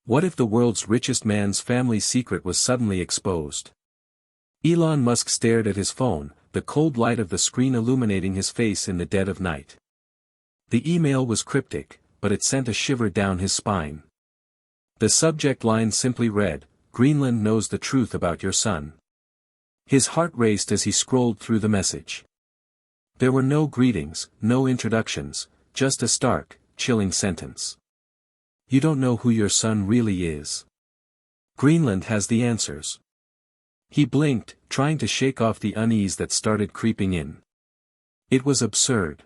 What if the world's richest man's family secret was suddenly exposed? Elon Musk stared at his phone, the cold light of the screen illuminating his face in the dead of night. The email was cryptic, but it sent a shiver down his spine. The subject line simply read, "Greenland knows the truth about your son." His heart raced as he scrolled through the message. There were no greetings, no introductions, just a stark, chilling sentence. "You don't know who your son really is. Greenland has the answers." He blinked, trying to shake off the unease that started creeping in. It was absurd.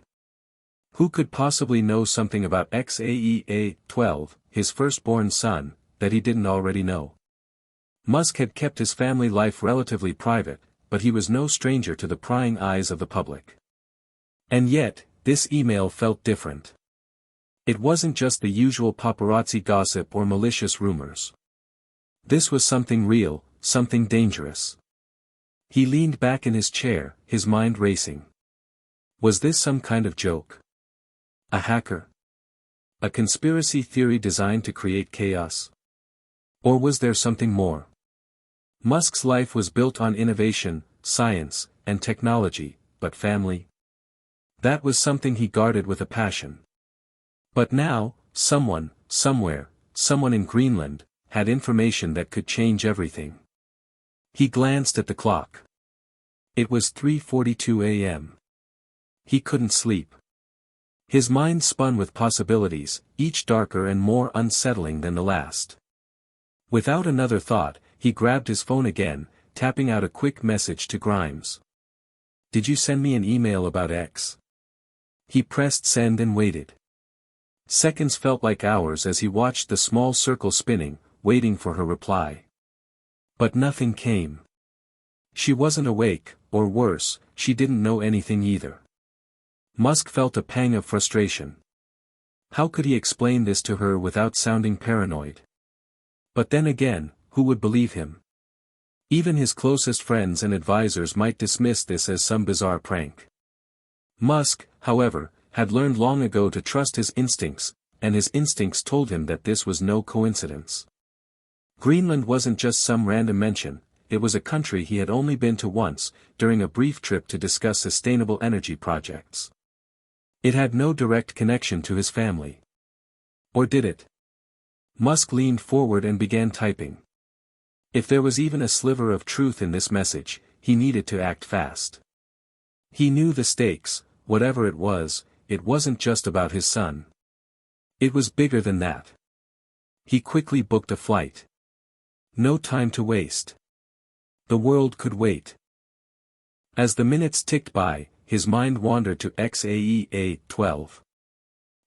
Who could possibly know something about XAEA-12, his firstborn son, that he didn't already know? Musk had kept his family life relatively private, but he was no stranger to the prying eyes of the public. And yet, this email felt different. It wasn't just the usual paparazzi gossip or malicious rumors. This was something real, something dangerous. He leaned back in his chair, his mind racing. Was this some kind of joke? A hacker? A conspiracy theory designed to create chaos? Or was there something more? Musk's life was built on innovation, science, and technology, but family? That was something he guarded with a passion. But now, someone, somewhere, someone in Greenland, had information that could change everything. He glanced at the clock. It was 3:42 a.m. He couldn't sleep. His mind spun with possibilities, each darker and more unsettling than the last. Without another thought, he grabbed his phone again, tapping out a quick message to Grimes. "Did you send me an email about X?" He pressed send and waited. Seconds felt like hours as he watched the small circle spinning, waiting for her reply. But nothing came. She wasn't awake, or worse, she didn't know anything either. Musk felt a pang of frustration. How could he explain this to her without sounding paranoid? But then again, who would believe him? Even his closest friends and advisors might dismiss this as some bizarre prank. Musk, however, had learned long ago to trust his instincts, and his instincts told him that this was no coincidence. Greenland wasn't just some random mention, it was a country he had only been to once, during a brief trip to discuss sustainable energy projects. It had no direct connection to his family. Or did it? Musk leaned forward and began typing. If there was even a sliver of truth in this message, he needed to act fast. He knew the stakes, whatever it wasn't just about his son. It was bigger than that. He quickly booked a flight. No time to waste. The world could wait. As the minutes ticked by, his mind wandered to XAEA-12.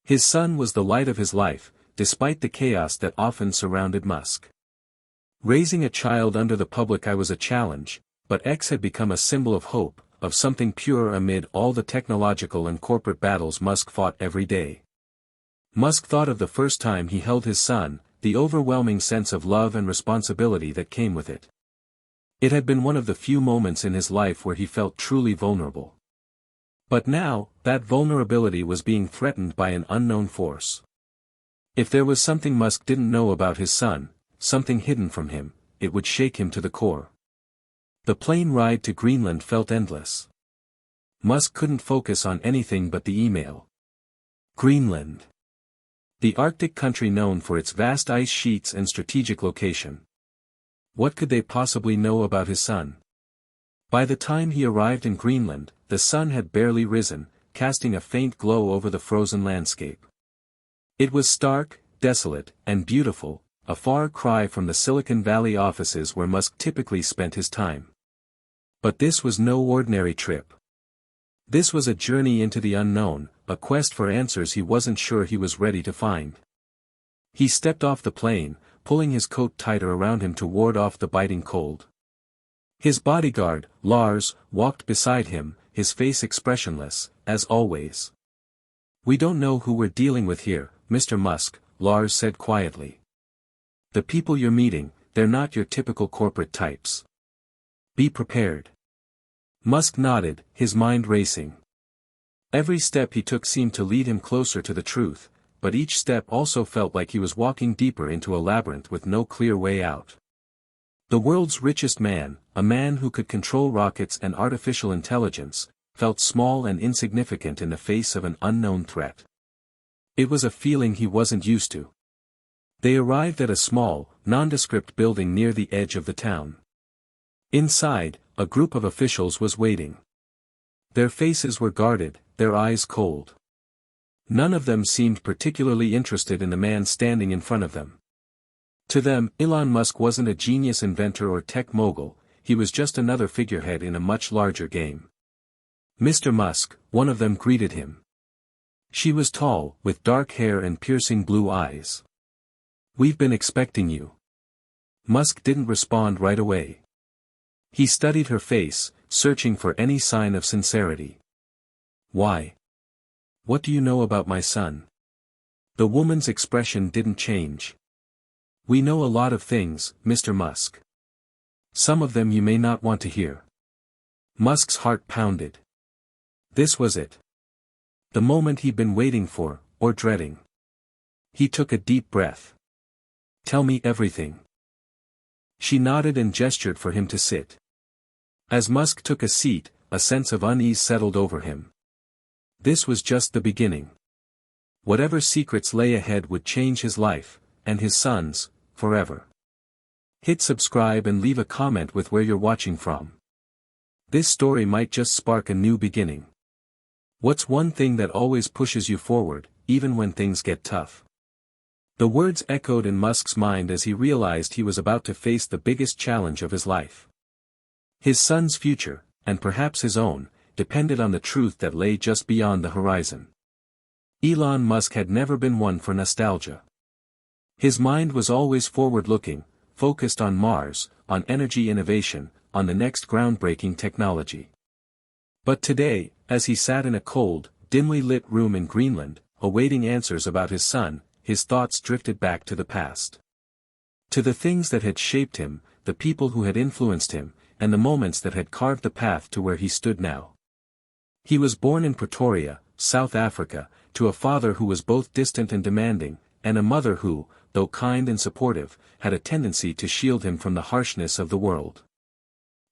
His son was the light of his life, despite the chaos that often surrounded Musk. Raising a child under the public eye was a challenge, but X had become a symbol of hope, of something pure amid all the technological and corporate battles Musk fought every day. Musk thought of the first time he held his son, the overwhelming sense of love and responsibility that came with it. It had been one of the few moments in his life where he felt truly vulnerable. But now, that vulnerability was being threatened by an unknown force. If there was something Musk didn't know about his son, something hidden from him, it would shake him to the core. The plane ride to Greenland felt endless. Musk couldn't focus on anything but the email. Greenland. The Arctic country known for its vast ice sheets and strategic location. What could they possibly know about his son? By the time he arrived in Greenland, the sun had barely risen, casting a faint glow over the frozen landscape. It was stark, desolate, and beautiful, a far cry from the Silicon Valley offices where Musk typically spent his time. But this was no ordinary trip. This was a journey into the unknown, a quest for answers he wasn't sure he was ready to find. He stepped off the plane, pulling his coat tighter around him to ward off the biting cold. His bodyguard, Lars, walked beside him, his face expressionless, as always. "We don't know who we're dealing with here, Mr. Musk," Lars said quietly. "The people you're meeting, they're not your typical corporate types. Be prepared." Musk nodded, his mind racing. Every step he took seemed to lead him closer to the truth, but each step also felt like he was walking deeper into a labyrinth with no clear way out. The world's richest man, a man who could control rockets and artificial intelligence, felt small and insignificant in the face of an unknown threat. It was a feeling he wasn't used to. They arrived at a small, nondescript building near the edge of the town. Inside, a group of officials was waiting. Their faces were guarded, their eyes cold. None of them seemed particularly interested in the man standing in front of them. To them, Elon Musk wasn't a genius inventor or tech mogul, he was just another figurehead in a much larger game. Mr. Musk, one of them greeted him. She was tall, with dark hair and piercing blue eyes. "We've been expecting you." Musk didn't respond right away. He studied her face, searching for any sign of sincerity. "Why? What do you know about my son?" The woman's expression didn't change. "We know a lot of things, Mr. Musk. Some of them you may not want to hear." Musk's heart pounded. This was it. The moment he'd been waiting for, or dreading. He took a deep breath. "Tell me everything." She nodded and gestured for him to sit. As Musk took a seat, a sense of unease settled over him. This was just the beginning. Whatever secrets lay ahead would change his life, and his son's, forever. Hit subscribe and leave a comment with where you're watching from. This story might just spark a new beginning. What's one thing that always pushes you forward, even when things get tough? The words echoed in Musk's mind as he realized he was about to face the biggest challenge of his life. His son's future, and perhaps his own, depended on the truth that lay just beyond the horizon. Elon Musk had never been one for nostalgia. His mind was always forward-looking, focused on Mars, on energy innovation, on the next groundbreaking technology. But today, as he sat in a cold, dimly lit room in Greenland, awaiting answers about his son, his thoughts drifted back to the past. To the things that had shaped him, the people who had influenced him, and the moments that had carved the path to where he stood now. He was born in Pretoria, South Africa, to a father who was both distant and demanding, and a mother who, though kind and supportive, had a tendency to shield him from the harshness of the world.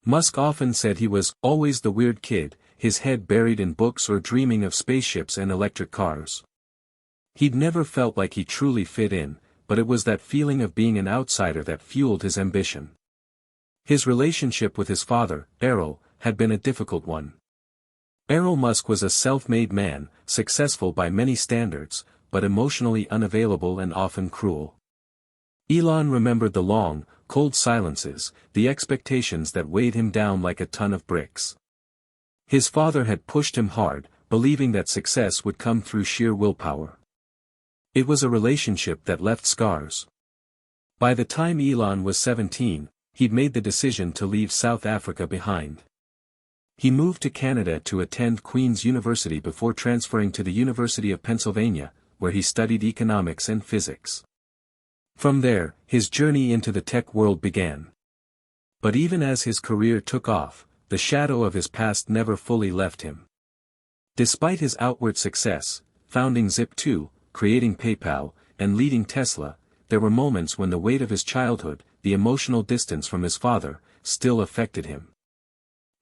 Musk often said he was always the weird kid, his head buried in books or dreaming of spaceships and electric cars. He'd never felt like he truly fit in, but it was that feeling of being an outsider that fueled his ambition. His relationship with his father, Errol, had been a difficult one. Errol Musk was a self-made man, successful by many standards, but emotionally unavailable and often cruel. Elon remembered the long, cold silences, the expectations that weighed him down like a ton of bricks. His father had pushed him hard, believing that success would come through sheer willpower. It was a relationship that left scars. By the time Elon was 17, he'd made the decision to leave South Africa behind. He moved to Canada to attend Queen's University before transferring to the University of Pennsylvania, where he studied economics and physics. From there, his journey into the tech world began. But even as his career took off, the shadow of his past never fully left him. Despite his outward success, founding Zip2, creating PayPal, and leading Tesla, there were moments when the weight of his childhood, the emotional distance from his father, still affected him.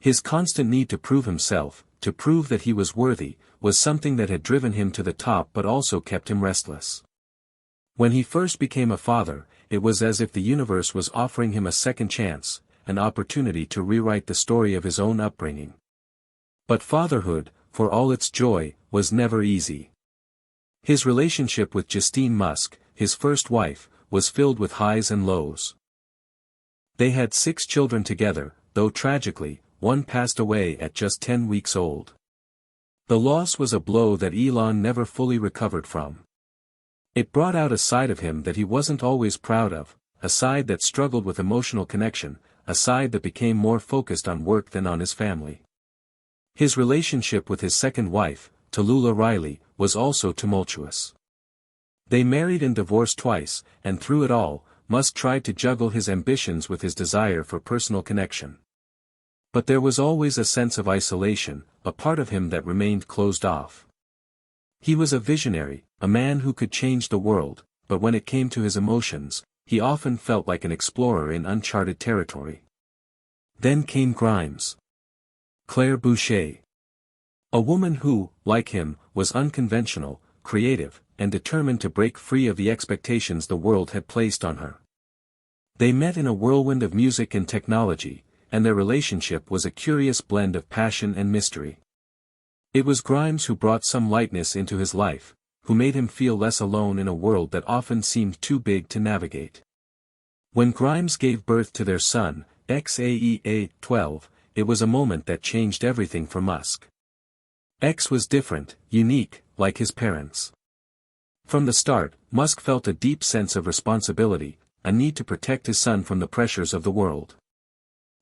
His constant need to prove himself, to prove that he was worthy, was something that had driven him to the top but also kept him restless. When he first became a father, it was as if the universe was offering him a second chance, an opportunity to rewrite the story of his own upbringing. But fatherhood, for all its joy, was never easy. His relationship with Justine Musk, his first wife, was filled with highs and lows. They had 6 children together, though tragically, one passed away at just 10 weeks old. The loss was a blow that Elon never fully recovered from. It brought out a side of him that he wasn't always proud of, a side that struggled with emotional connection, a side that became more focused on work than on his family. His relationship with his second wife, Tallulah Riley, was also tumultuous. They married and divorced twice, and through it all, Musk tried to juggle his ambitions with his desire for personal connection. But there was always a sense of isolation, a part of him that remained closed off. He was a visionary, a man who could change the world, but when it came to his emotions, he often felt like an explorer in uncharted territory. Then came Grimes. Claire Boucher. A woman who, like him, was unconventional, creative, and determined to break free of the expectations the world had placed on her. They met in a whirlwind of music and technology, and their relationship was a curious blend of passion and mystery. It was Grimes who brought some lightness into his life, who made him feel less alone in a world that often seemed too big to navigate. When Grimes gave birth to their son, XAEA-12, it was a moment that changed everything for Musk. X was different, unique, like his parents. From the start, Musk felt a deep sense of responsibility, a need to protect his son from the pressures of the world.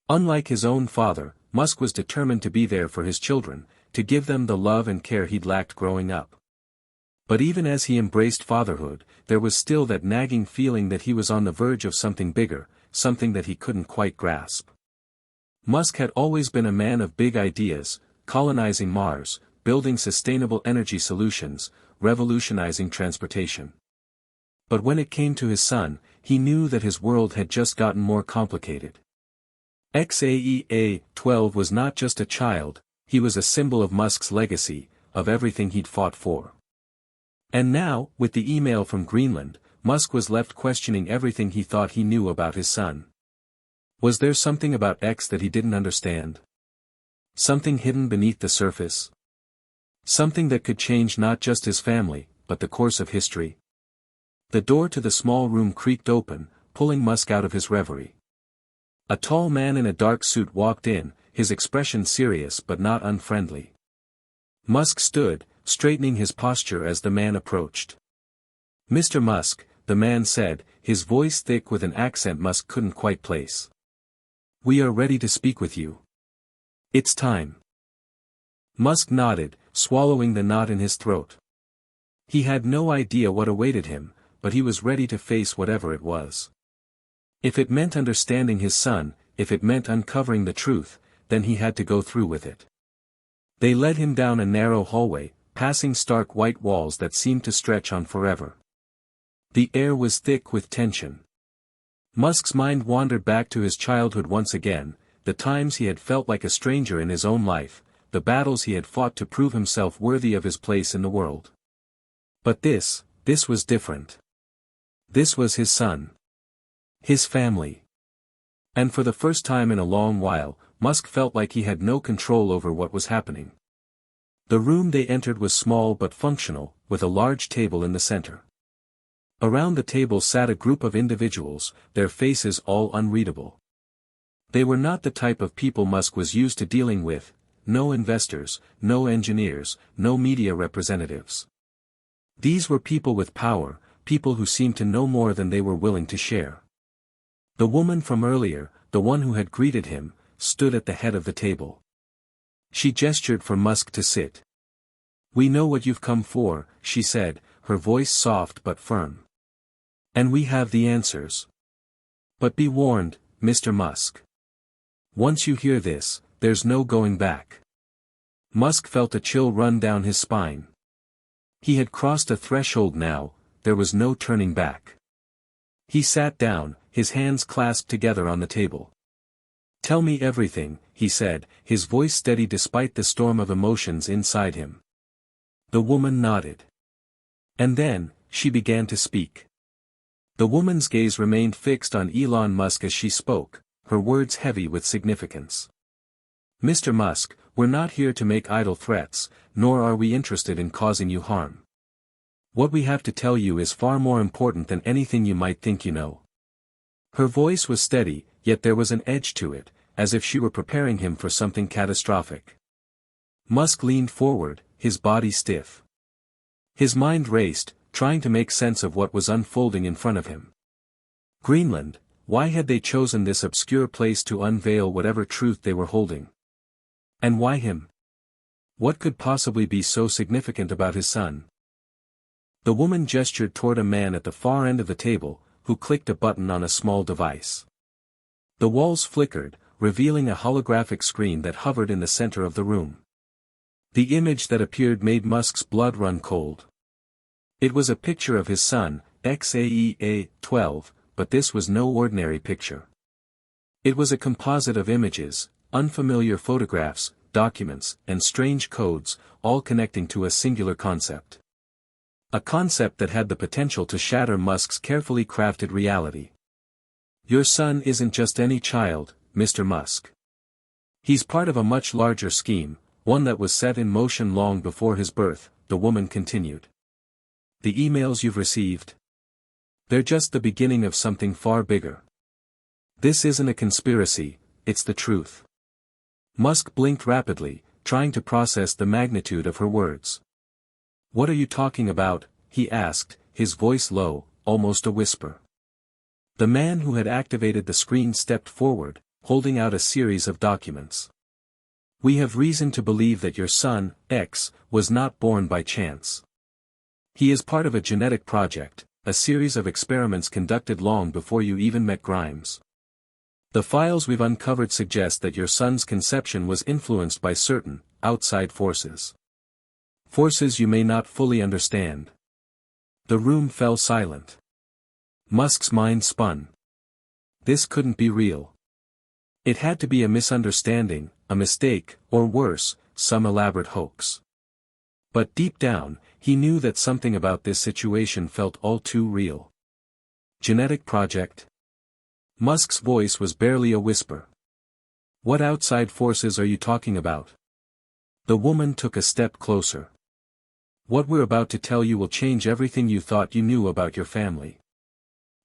Unlike his own father, Musk was determined to be there for his children, to give them the love and care he'd lacked growing up. But even as he embraced fatherhood, there was still that nagging feeling that he was on the verge of something bigger, something that he couldn't quite grasp. Musk had always been a man of big ideas, colonizing Mars, building sustainable energy solutions, revolutionizing transportation. But when it came to his son, he knew that his world had just gotten more complicated. XAEA-12 was not just a child, he was a symbol of Musk's legacy, of everything he'd fought for. And now, with the email from Greenland, Musk was left questioning everything he thought he knew about his son. Was there something about X that he didn't understand? Something hidden beneath the surface? Something that could change not just his family, but the course of history? The door to the small room creaked open, pulling Musk out of his reverie. A tall man in a dark suit walked in, his expression serious but not unfriendly. Musk stood, straightening his posture as the man approached. "Mr. Musk," the man said, his voice thick with an accent Musk couldn't quite place. "We are ready to speak with you. It's time." Musk nodded, swallowing the knot in his throat. He had no idea what awaited him, but he was ready to face whatever it was. If it meant understanding his son, if it meant uncovering the truth, then he had to go through with it. They led him down a narrow hallway, passing stark white walls that seemed to stretch on forever. The air was thick with tension. Musk's mind wandered back to his childhood once again, the times he had felt like a stranger in his own life, the battles he had fought to prove himself worthy of his place in the world. But this was different. This was his son. His family. And for the first time in a long while, Musk felt like he had no control over what was happening. The room they entered was small but functional, with a large table in the center. Around the table sat a group of individuals, their faces all unreadable. They were not the type of people Musk was used to dealing with, no investors, no engineers, no media representatives. These were people with power, people who seemed to know more than they were willing to share. The woman from earlier, the one who had greeted him, stood at the head of the table. She gestured for Musk to sit. "We know what you've come for," she said, her voice soft but firm. "And we have the answers. But be warned, Mr. Musk. Once you hear this, there's no going back." Musk felt a chill run down his spine. He had crossed a threshold now, there was no turning back. He sat down, his hands clasped together on the table. "Tell me everything," he said, his voice steady despite the storm of emotions inside him. The woman nodded. And then, she began to speak. The woman's gaze remained fixed on Elon Musk as she spoke, her words heavy with significance. "Mr. Musk, we're not here to make idle threats, nor are we interested in causing you harm. What we have to tell you is far more important than anything you might think you know." Her voice was steady, yet there was an edge to it, as if she were preparing him for something catastrophic. Musk leaned forward, his body stiff. His mind raced, trying to make sense of what was unfolding in front of him. Greenland, why had they chosen this obscure place to unveil whatever truth they were holding? And why him? What could possibly be so significant about his son? The woman gestured toward a man at the far end of the table, who clicked a button on a small device. The walls flickered, revealing a holographic screen that hovered in the center of the room. The image that appeared made Musk's blood run cold. It was a picture of his son, XAEA-12, but this was no ordinary picture. It was a composite of images, unfamiliar photographs, documents, and strange codes, all connecting to a singular concept. A concept that had the potential to shatter Musk's carefully crafted reality. Your son isn't just any child, Mr. Musk. He's part of a much larger scheme, one that was set in motion long before his birth, the woman continued. The emails you've received? They're just the beginning of something far bigger. This isn't a conspiracy, it's the truth. Musk blinked rapidly, trying to process the magnitude of her words. What are you talking about? He asked, his voice low, almost a whisper. The man who had activated the screen stepped forward, holding out a series of documents. We have reason to believe that your son, X, was not born by chance. He is part of a genetic project, a series of experiments conducted long before you even met Grimes. The files we've uncovered suggest that your son's conception was influenced by certain, outside forces. Forces you may not fully understand. The room fell silent. Musk's mind spun. This couldn't be real. It had to be a misunderstanding, a mistake, or worse, some elaborate hoax. But deep down, he knew that something about this situation felt all too real. Genetic project? Musk's voice was barely a whisper. What outside forces are you talking about? The woman took a step closer. What we're about to tell you will change everything you thought you knew about your family.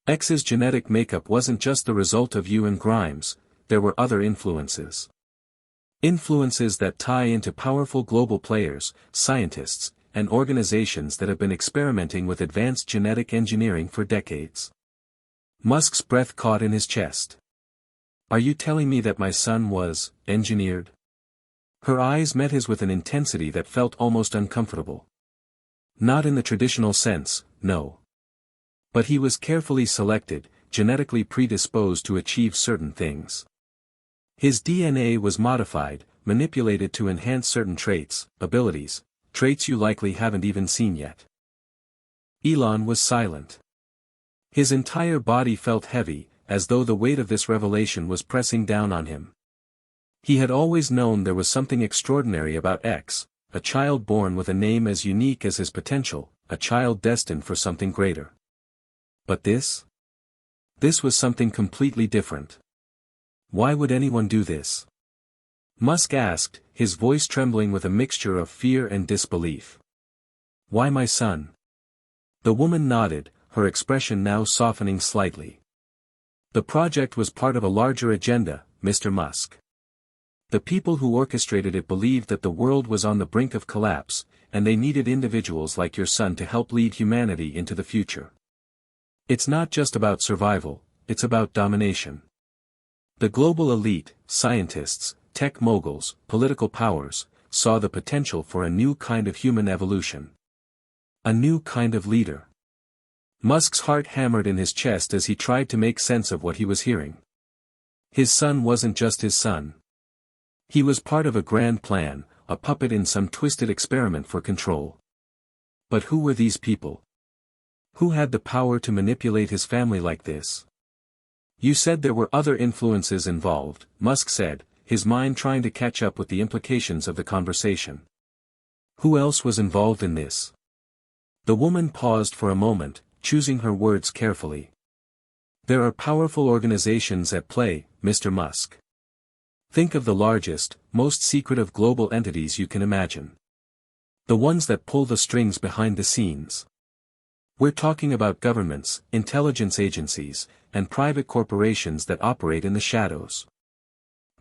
X's genetic makeup wasn't just the result of you and Grimes, there were other influences. Influences that tie into powerful global players, scientists, and organizations that have been experimenting with advanced genetic engineering for decades. Musk's breath caught in his chest. Are you telling me that my son was engineered? Her eyes met his with an intensity that felt almost uncomfortable. Not in the traditional sense, no. But he was carefully selected, genetically predisposed to achieve certain things. His DNA was modified, manipulated to enhance certain traits, abilities, traits you likely haven't even seen yet. Elon was silent. His entire body felt heavy, as though the weight of this revelation was pressing down on him. He had always known there was something extraordinary about X, a child born with a name as unique as his potential, a child destined for something greater. But this? This was something completely different. Why would anyone do this? Musk asked, his voice trembling with a mixture of fear and disbelief. Why my son? The woman nodded, her expression now softening slightly. The project was part of a larger agenda, Mr. Musk. The people who orchestrated it believed that the world was on the brink of collapse, and they needed individuals like your son to help lead humanity into the future. It's not just about survival, it's about domination. The global elite, scientists, tech moguls, political powers, saw the potential for a new kind of human evolution. A new kind of leader. Musk's heart hammered in his chest as he tried to make sense of what he was hearing. His son wasn't just his son. He was part of a grand plan, a puppet in some twisted experiment for control. But who were these people? Who had the power to manipulate his family like this? You said there were other influences involved, Musk said, his mind trying to catch up with the implications of the conversation. Who else was involved in this? The woman paused for a moment, choosing her words carefully. There are powerful organizations at play, Mr. Musk. Think of the largest, most secretive global entities you can imagine. The ones that pull the strings behind the scenes. We're talking about governments, intelligence agencies, and private corporations that operate in the shadows.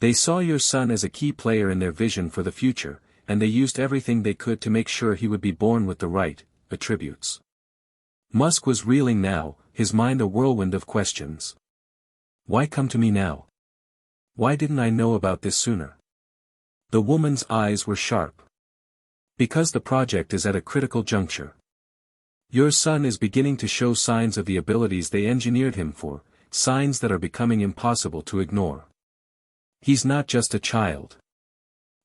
They saw your son as a key player in their vision for the future, and they used everything they could to make sure he would be born with the right attributes. Musk was reeling now, his mind a whirlwind of questions. Why come to me now? Why didn't I know about this sooner? The woman's eyes were sharp. Because the project is at a critical juncture. Your son is beginning to show signs of the abilities they engineered him for, signs that are becoming impossible to ignore. He's not just a child.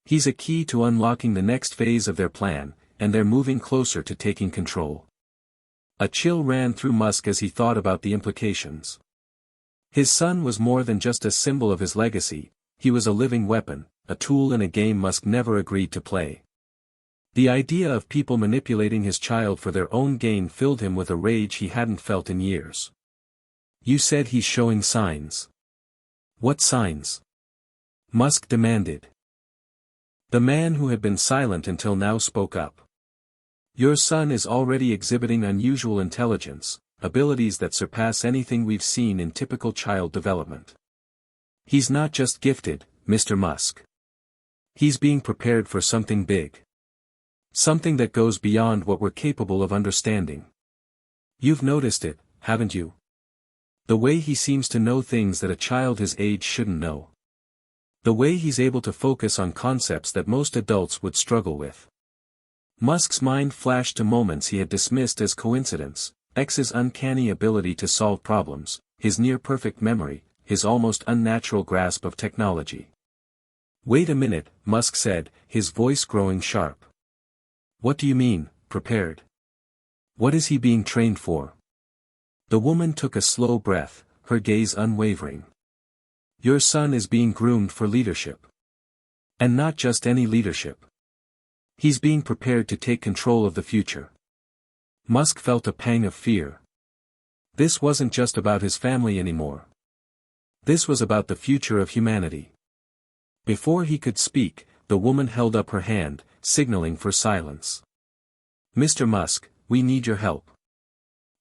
He's a key to unlocking the next phase of their plan, and they're moving closer to taking control. A chill ran through Musk as he thought about the implications. His son was more than just a symbol of his legacy, he was a living weapon, a tool in a game Musk never agreed to play. The idea of people manipulating his child for their own gain filled him with a rage he hadn't felt in years. "You said he's showing signs." "What signs?" Musk demanded. The man who had been silent until now spoke up. "Your son is already exhibiting unusual intelligence, abilities that surpass anything we've seen in typical child development. He's not just gifted, Mr. Musk. He's being prepared for something big. Something that goes beyond what we're capable of understanding. You've noticed it, haven't you? The way he seems to know things that a child his age shouldn't know. The way he's able to focus on concepts that most adults would struggle with." Musk's mind flashed to moments he had dismissed as coincidence, X's uncanny ability to solve problems, his near-perfect memory, his almost unnatural grasp of technology. "Wait a minute," Musk said, his voice growing sharp. "What do you mean, prepared? What is he being trained for?" The woman took a slow breath, her gaze unwavering. "Your son is being groomed for leadership. And not just any leadership. He's being prepared to take control of the future." Musk felt a pang of fear. This wasn't just about his family anymore. This was about the future of humanity. Before he could speak, the woman held up her hand, signaling for silence. "Mr. Musk, we need your help.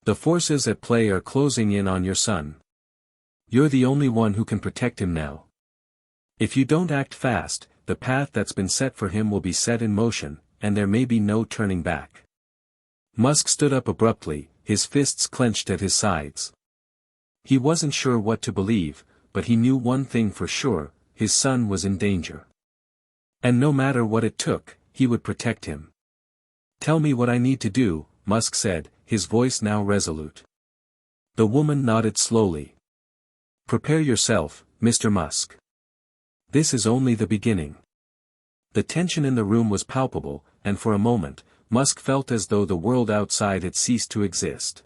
The forces at play are closing in on your son. You're the only one who can protect him now. If you don't act fast, the path that's been set for him will be set in motion, and there may be no turning back." Musk stood up abruptly, his fists clenched at his sides. He wasn't sure what to believe, but he knew one thing for sure, his son was in danger. And no matter what it took, he would protect him. "Tell me what I need to do," Musk said, his voice now resolute. The woman nodded slowly. "Prepare yourself, Mr. Musk. This is only the beginning." The tension in the room was palpable, and for a moment, Musk felt as though the world outside had ceased to exist.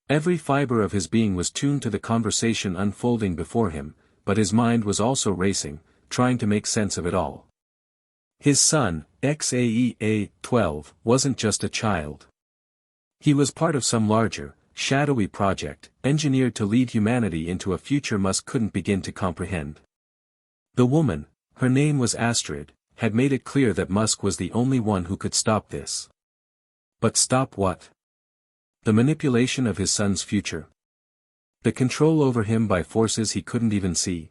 Every fiber of his being was tuned to the conversation unfolding before him, but his mind was also racing, trying to make sense of it all. His son, XAEA-12, wasn't just a child. He was part of some larger, shadowy project, engineered to lead humanity into a future Musk couldn't begin to comprehend. The woman, her name was Astrid, had made it clear that Musk was the only one who could stop this. But stop what? The manipulation of his son's future? The control over him by forces he couldn't even see?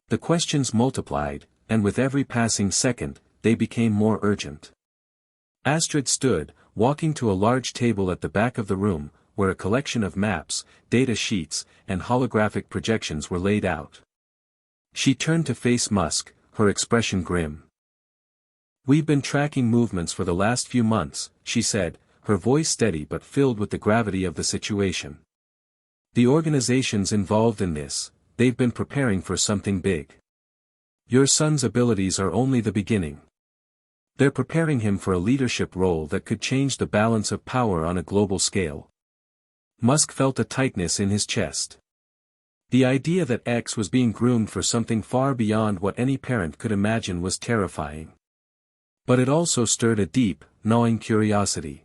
The questions multiplied, and with every passing second, they became more urgent. Astrid stood, walking to a large table at the back of the room, where a collection of maps, data sheets, and holographic projections were laid out. She turned to face Musk, her expression grim. "We've been tracking movements for the last few months," she said, her voice steady but filled with the gravity of the situation. "The organizations involved in this, they've been preparing for something big. Your son's abilities are only the beginning. They're preparing him for a leadership role that could change the balance of power on a global scale." Musk felt a tightness in his chest. The idea that X was being groomed for something far beyond what any parent could imagine was terrifying. But it also stirred a deep, gnawing curiosity.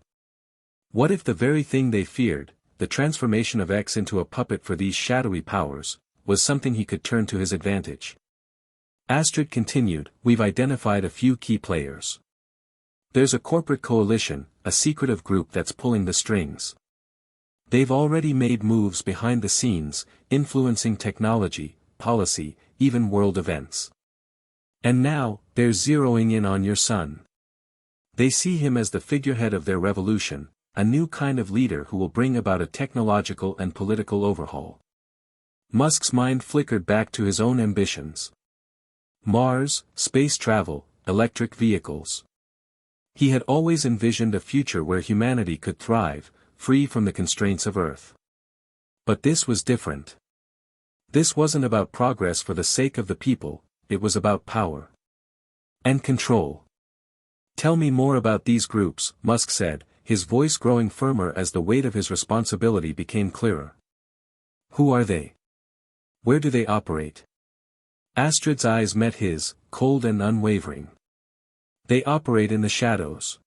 What if the very thing they feared, the transformation of X into a puppet for these shadowy powers, was something he could turn to his advantage? Astrid continued, "We've identified a few key players. There's a corporate coalition, a secretive group that's pulling the strings. They've already made moves behind the scenes, influencing technology, policy, even world events. And now, they're zeroing in on your son. They see him as the figurehead of their revolution, a new kind of leader who will bring about a technological and political overhaul." Musk's mind flickered back to his own ambitions. Mars, space travel, electric vehicles. He had always envisioned a future where humanity could thrive, free from the constraints of Earth. But this was different. This wasn't about progress for the sake of the people, it was about power. And control. Tell me more about these groups, Musk said, his voice growing firmer as the weight of his responsibility became clearer. Who are they? Where do they operate? Astrid's eyes met his, cold and unwavering. They operate in the shadows.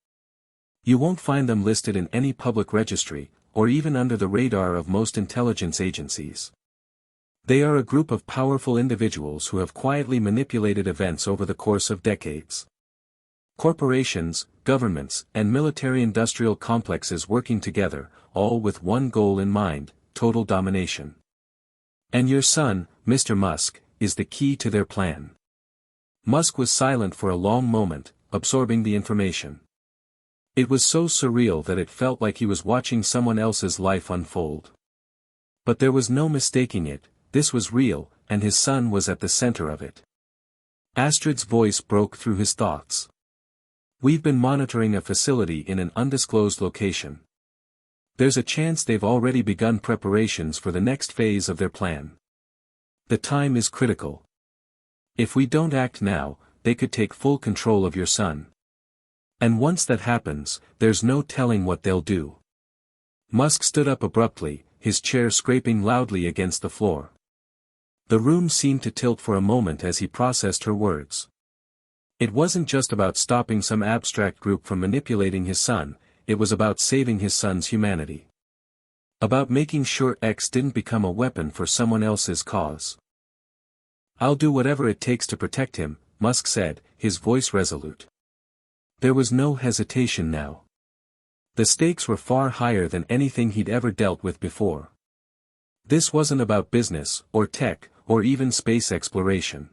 You won't find them listed in any public registry, or even under the radar of most intelligence agencies. They are a group of powerful individuals who have quietly manipulated events over the course of decades. Corporations, governments, and military-industrial complexes working together, all with one goal in mind: total domination. And your son, Mr. Musk, is the key to their plan. Musk was silent for a long moment, absorbing the information. It was so surreal that it felt like he was watching someone else's life unfold. But there was no mistaking it, this was real, and his son was at the center of it. Astrid's voice broke through his thoughts. We've been monitoring a facility in an undisclosed location. There's a chance they've already begun preparations for the next phase of their plan. The time is critical. If we don't act now, they could take full control of your son. And once that happens, there's no telling what they'll do. Musk stood up abruptly, his chair scraping loudly against the floor. The room seemed to tilt for a moment as he processed her words. It wasn't just about stopping some abstract group from manipulating his son, it was about saving his son's humanity. About making sure X didn't become a weapon for someone else's cause. I'll do whatever it takes to protect him, Musk said, his voice resolute. There was no hesitation now. The stakes were far higher than anything he'd ever dealt with before. This wasn't about business, or tech, or even space exploration.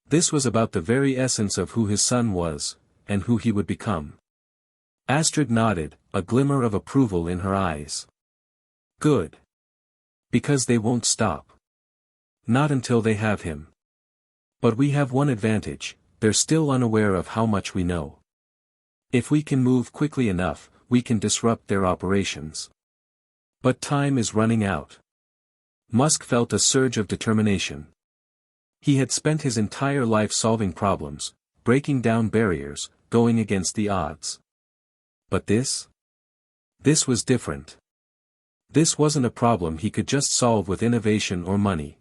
This was about the very essence of who his son was, and who he would become. Astrid nodded, a glimmer of approval in her eyes. Good. Because they won't stop. Not until they have him. But we have one advantage: they're still unaware of how much we know. If we can move quickly enough, we can disrupt their operations. But time is running out. Musk felt a surge of determination. He had spent his entire life solving problems, breaking down barriers, going against the odds. But this? This was different. This wasn't a problem he could just solve with innovation or money.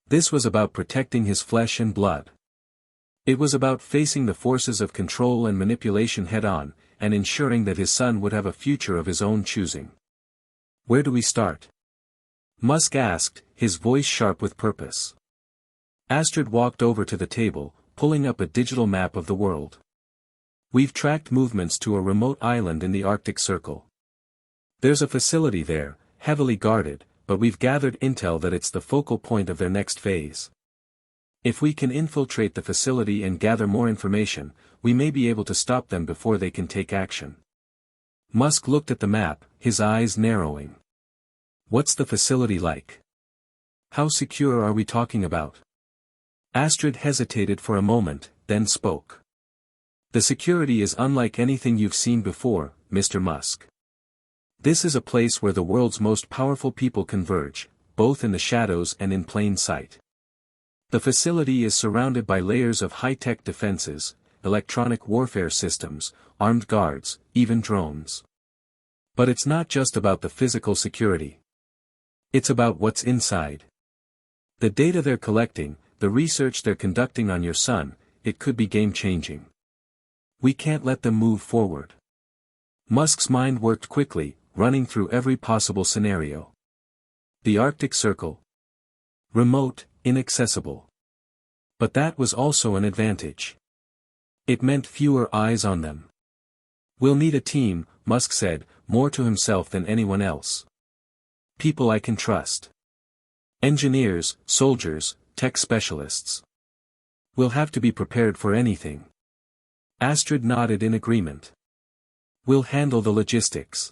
This was about protecting his flesh and blood. It was about facing the forces of control and manipulation head-on, and ensuring that his son would have a future of his own choosing. Where do we start? Musk asked, his voice sharp with purpose. Astrid walked over to the table, pulling up a digital map of the world. We've tracked movements to a remote island in the Arctic Circle. There's a facility there, heavily guarded, but we've gathered intel that it's the focal point of their next phase. If we can infiltrate the facility and gather more information, we may be able to stop them before they can take action. Musk looked at the map, his eyes narrowing. What's the facility like? How secure are we talking about? Astrid hesitated for a moment, then spoke. The security is unlike anything you've seen before, Mr. Musk. This is a place where the world's most powerful people converge, both in the shadows and in plain sight. The facility is surrounded by layers of high-tech defenses, electronic warfare systems, armed guards, even drones. But it's not just about the physical security. It's about what's inside. The data they're collecting, the research they're conducting on your son, it could be game-changing. We can't let them move forward. Musk's mind worked quickly, running through every possible scenario. The Arctic Circle. Remote, inaccessible. But that was also an advantage. It meant fewer eyes on them. We'll need a team, Musk said, more to himself than anyone else. People I can trust. Engineers, soldiers, tech specialists. We'll have to be prepared for anything. Astrid nodded in agreement. We'll handle the logistics.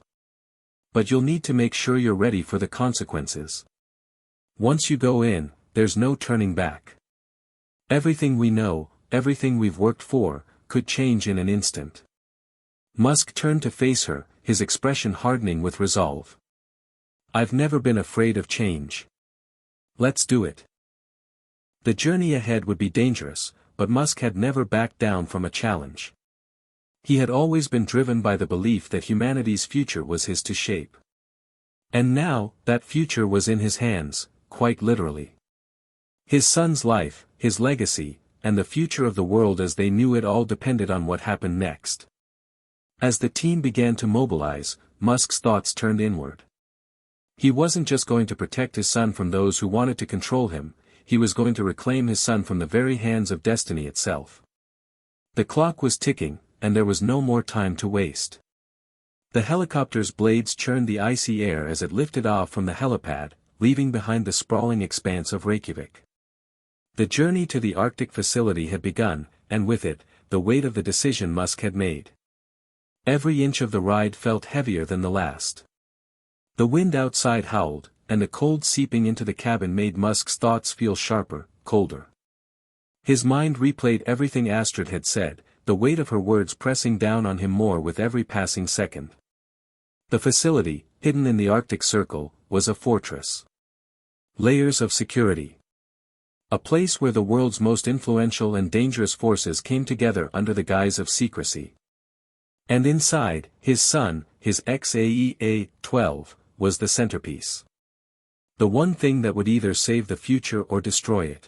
But you'll need to make sure you're ready for the consequences. Once you go in, there's no turning back. Everything we know, everything we've worked for, could change in an instant. Musk turned to face her, his expression hardening with resolve. I've never been afraid of change. Let's do it. The journey ahead would be dangerous, but Musk had never backed down from a challenge. He had always been driven by the belief that humanity's future was his to shape. And now, that future was in his hands, quite literally. His son's life, his legacy, and the future of the world as they knew it all depended on what happened next. As the team began to mobilize, Musk's thoughts turned inward. He wasn't just going to protect his son from those who wanted to control him, he was going to reclaim his son from the very hands of destiny itself. The clock was ticking, and there was no more time to waste. The helicopter's blades churned the icy air as it lifted off from the helipad, leaving behind the sprawling expanse of Reykjavik. The journey to the Arctic facility had begun, and with it, the weight of the decision Musk had made. Every inch of the ride felt heavier than the last. The wind outside howled, and the cold seeping into the cabin made Musk's thoughts feel sharper, colder. His mind replayed everything Astrid had said, the weight of her words pressing down on him more with every passing second. The facility, hidden in the Arctic Circle, was a fortress. Layers of security. A place where the world's most influential and dangerous forces came together under the guise of secrecy. And inside, his son, his XAEA-12, was the centerpiece. The one thing that would either save the future or destroy it.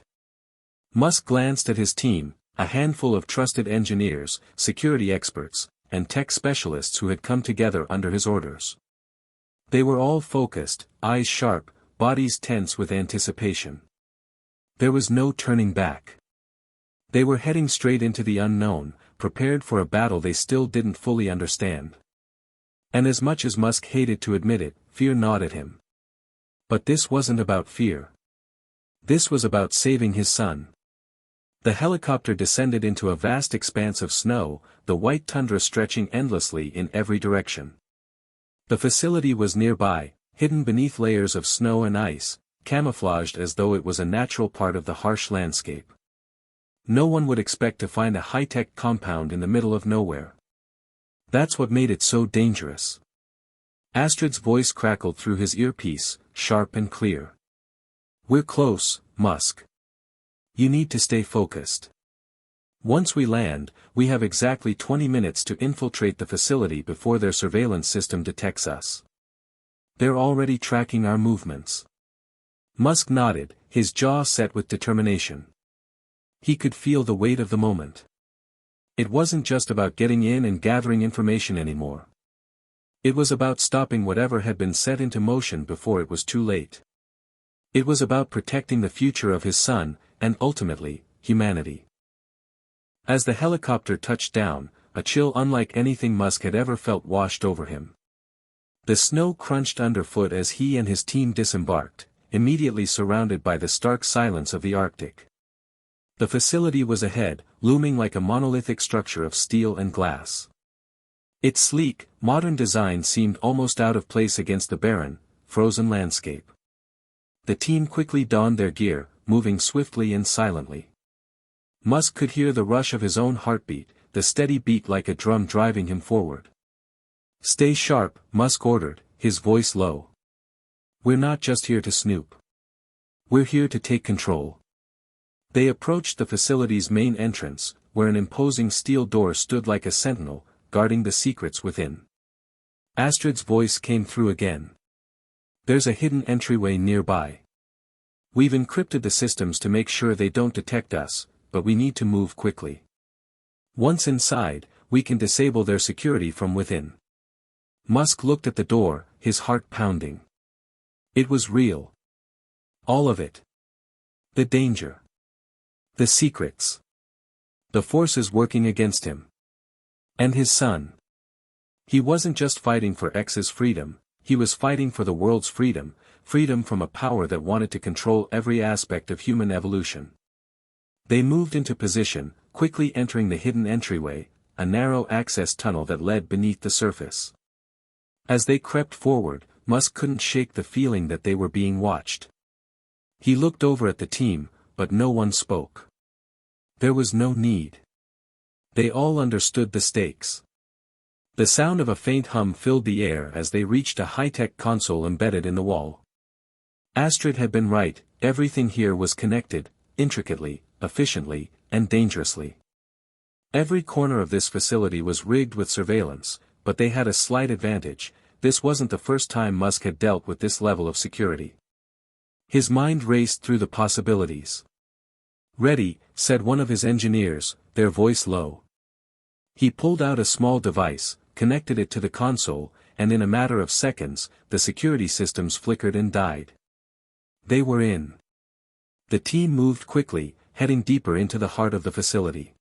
Musk glanced at his team, a handful of trusted engineers, security experts, and tech specialists who had come together under his orders. They were all focused, eyes sharp, bodies tense with anticipation. There was no turning back. They were heading straight into the unknown, prepared for a battle they still didn't fully understand. And as much as Musk hated to admit it, fear gnawed at him. But this wasn't about fear. This was about saving his son. The helicopter descended into a vast expanse of snow, the white tundra stretching endlessly in every direction. The facility was nearby, hidden beneath layers of snow and ice, camouflaged as though it was a natural part of the harsh landscape. No one would expect to find a high-tech compound in the middle of nowhere. That's what made it so dangerous. Astrid's voice crackled through his earpiece, sharp and clear. "We're close, Musk. You need to stay focused. Once we land, we have exactly 20 minutes to infiltrate the facility before their surveillance system detects us. They're already tracking our movements." Musk nodded, his jaw set with determination. He could feel the weight of the moment. It wasn't just about getting in and gathering information anymore. It was about stopping whatever had been set into motion before it was too late. It was about protecting the future of his son, and ultimately, humanity. As the helicopter touched down, a chill unlike anything Musk had ever felt washed over him. The snow crunched underfoot as he and his team disembarked, immediately surrounded by the stark silence of the Arctic. The facility was ahead, looming like a monolithic structure of steel and glass. Its sleek, modern design seemed almost out of place against the barren, frozen landscape. The team quickly donned their gear, moving swiftly and silently. Musk could hear the rush of his own heartbeat, the steady beat like a drum driving him forward. "Stay sharp," Musk ordered, his voice low. "We're not just here to snoop. We're here to take control." They approached the facility's main entrance, where an imposing steel door stood like a sentinel, guarding the secrets within. Astrid's voice came through again. "There's a hidden entryway nearby. We've encrypted the systems to make sure they don't detect us, but we need to move quickly. Once inside, we can disable their security from within." Musk looked at the door, his heart pounding. It was real. All of it. The danger. The secrets. The forces working against him. And his son. He wasn't just fighting for X's freedom, he was fighting for the world's freedom, freedom from a power that wanted to control every aspect of human evolution. They moved into position, quickly entering the hidden entryway, a narrow access tunnel that led beneath the surface. As they crept forward, Musk couldn't shake the feeling that they were being watched. He looked over at the team, but no one spoke. There was no need. They all understood the stakes. The sound of a faint hum filled the air as they reached a high-tech console embedded in the wall. Astrid had been right, everything here was connected, intricately, efficiently, and dangerously. Every corner of this facility was rigged with surveillance, but they had a slight advantage. This wasn't the first time Musk had dealt with this level of security. His mind raced through the possibilities. "Ready," said one of his engineers, their voice low. He pulled out a small device, connected it to the console, and in a matter of seconds, the security systems flickered and died. They were in. The team moved quickly, heading deeper into the heart of the facility.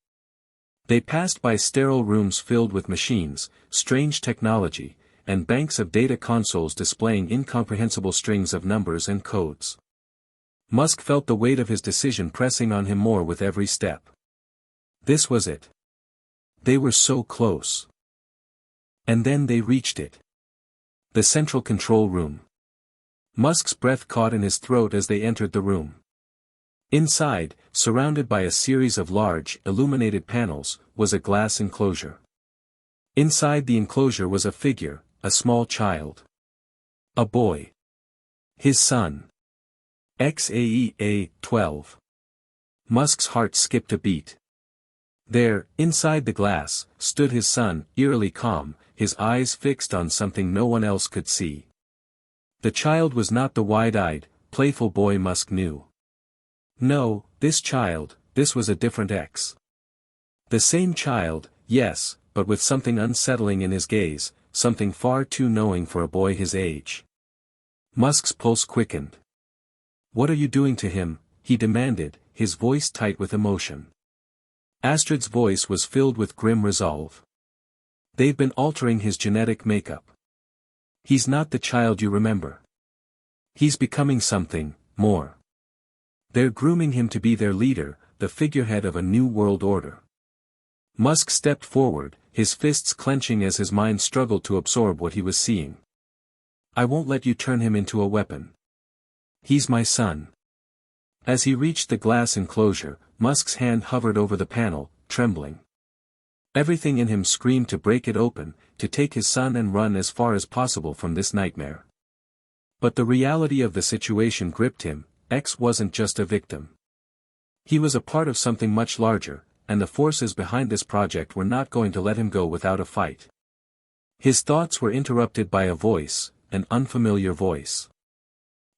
They passed by sterile rooms filled with machines, strange technology, and banks of data consoles displaying incomprehensible strings of numbers and codes. Musk felt the weight of his decision pressing on him more with every step. This was it. They were so close. And then they reached it. The central control room. Musk's breath caught in his throat as they entered the room. Inside, surrounded by a series of large, illuminated panels, was a glass enclosure. Inside the enclosure was a figure, a small child. A boy. His son. XAEA 12. Musk's heart skipped a beat. There, inside the glass, stood his son, eerily calm, his eyes fixed on something no one else could see. The child was not the wide-eyed, playful boy Musk knew. No, this was a different X. The same child, yes, but with something unsettling in his gaze, something far too knowing for a boy his age. Musk's pulse quickened. "What are you doing to him?" he demanded, his voice tight with emotion. Astrid's voice was filled with grim resolve. "They've been altering his genetic makeup. He's not the child you remember. He's becoming something more. They're grooming him to be their leader, the figurehead of a new world order." Musk stepped forward, his fists clenching as his mind struggled to absorb what he was seeing. "I won't let you turn him into a weapon. He's my son." As he reached the glass enclosure, Musk's hand hovered over the panel, trembling. Everything in him screamed to break it open, to take his son and run as far as possible from this nightmare. But the reality of the situation gripped him. X wasn't just a victim. He was a part of something much larger, and the forces behind this project were not going to let him go without a fight. His thoughts were interrupted by a voice, an unfamiliar voice.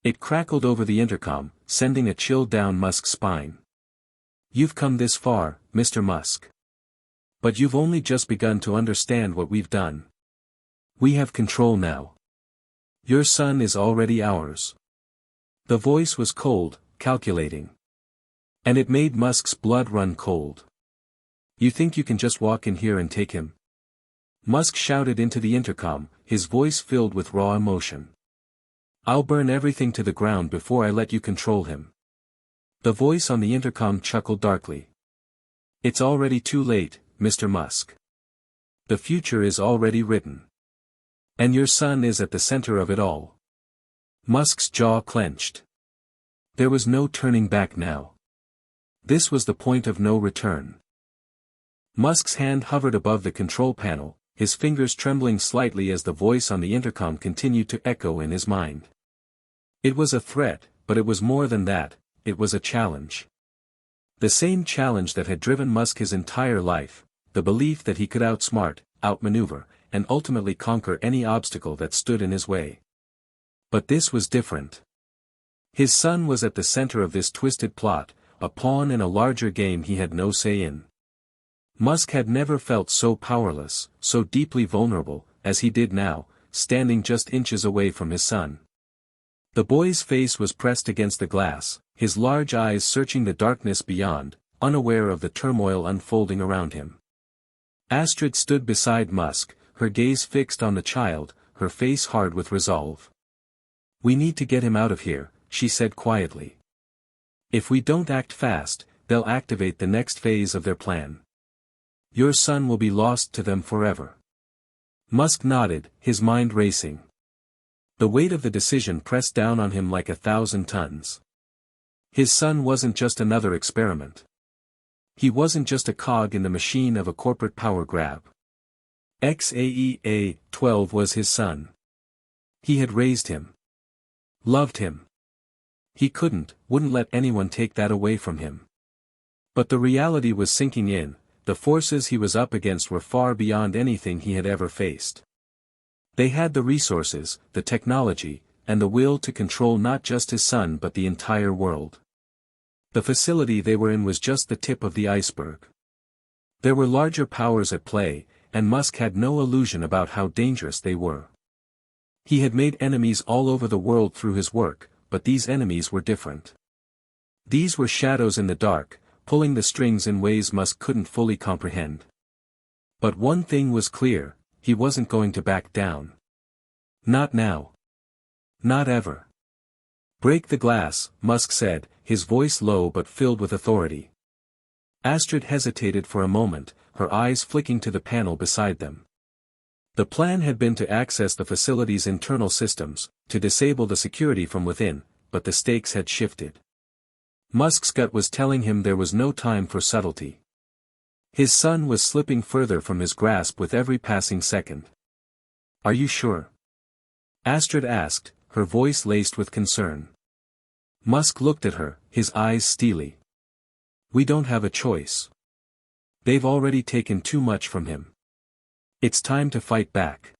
It crackled over the intercom, sending a chill down Musk's spine. "You've come this far, Mr. Musk. But you've only just begun to understand what we've done. We have control now. Your son is already ours." The voice was cold, calculating. And it made Musk's blood run cold. "You think you can just walk in here and take him?" Musk shouted into the intercom, his voice filled with raw emotion. "I'll burn everything to the ground before I let you control him." The voice on the intercom chuckled darkly. "It's already too late, Mr. Musk. The future is already written. And your son is at the center of it all." Musk's jaw clenched. There was no turning back now. This was the point of no return. Musk's hand hovered above the control panel, his fingers trembling slightly as the voice on the intercom continued to echo in his mind. It was a threat, but it was more than that, it was a challenge. The same challenge that had driven Musk his entire life, the belief that he could outsmart, outmaneuver, and ultimately conquer any obstacle that stood in his way. But this was different. His son was at the center of this twisted plot, a pawn in a larger game he had no say in. Musk had never felt so powerless, so deeply vulnerable, as he did now, standing just inches away from his son. The boy's face was pressed against the glass, his large eyes searching the darkness beyond, unaware of the turmoil unfolding around him. Astrid stood beside Musk, her gaze fixed on the child, her face hard with resolve. "We need to get him out of here," she said quietly. "If we don't act fast, they'll activate the next phase of their plan. Your son will be lost to them forever." Musk nodded, his mind racing. The weight of the decision pressed down on him like 1,000 tons. His son wasn't just another experiment. He wasn't just a cog in the machine of a corporate power grab. XAEA 12 was his son. He had raised him. Loved him. He wouldn't let anyone take that away from him. But the reality was sinking in. The forces he was up against were far beyond anything he had ever faced. They had the resources, the technology, and the will to control not just his son but the entire world. The facility they were in was just the tip of the iceberg. There were larger powers at play, and Musk had no illusion about how dangerous they were. He had made enemies all over the world through his work, but these enemies were different. These were shadows in the dark, pulling the strings in ways Musk couldn't fully comprehend. But one thing was clear, he wasn't going to back down. Not now. Not ever. "Break the glass," Musk said, his voice low but filled with authority. Astrid hesitated for a moment, her eyes flicking to the panel beside them. The plan had been to access the facility's internal systems, to disable the security from within, but the stakes had shifted. Musk's gut was telling him there was no time for subtlety. His son was slipping further from his grasp with every passing second. "Are you sure?" Astrid asked, her voice laced with concern. Musk looked at her, his eyes steely. "We don't have a choice. They've already taken too much from him. It's time to fight back."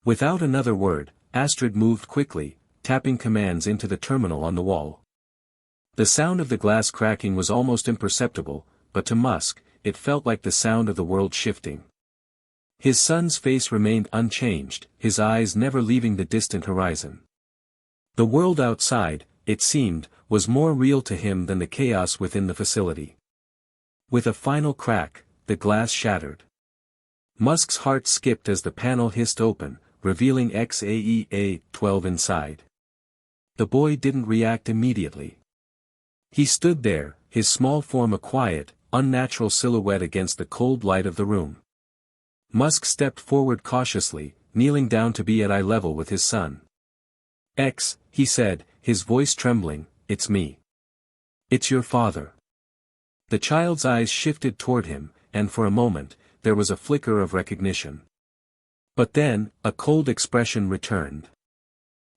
Without another word, Astrid moved quickly, tapping commands into the terminal on the wall. The sound of the glass cracking was almost imperceptible, but to Musk, it felt like the sound of the world shifting. His son's face remained unchanged, his eyes never leaving the distant horizon. The world outside, it seemed, was more real to him than the chaos within the facility. With a final crack, the glass shattered. Musk's heart skipped as the panel hissed open, revealing XAEA-12 inside. The boy didn't react immediately. He stood there, his small form a quiet, unnatural silhouette against the cold light of the room. Musk stepped forward cautiously, kneeling down to be at eye level with his son. "X," he said, his voice trembling, "it's me. It's your father." The child's eyes shifted toward him, and for a moment, there was a flicker of recognition. But then, a cold expression returned.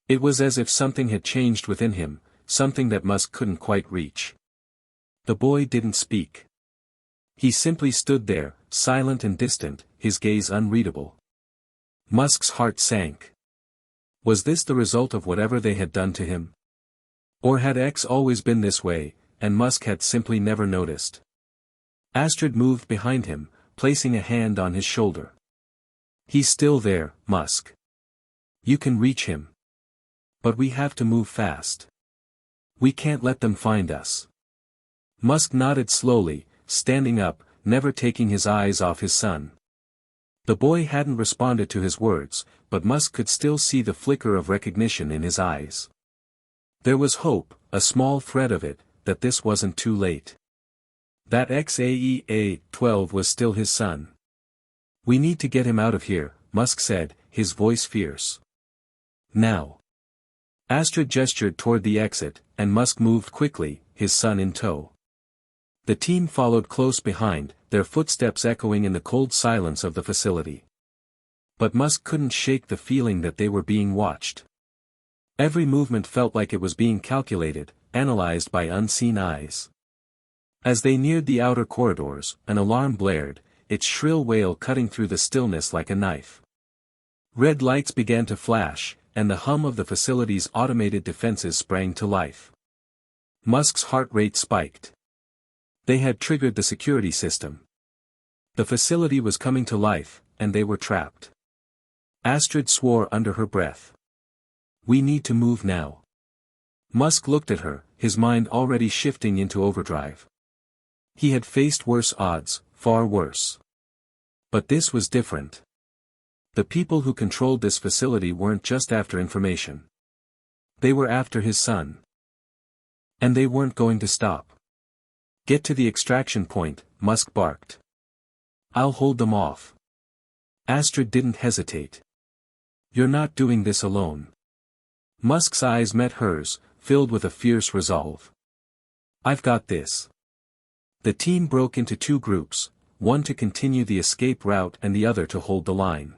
It was as if something had changed within him, something that Musk couldn't quite reach. The boy didn't speak. He simply stood there, silent and distant, his gaze unreadable. Musk's heart sank. Was this the result of whatever they had done to him? Or had X always been this way, and Musk had simply never noticed? Astrid moved behind him, placing a hand on his shoulder. "He's still there, Musk. You can reach him. But we have to move fast. We can't let them find us." Musk nodded slowly, standing up, never taking his eyes off his son. The boy hadn't responded to his words, but Musk could still see the flicker of recognition in his eyes. There was hope, a small thread of it, that this wasn't too late. That XAEA-12 was still his son. "We need to get him out of here," Musk said, his voice fierce. "Now." Astrid gestured toward the exit, and Musk moved quickly, his son in tow. The team followed close behind, their footsteps echoing in the cold silence of the facility. But Musk couldn't shake the feeling that they were being watched. Every movement felt like it was being calculated, analyzed by unseen eyes. As they neared the outer corridors, an alarm blared, its shrill wail cutting through the stillness like a knife. Red lights began to flash, and the hum of the facility's automated defenses sprang to life. Musk's heart rate spiked. They had triggered the security system. The facility was coming to life, and they were trapped. Astrid swore under her breath. "We need to move now." Musk looked at her, his mind already shifting into overdrive. He had faced worse odds, far worse. But this was different. The people who controlled this facility weren't just after information. They were after his son. And they weren't going to stop. "Get to the extraction point," Musk barked. "I'll hold them off." Astrid didn't hesitate. "You're not doing this alone." Musk's eyes met hers, filled with a fierce resolve. "I've got this." The team broke into two groups, one to continue the escape route and the other to hold the line.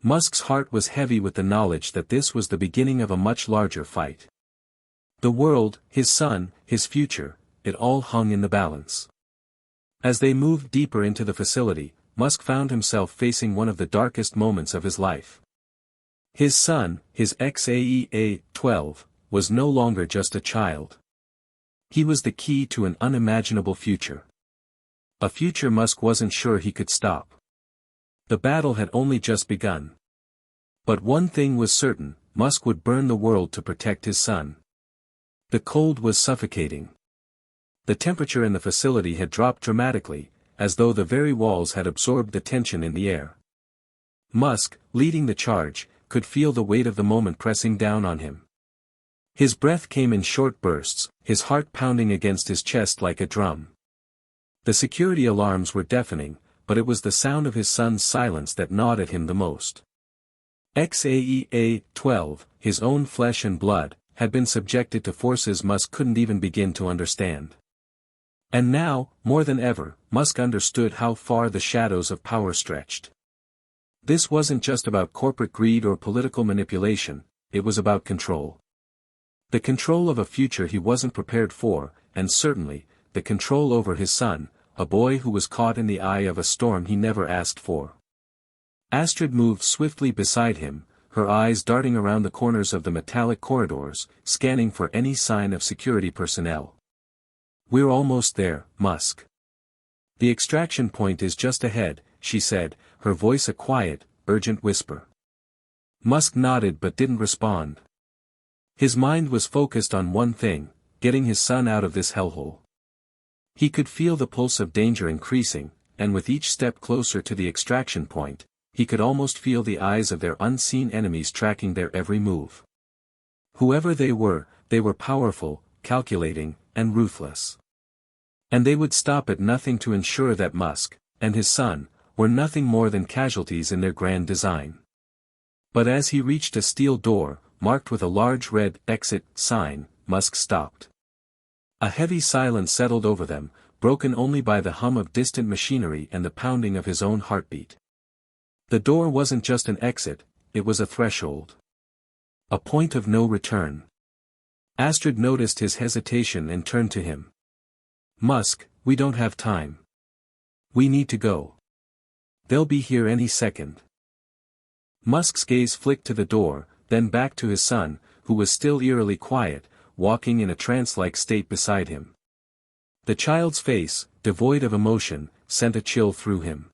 Musk's heart was heavy with the knowledge that this was the beginning of a much larger fight. The world, his son, his future, it all hung in the balance. As they moved deeper into the facility, Musk found himself facing one of the darkest moments of his life. His son, his XAEA-12, was no longer just a child. He was the key to an unimaginable future. A future Musk wasn't sure he could stop. The battle had only just begun. But one thing was certain, Musk would burn the world to protect his son. The cold was suffocating. The temperature in the facility had dropped dramatically, as though the very walls had absorbed the tension in the air. Musk, leading the charge, could feel the weight of the moment pressing down on him. His breath came in short bursts, his heart pounding against his chest like a drum. The security alarms were deafening, but it was the sound of his son's silence that gnawed at him the most. XAEA-12, his own flesh and blood, had been subjected to forces Musk couldn't even begin to understand. And now, more than ever, Musk understood how far the shadows of power stretched. This wasn't just about corporate greed or political manipulation, it was about control. The control of a future he wasn't prepared for, and certainly, the control over his son, a boy who was caught in the eye of a storm he never asked for. Astrid moved swiftly beside him, her eyes darting around the corners of the metallic corridors, scanning for any sign of security personnel. "We're almost there, Musk. The extraction point is just ahead," she said, her voice a quiet, urgent whisper. Musk nodded but didn't respond. His mind was focused on one thing, getting his son out of this hellhole. He could feel the pulse of danger increasing, and with each step closer to the extraction point, he could almost feel the eyes of their unseen enemies tracking their every move. Whoever they were powerful, calculating, and ruthless. And they would stop at nothing to ensure that Musk, and his son, were nothing more than casualties in their grand design. But as he reached a steel door, marked with a large red exit sign, Musk stopped. A heavy silence settled over them, broken only by the hum of distant machinery and the pounding of his own heartbeat. The door wasn't just an exit, it was a threshold. A point of no return. Astrid noticed his hesitation and turned to him. "Musk, we don't have time. We need to go. They'll be here any second." Musk's gaze flicked to the door, then back to his son, who was still eerily quiet, walking in a trance-like state beside him. The child's face, devoid of emotion, sent a chill through him.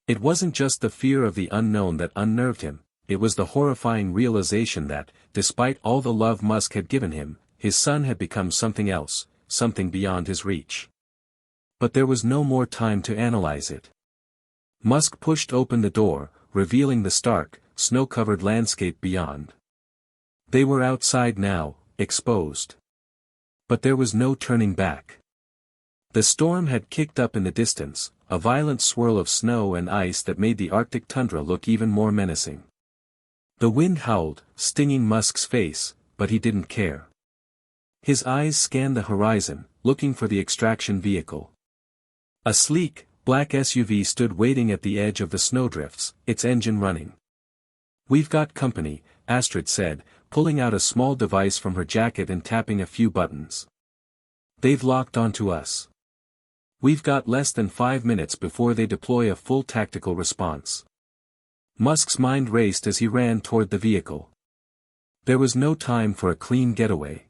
It wasn't just the fear of the unknown that unnerved him, it was the horrifying realization that, despite all the love Musk had given him, his son had become something else, something beyond his reach. But there was no more time to analyze it. Musk pushed open the door, revealing the stark, snow-covered landscape beyond. They were outside now, exposed. But there was no turning back. The storm had kicked up in the distance, a violent swirl of snow and ice that made the Arctic tundra look even more menacing. The wind howled, stinging Musk's face, but he didn't care. His eyes scanned the horizon, looking for the extraction vehicle. A sleek, black SUV stood waiting at the edge of the snowdrifts, its engine running. "We've got company," Astrid said, pulling out a small device from her jacket and tapping a few buttons. "They've locked onto us. We've got less than 5 minutes before they deploy a full tactical response." Musk's mind raced as he ran toward the vehicle. There was no time for a clean getaway.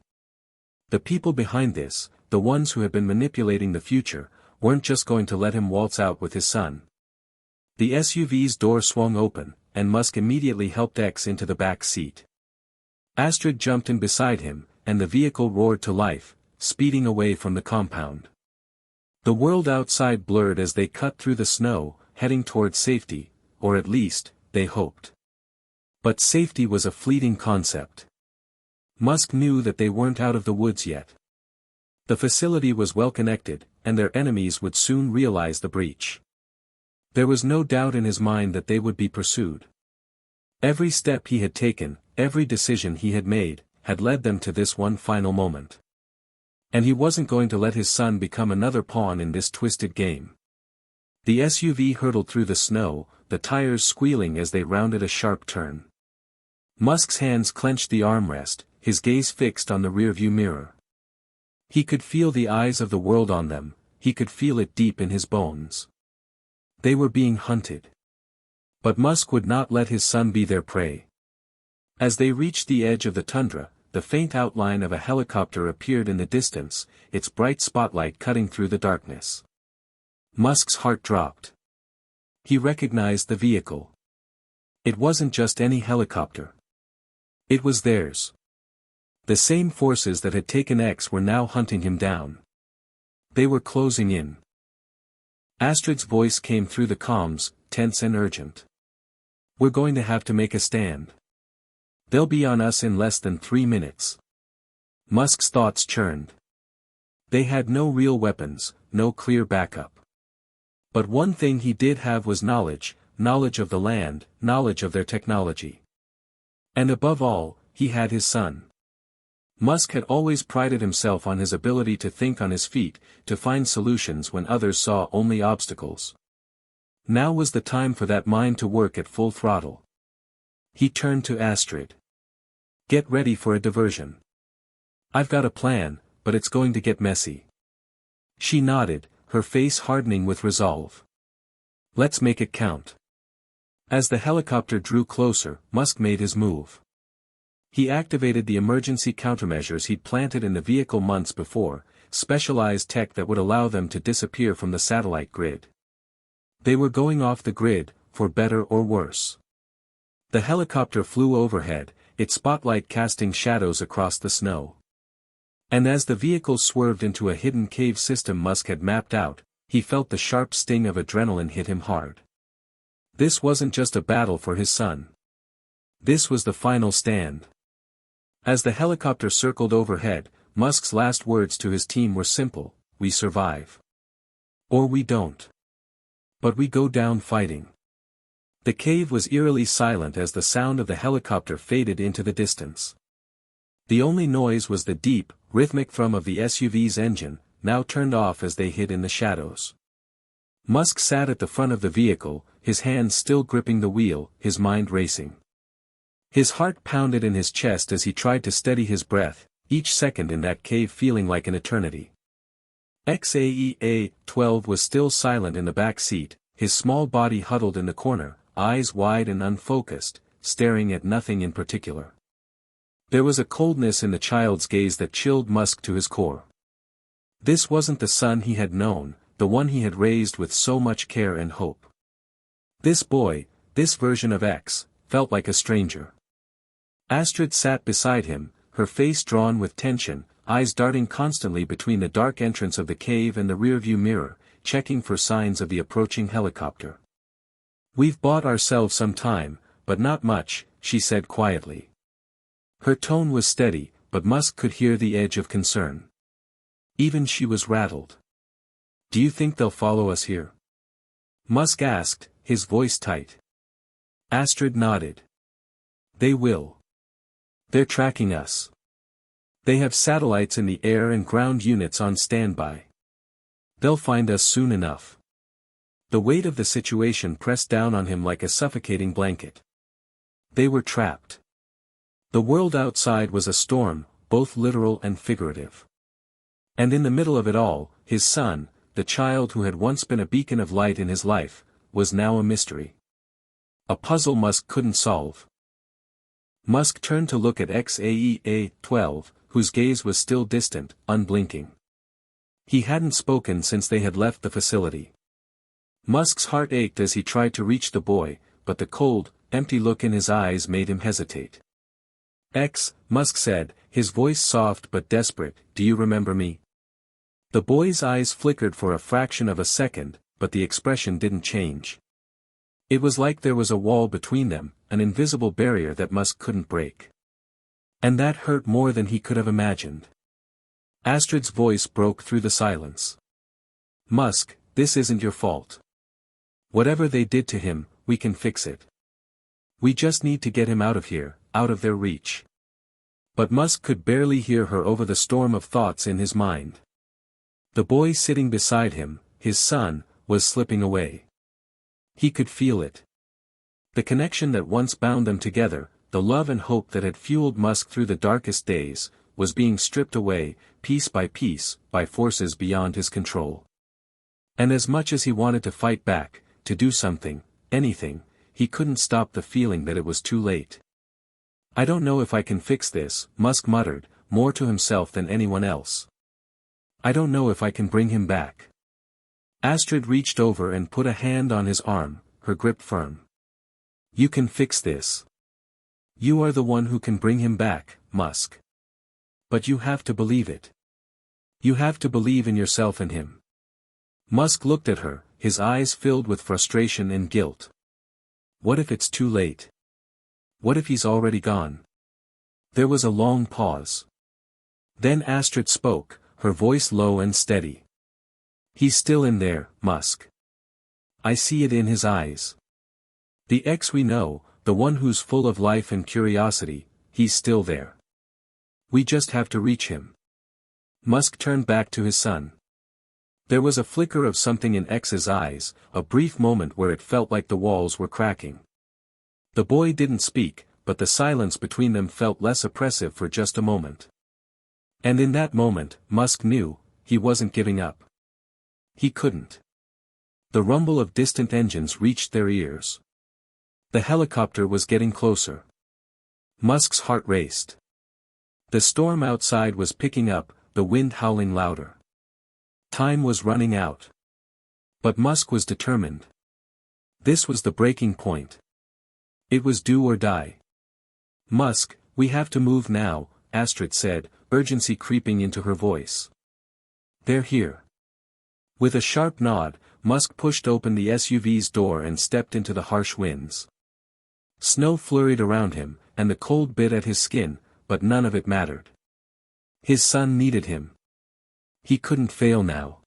The people behind this, the ones who had been manipulating the future, weren't just going to let him waltz out with his son. The SUV's door swung open, and Musk immediately helped X into the back seat. Astrid jumped in beside him, and the vehicle roared to life, speeding away from the compound. The world outside blurred as they cut through the snow, heading toward safety, or at least, they hoped. But safety was a fleeting concept. Musk knew that they weren't out of the woods yet. The facility was well connected, and their enemies would soon realize the breach. There was no doubt in his mind that they would be pursued. Every step he had taken, every decision he had made, had led them to this one final moment. And he wasn't going to let his son become another pawn in this twisted game. The SUV hurtled through the snow, the tires squealing as they rounded a sharp turn. Musk's hands clenched the armrest, his gaze fixed on the rearview mirror. He could feel the eyes of the world on them, he could feel it deep in his bones. They were being hunted. But Musk would not let his son be their prey. As they reached the edge of the tundra, the faint outline of a helicopter appeared in the distance, its bright spotlight cutting through the darkness. Musk's heart dropped. He recognized the vehicle. It wasn't just any helicopter. It was theirs. The same forces that had taken X were now hunting him down. They were closing in. Astrid's voice came through the comms, tense and urgent. "We're going to have to make a stand. They'll be on us in less than 3 minutes." Musk's thoughts churned. They had no real weapons, no clear backup. But one thing he did have was knowledge of the land, knowledge of their technology. And above all, he had his son. Musk had always prided himself on his ability to think on his feet, to find solutions when others saw only obstacles. Now was the time for that mind to work at full throttle. He turned to Astrid. "Get ready for a diversion. I've got a plan, but it's going to get messy." She nodded, her face hardening with resolve. "Let's make it count." As the helicopter drew closer, Musk made his move. He activated the emergency countermeasures he'd planted in the vehicle months before, specialized tech that would allow them to disappear from the satellite grid. They were going off the grid, for better or worse. The helicopter flew overhead, its spotlight casting shadows across the snow. And as the vehicle swerved into a hidden cave system Musk had mapped out, he felt the sharp sting of adrenaline hit him hard. This wasn't just a battle for his son. This was the final stand. As the helicopter circled overhead, Musk's last words to his team were simple: "We survive. Or we don't. But we go down fighting." The cave was eerily silent as the sound of the helicopter faded into the distance. The only noise was the deep, rhythmic thrum of the SUV's engine, now turned off as they hid in the shadows. Musk sat at the front of the vehicle, his hands still gripping the wheel, his mind racing. His heart pounded in his chest as he tried to steady his breath, each second in that cave feeling like an eternity. XAEA-12 was still silent in the back seat, his small body huddled in the corner, eyes wide and unfocused, staring at nothing in particular. There was a coldness in the child's gaze that chilled Musk to his core. This wasn't the son he had known, the one he had raised with so much care and hope. This boy, this version of X, felt like a stranger. Astrid sat beside him, her face drawn with tension, eyes darting constantly between the dark entrance of the cave and the rearview mirror, checking for signs of the approaching helicopter. "We've bought ourselves some time, but not much," she said quietly. Her tone was steady, but Musk could hear the edge of concern. Even she was rattled. "Do you think they'll follow us here?" Musk asked, his voice tight. Astrid nodded. "They will. They're tracking us. They have satellites in the air and ground units on standby. They'll find us soon enough." The weight of the situation pressed down on him like a suffocating blanket. They were trapped. The world outside was a storm, both literal and figurative. And in the middle of it all, his son, the child who had once been a beacon of light in his life, was now a mystery. A puzzle Musk couldn't solve. Musk turned to look at XAEA-12, whose gaze was still distant, unblinking. He hadn't spoken since they had left the facility. Musk's heart ached as he tried to reach the boy, but the cold, empty look in his eyes made him hesitate. Musk said, his voice soft but desperate, "Do you remember me?" The boy's eyes flickered for a fraction of a second, but the expression didn't change. It was like there was a wall between them, an invisible barrier that Musk couldn't break. And that hurt more than he could have imagined. Astrid's voice broke through the silence. "Musk, this isn't your fault. Whatever they did to him, we can fix it. We just need to get him out of here, out of their reach." But Musk could barely hear her over the storm of thoughts in his mind. The boy sitting beside him, his son, was slipping away. He could feel it. The connection that once bound them together, the love and hope that had fueled Musk through the darkest days, was being stripped away, piece, by forces beyond his control. And as much as he wanted to fight back, to do something, anything, he couldn't stop the feeling that it was too late. "I don't know if I can fix this," Musk muttered, more to himself than anyone else. "I don't know if I can bring him back." Astrid reached over and put a hand on his arm, her grip firm. "You can fix this. You are the one who can bring him back, Musk. But you have to believe it. You have to believe in yourself and him." Musk looked at her, his eyes filled with frustration and guilt. What if it's too late? What if he's already gone? There was a long pause. Then Astrid spoke, her voice low and steady. "He's still in there, Musk. I see it in his eyes. The ex we know, the one who's full of life and curiosity, he's still there. We just have to reach him." Musk turned back to his son. There was a flicker of something in X's eyes, a brief moment where it felt like the walls were cracking. The boy didn't speak, but the silence between them felt less oppressive for just a moment. And in that moment, Musk knew, he wasn't giving up. He couldn't. The rumble of distant engines reached their ears. The helicopter was getting closer. Musk's heart raced. The storm outside was picking up, the wind howling louder. Time was running out. But Musk was determined. This was the breaking point. It was do or die. "Musk, we have to move now," Astrid said, urgency creeping into her voice. "They're here." With a sharp nod, Musk pushed open the SUV's door and stepped into the harsh winds. Snow flurried around him, and the cold bit at his skin, but none of it mattered. His son needed him. He couldn't fail now.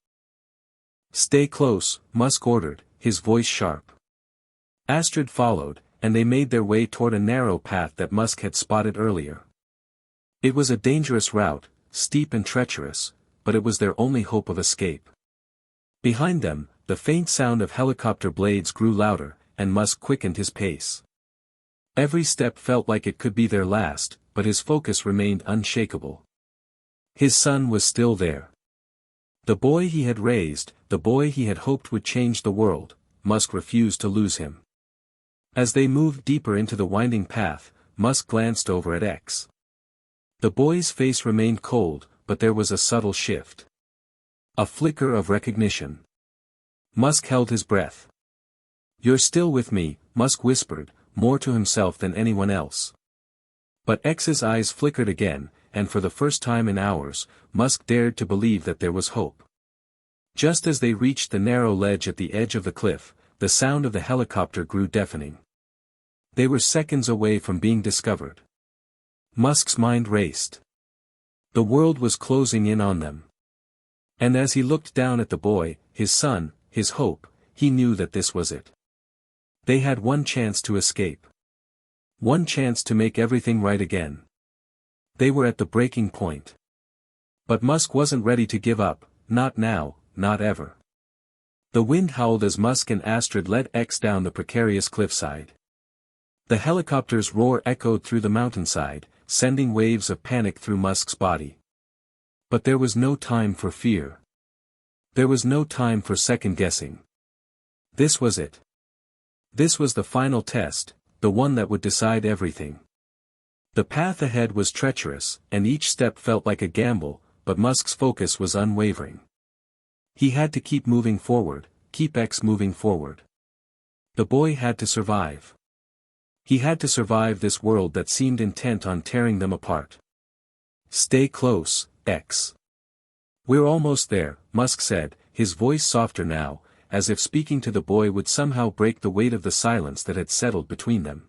"Stay close," Musk ordered, his voice sharp. Astrid followed, and they made their way toward a narrow path that Musk had spotted earlier. It was a dangerous route, steep and treacherous, but it was their only hope of escape. Behind them, the faint sound of helicopter blades grew louder, and Musk quickened his pace. Every step felt like it could be their last, but his focus remained unshakable. His son was still there. The boy he had raised, the boy he had hoped would change the world, Musk refused to lose him. As they moved deeper into the winding path, Musk glanced over at X. The boy's face remained cold, but there was a subtle shift. A flicker of recognition. Musk held his breath. "You're still with me," Musk whispered, more to himself than anyone else. But X's eyes flickered again, and for the first time in hours, Musk dared to believe that there was hope. Just as they reached the narrow ledge at the edge of the cliff, the sound of the helicopter grew deafening. They were seconds away from being discovered. Musk's mind raced. The world was closing in on them. And as he looked down at the boy, his son, his hope, he knew that this was it. They had one chance to escape. One chance to make everything right again. They were at the breaking point. But Musk wasn't ready to give up, not now, not ever. The wind howled as Musk and Astrid led X down the precarious cliffside. The helicopter's roar echoed through the mountainside, sending waves of panic through Musk's body. But there was no time for fear. There was no time for second-guessing. This was it. This was the final test, the one that would decide everything. The path ahead was treacherous, and each step felt like a gamble, but Musk's focus was unwavering. He had to keep moving forward, keep X moving forward. The boy had to survive. He had to survive this world that seemed intent on tearing them apart. "Stay close, X. We're almost there," Musk said, his voice softer now, as if speaking to the boy would somehow break the weight of the silence that had settled between them.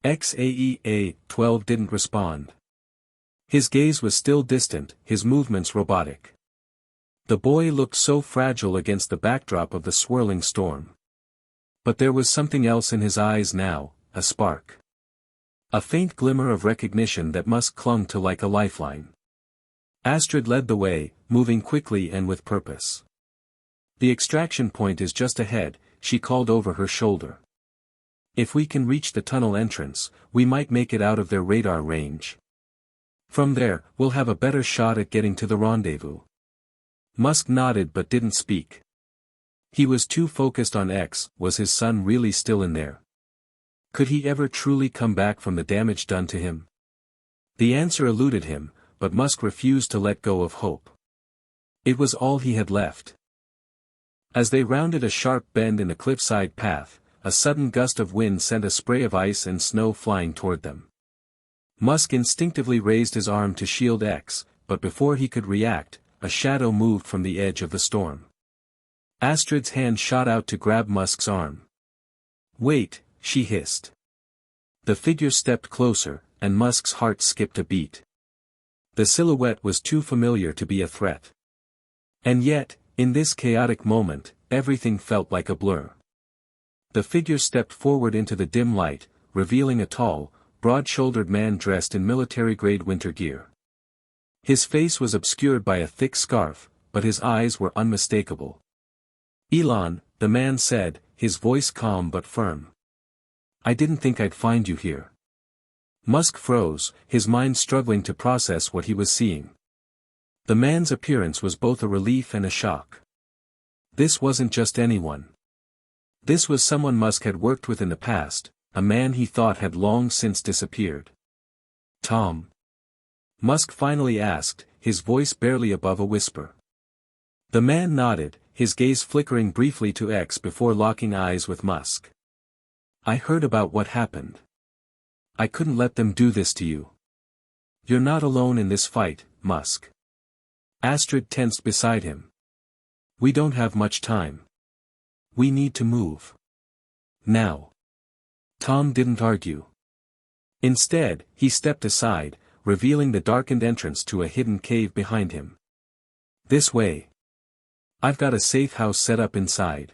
XAEA-12 didn't respond. His gaze was still distant, his movements robotic. The boy looked so fragile against the backdrop of the swirling storm. But there was something else in his eyes now, a spark. A faint glimmer of recognition that Musk clung to like a lifeline. Astrid led the way, moving quickly and with purpose. "The extraction point is just ahead," she called over her shoulder. "If we can reach the tunnel entrance, we might make it out of their radar range." From there, we'll have a better shot at getting to the rendezvous. Musk nodded but didn't speak. He was too focused on X. Was his son really still in there? Could he ever truly come back from the damage done to him? The answer eluded him, but Musk refused to let go of hope. It was all he had left. As they rounded a sharp bend in a cliffside path, a sudden gust of wind sent a spray of ice and snow flying toward them. Musk instinctively raised his arm to shield X, but before he could react, a shadow moved from the edge of the storm. Astrid's hand shot out to grab Musk's arm. "Wait," she hissed. The figure stepped closer, and Musk's heart skipped a beat. The silhouette was too familiar to be a threat. And yet, in this chaotic moment, everything felt like a blur. The figure stepped forward into the dim light, revealing a tall, broad-shouldered man dressed in military-grade winter gear. His face was obscured by a thick scarf, but his eyes were unmistakable. "Elon," the man said, his voice calm but firm. "I didn't think I'd find you here." Musk froze, his mind struggling to process what he was seeing. The man's appearance was both a relief and a shock. This wasn't just anyone. This was someone Musk had worked with in the past, a man he thought had long since disappeared. "Tom?" Musk finally asked, his voice barely above a whisper. The man nodded, his gaze flickering briefly to X before locking eyes with Musk. "I heard about what happened. I couldn't let them do this to you. You're not alone in this fight, Musk." Astrid tensed beside him. "We don't have much time. We need to move. Now." Tom didn't argue. Instead, he stepped aside, revealing the darkened entrance to a hidden cave behind him. "This way. I've got a safe house set up inside.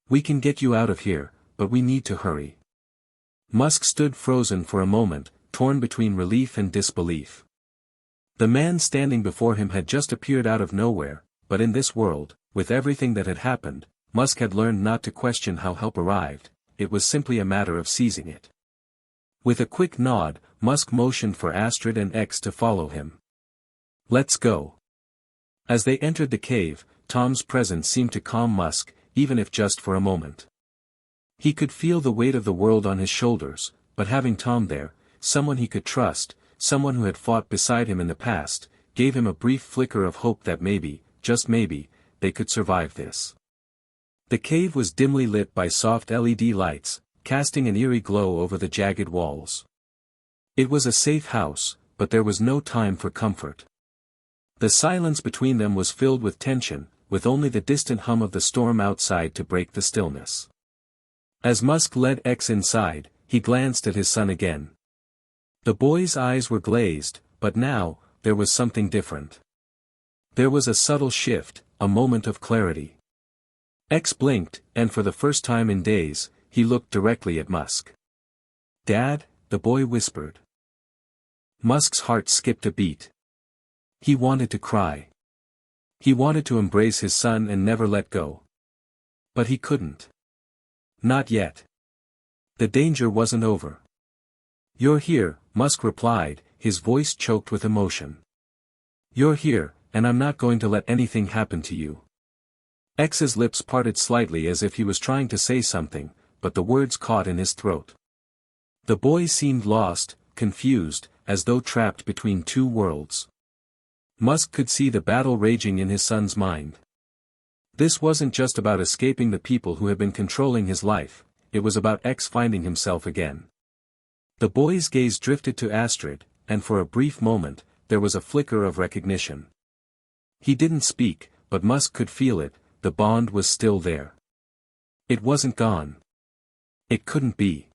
We can get you out of here, but we need to hurry." Musk stood frozen for a moment, torn between relief and disbelief. The man standing before him had just appeared out of nowhere, but in this world, with everything that had happened, Musk had learned not to question how help arrived, it was simply a matter of seizing it. With a quick nod, Musk motioned for Astrid and X to follow him. "Let's go." As they entered the cave, Tom's presence seemed to calm Musk, even if just for a moment. He could feel the weight of the world on his shoulders, but having Tom there, someone he could trust, someone who had fought beside him in the past, gave him a brief flicker of hope that maybe, just maybe, they could survive this. The cave was dimly lit by soft LED lights, casting an eerie glow over the jagged walls. It was a safe house, but there was no time for comfort. The silence between them was filled with tension, with only the distant hum of the storm outside to break the stillness. As Musk led X inside, he glanced at his son again. The boy's eyes were glazed, but now, there was something different. There was a subtle shift, a moment of clarity. X blinked, and for the first time in days, he looked directly at Musk. "Dad?" the boy whispered. Musk's heart skipped a beat. He wanted to cry. He wanted to embrace his son and never let go. But he couldn't. Not yet. The danger wasn't over. "You're here," Musk replied, his voice choked with emotion. "You're here, and I'm not going to let anything happen to you." X's lips parted slightly as if he was trying to say something, but the words caught in his throat. The boy seemed lost, confused, as though trapped between two worlds. Musk could see the battle raging in his son's mind. This wasn't just about escaping the people who had been controlling his life, it was about X finding himself again. The boy's gaze drifted to Astrid, and for a brief moment, there was a flicker of recognition. He didn't speak, but Musk could feel it, the bond was still there. It wasn't gone. It couldn't be.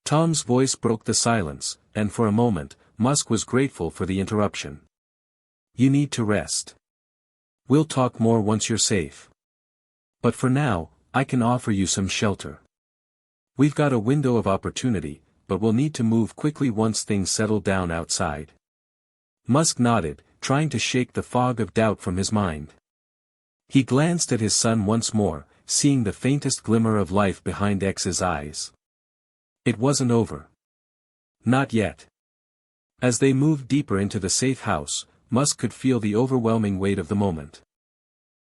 Tom's voice broke the silence, and for a moment, Musk was grateful for the interruption. "You need to rest. We'll talk more once you're safe. But for now, I can offer you some shelter. We've got a window of opportunity, but we'll need to move quickly once things settle down outside." Musk nodded, trying to shake the fog of doubt from his mind. He glanced at his son once more, seeing the faintest glimmer of life behind X's eyes. It wasn't over. Not yet. As they moved deeper into the safe house, Musk could feel the overwhelming weight of the moment.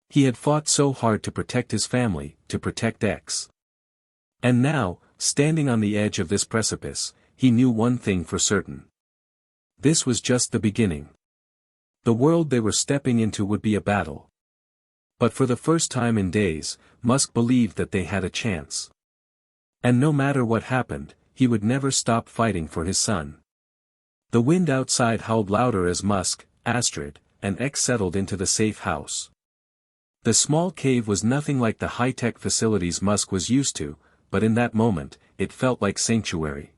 He had fought so hard to protect his family, to protect X. And now, standing on the edge of this precipice, he knew one thing for certain. This was just the beginning. The world they were stepping into would be a battle. But for the first time in days, Musk believed that they had a chance. And no matter what happened, he would never stop fighting for his son. The wind outside howled louder as Musk, Astrid, and X settled into the safe house. The small cave was nothing like the high-tech facilities Musk was used to, but in that moment, it felt like sanctuary.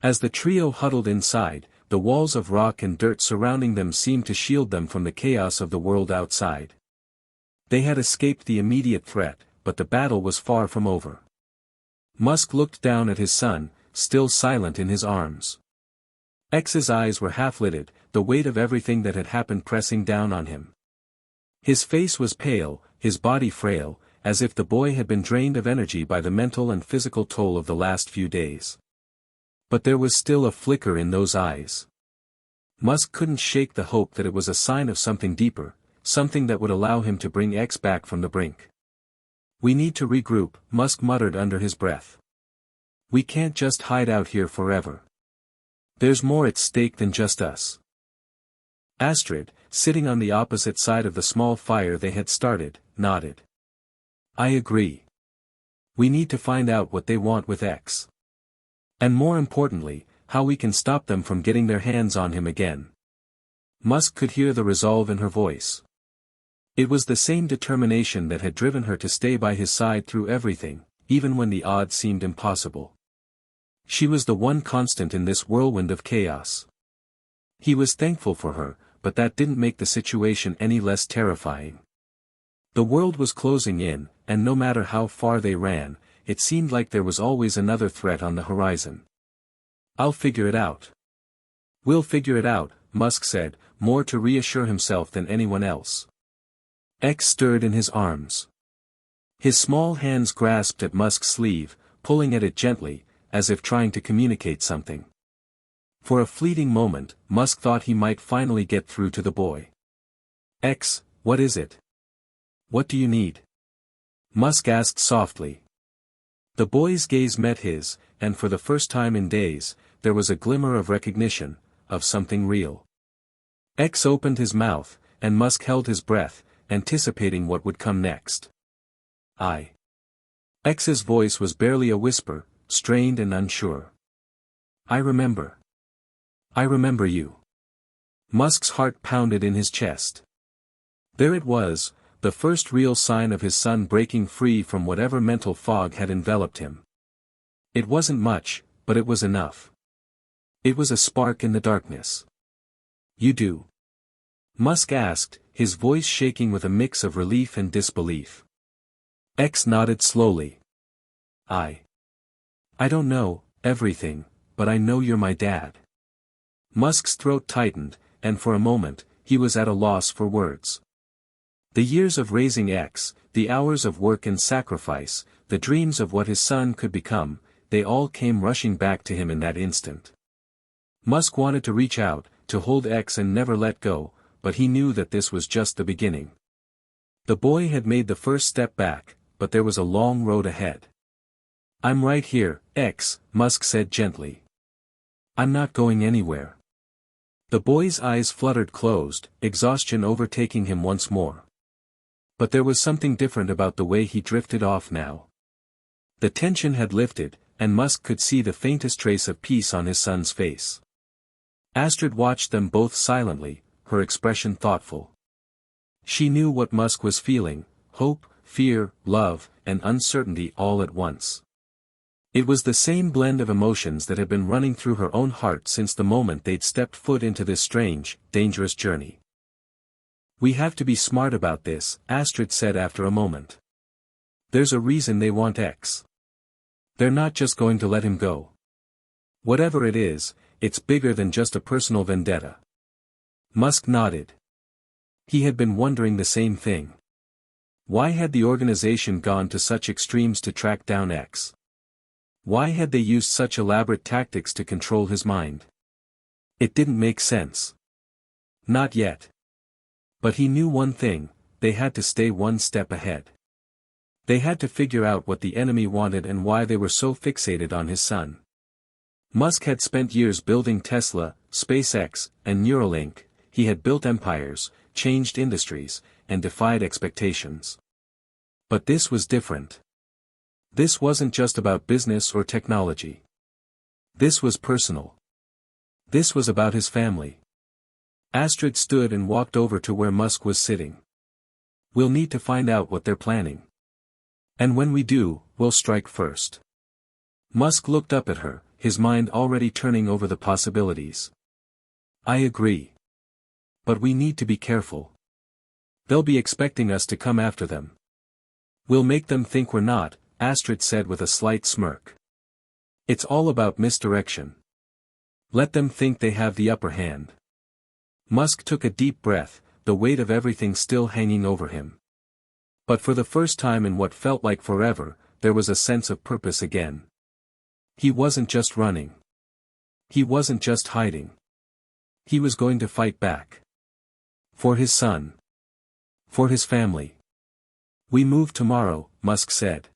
As the trio huddled inside, the walls of rock and dirt surrounding them seemed to shield them from the chaos of the world outside. They had escaped the immediate threat, but the battle was far from over. Musk looked down at his son, still silent in his arms. X's eyes were half-lidded, the weight of everything that had happened pressing down on him. His face was pale, his body frail, as if the boy had been drained of energy by the mental and physical toll of the last few days. But there was still a flicker in those eyes. Musk couldn't shake the hope that it was a sign of something deeper, something that would allow him to bring X back from the brink. "We need to regroup," Musk muttered under his breath. "We can't just hide out here forever. There's more at stake than just us." Astrid, sitting on the opposite side of the small fire they had started, nodded. "I agree. We need to find out what they want with X. And more importantly, how we can stop them from getting their hands on him again." Musk could hear the resolve in her voice. It was the same determination that had driven her to stay by his side through everything, even when the odds seemed impossible. She was the one constant in this whirlwind of chaos. He was thankful for her, but that didn't make the situation any less terrifying. The world was closing in, and no matter how far they ran, it seemed like there was always another threat on the horizon. "I'll figure it out." "We'll figure it out," Musk said, more to reassure himself than anyone else. X stirred in his arms. His small hands grasped at Musk's sleeve, pulling at it gently, as if trying to communicate something. For a fleeting moment, Musk thought he might finally get through to the boy. "X, what is it? What do you need?" Musk asked softly. The boy's gaze met his, and for the first time in days, there was a glimmer of recognition, of something real. X opened his mouth, and Musk held his breath, anticipating what would come next. "I." X's voice was barely a whisper, strained and unsure. "I remember. I remember you." Musk's heart pounded in his chest. There it was, the first real sign of his son breaking free from whatever mental fog had enveloped him. It wasn't much, but it was enough. It was a spark in the darkness. "You do?" Musk asked, his voice shaking with a mix of relief and disbelief. X nodded slowly. I don't know everything, but I know you're my dad." Musk's throat tightened, and for a moment, he was at a loss for words. The years of raising X, the hours of work and sacrifice, the dreams of what his son could become, they all came rushing back to him in that instant. Musk wanted to reach out, to hold X and never let go, but he knew that this was just the beginning. The boy had made the first step back, but there was a long road ahead. "I'm right here, X," Musk said gently. "I'm not going anywhere." The boy's eyes fluttered closed, exhaustion overtaking him once more. But there was something different about the way he drifted off now. The tension had lifted, and Musk could see the faintest trace of peace on his son's face. Astrid watched them both silently, her expression thoughtful. She knew what Musk was feeling: hope, fear, love, and uncertainty all at once. It was the same blend of emotions that had been running through her own heart since the moment they'd stepped foot into this strange, dangerous journey. "We have to be smart about this," Astrid said after a moment. "There's a reason they want X. They're not just going to let him go. Whatever it is, it's bigger than just a personal vendetta." Musk nodded. He had been wondering the same thing. Why had the organization gone to such extremes to track down X? Why had they used such elaborate tactics to control his mind? It didn't make sense. Not yet. But he knew one thing, they had to stay one step ahead. They had to figure out what the enemy wanted and why they were so fixated on his son. Musk had spent years building Tesla, SpaceX, and Neuralink. He had built empires, changed industries, and defied expectations. But this was different. This wasn't just about business or technology. This was personal. This was about his family. Astrid stood and walked over to where Musk was sitting. "We'll need to find out what they're planning. And when we do, we'll strike first." Musk looked up at her, his mind already turning over the possibilities. "I agree. But we need to be careful. They'll be expecting us to come after them." "We'll make them think we're not," Astrid said with a slight smirk. "It's all about misdirection. Let them think they have the upper hand." Musk took a deep breath, the weight of everything still hanging over him. But for the first time in what felt like forever, there was a sense of purpose again. He wasn't just running. He wasn't just hiding. He was going to fight back. For his son. For his family. "We move tomorrow," Musk said.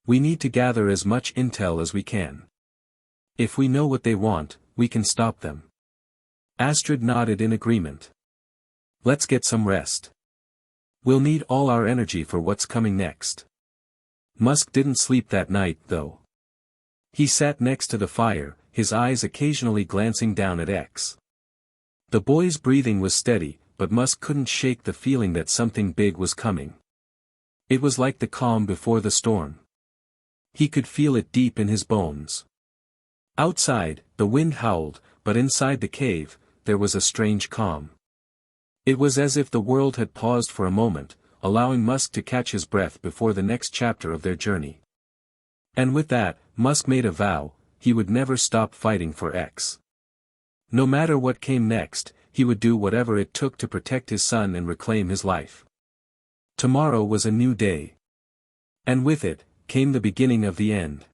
"We need to gather as much intel as we can. If we know what they want, we can stop them." Astrid nodded in agreement. "Let's get some rest. We'll need all our energy for what's coming next." Musk didn't sleep that night, though. He sat next to the fire, his eyes occasionally glancing down at X. The boy's breathing was steady, but Musk couldn't shake the feeling that something big was coming. It was like the calm before the storm. He could feel it deep in his bones. Outside, the wind howled, but inside the cave, there was a strange calm. It was as if the world had paused for a moment, allowing Musk to catch his breath before the next chapter of their journey. And with that, Musk made a vow, he would never stop fighting for X. No matter what came next, he would do whatever it took to protect his son and reclaim his life. Tomorrow was a new day. And with it, came the beginning of the end.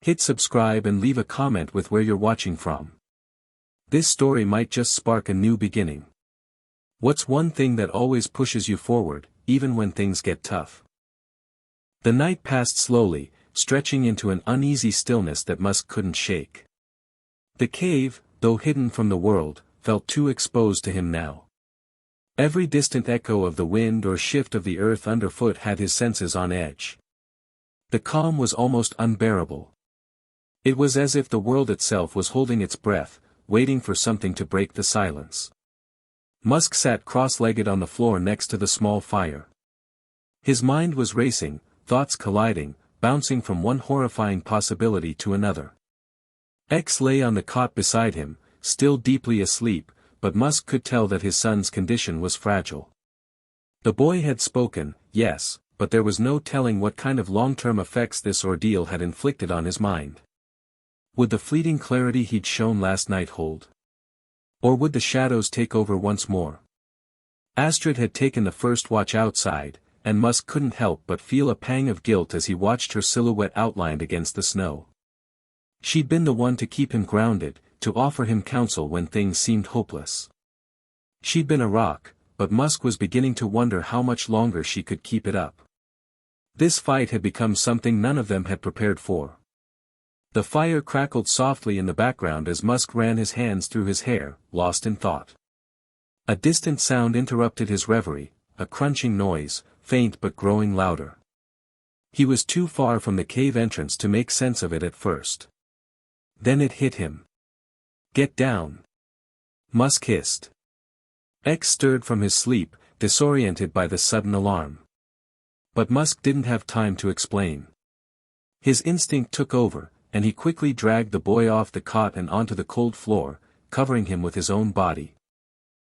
Hit subscribe and leave a comment with where you're watching from. This story might just spark a new beginning. What's one thing that always pushes you forward, even when things get tough? The night passed slowly, stretching into an uneasy stillness that Musk couldn't shake. The cave, though hidden from the world, felt too exposed to him now. Every distant echo of the wind or shift of the earth underfoot had his senses on edge. The calm was almost unbearable. It was as if the world itself was holding its breath, waiting for something to break the silence. Musk sat cross-legged on the floor next to the small fire. His mind was racing, thoughts colliding, bouncing from one horrifying possibility to another. X lay on the cot beside him, still deeply asleep, but Musk could tell that his son's condition was fragile. The boy had spoken, yes, but there was no telling what kind of long-term effects this ordeal had inflicted on his mind. Would the fleeting clarity he'd shown last night hold? Or would the shadows take over once more? Astrid had taken the first watch outside, and Musk couldn't help but feel a pang of guilt as he watched her silhouette outlined against the snow. She'd been the one to keep him grounded, to offer him counsel when things seemed hopeless. She'd been a rock, but Musk was beginning to wonder how much longer she could keep it up. This fight had become something none of them had prepared for. The fire crackled softly in the background as Musk ran his hands through his hair, lost in thought. A distant sound interrupted his reverie, a crunching noise, faint but growing louder. He was too far from the cave entrance to make sense of it at first. Then it hit him. "Get down!" Musk hissed. X stirred from his sleep, disoriented by the sudden alarm. But Musk didn't have time to explain. His instinct took over, and he quickly dragged the boy off the cot and onto the cold floor, covering him with his own body.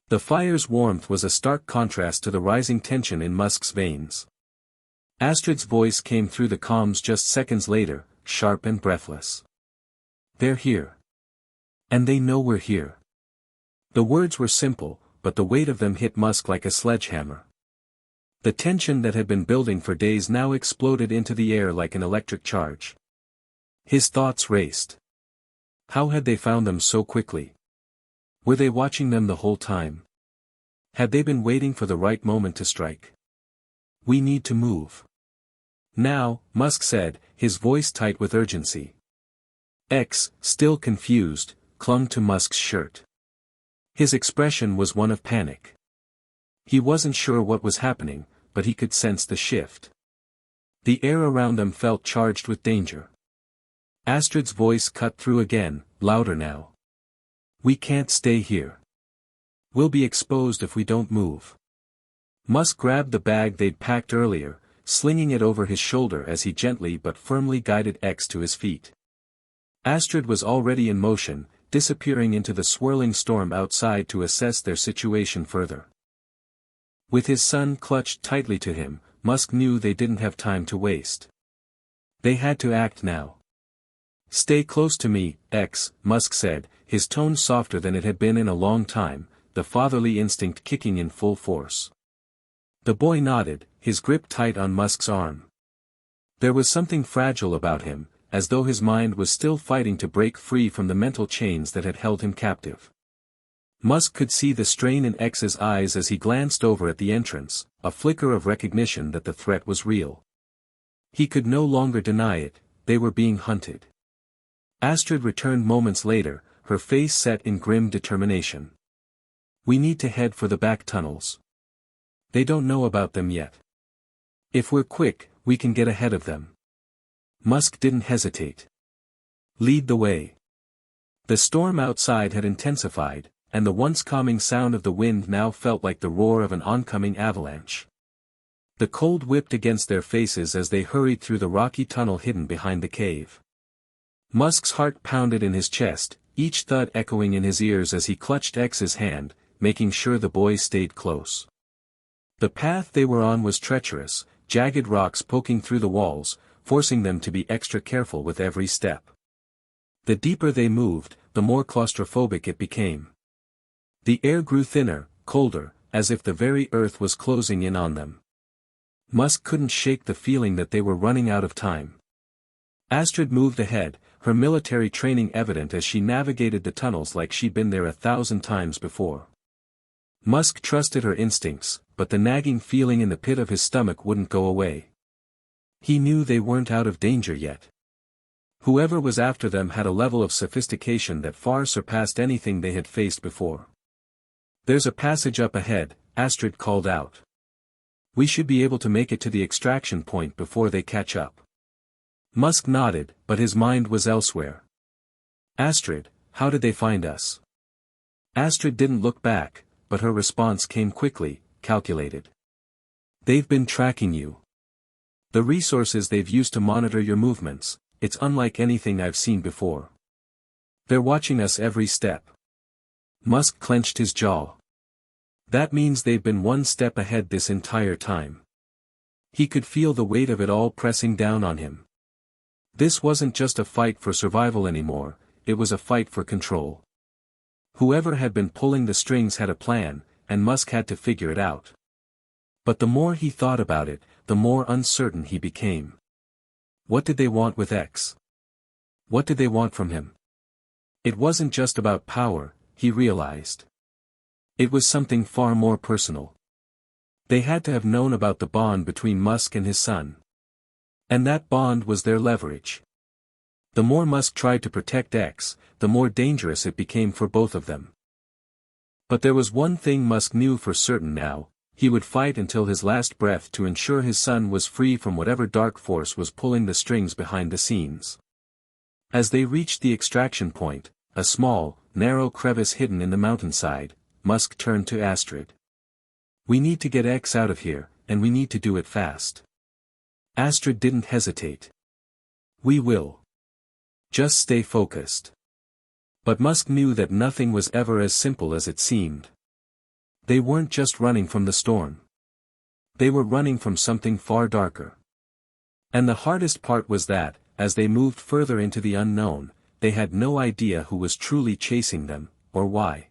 The fire's warmth was a stark contrast to the rising tension in Musk's veins. Astrid's voice came through the comms just seconds later, sharp and breathless. "They're here. And they know we're here." The words were simple, but the weight of them hit Musk like a sledgehammer. The tension that had been building for days now exploded into the air like an electric charge. His thoughts raced. How had they found them so quickly? Were they watching them the whole time? Had they been waiting for the right moment to strike? We need to move. Now, Musk said, his voice tight with urgency. X, still confused, clung to Musk's shirt. His expression was one of panic. He wasn't sure what was happening, but he could sense the shift. The air around them felt charged with danger. Astrid's voice cut through again, louder now. We can't stay here. We'll be exposed if we don't move. Musk grabbed the bag they'd packed earlier, slinging it over his shoulder as he gently but firmly guided X to his feet. Astrid was already in motion, disappearing into the swirling storm outside to assess their situation further. With his son clutched tightly to him, Musk knew they didn't have time to waste. They had to act now. Stay close to me, X, Musk said, his tone softer than it had been in a long time, the fatherly instinct kicking in full force. The boy nodded, his grip tight on Musk's arm. There was something fragile about him, as though his mind was still fighting to break free from the mental chains that had held him captive. Musk could see the strain in X's eyes as he glanced over at the entrance, a flicker of recognition that the threat was real. He could no longer deny it, they were being hunted. Astrid returned moments later, her face set in grim determination. We need to head for the back tunnels. They don't know about them yet. If we're quick, we can get ahead of them. Musk didn't hesitate. Lead the way. The storm outside had intensified, and the once calming sound of the wind now felt like the roar of an oncoming avalanche. The cold whipped against their faces as they hurried through the rocky tunnel hidden behind the cave. Musk's heart pounded in his chest, each thud echoing in his ears as he clutched X's hand, making sure the boy stayed close. The path they were on was treacherous, jagged rocks poking through the walls, forcing them to be extra careful with every step. The deeper they moved, the more claustrophobic it became. The air grew thinner, colder, as if the very earth was closing in on them. Musk couldn't shake the feeling that they were running out of time. Astrid moved ahead, her military training evident as she navigated the tunnels like she'd been there 1,000 times before. Musk trusted her instincts, but the nagging feeling in the pit of his stomach wouldn't go away. He knew they weren't out of danger yet. Whoever was after them had a level of sophistication that far surpassed anything they had faced before. There's a passage up ahead, Astrid called out. We should be able to make it to the extraction point before they catch up. Musk nodded, but his mind was elsewhere. Astrid, how did they find us? Astrid didn't look back, but her response came quickly, calculated. They've been tracking you. The resources they've used to monitor your movements, it's unlike anything I've seen before. They're watching us every step. Musk clenched his jaw. That means they've been one step ahead this entire time. He could feel the weight of it all pressing down on him. This wasn't just a fight for survival anymore, it was a fight for control. Whoever had been pulling the strings had a plan, and Musk had to figure it out. But the more he thought about it, the more uncertain he became. What did they want with X? What did they want from him? It wasn't just about power, he realized. It was something far more personal. They had to have known about the bond between Musk and his son. And that bond was their leverage. The more Musk tried to protect X, the more dangerous it became for both of them. But there was one thing Musk knew for certain now, he would fight until his last breath to ensure his son was free from whatever dark force was pulling the strings behind the scenes. As they reached the extraction point, a small, narrow crevice hidden in the mountainside, Musk turned to Astrid. We need to get X out of here, and we need to do it fast. Astrid didn't hesitate. We will. Just stay focused. But Musk knew that nothing was ever as simple as it seemed. They weren't just running from the storm. They were running from something far darker. And the hardest part was that, as they moved further into the unknown, they had no idea who was truly chasing them, or why.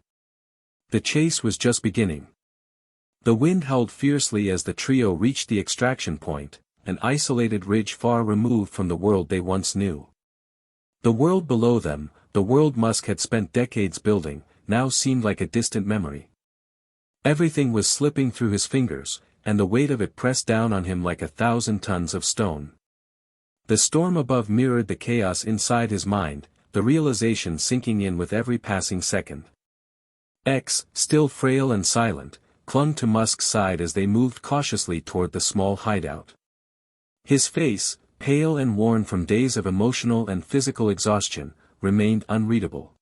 The chase was just beginning. The wind howled fiercely as the trio reached the extraction point, an isolated ridge far removed from the world they once knew. The world below them, the world Musk had spent decades building, now seemed like a distant memory. Everything was slipping through his fingers, and the weight of it pressed down on him like 1,000 tons of stone. The storm above mirrored the chaos inside his mind, the realization sinking in with every passing second. X, still frail and silent, clung to Musk's side as they moved cautiously toward the small hideout. His face, pale and worn from days of emotional and physical exhaustion, remained unreadable.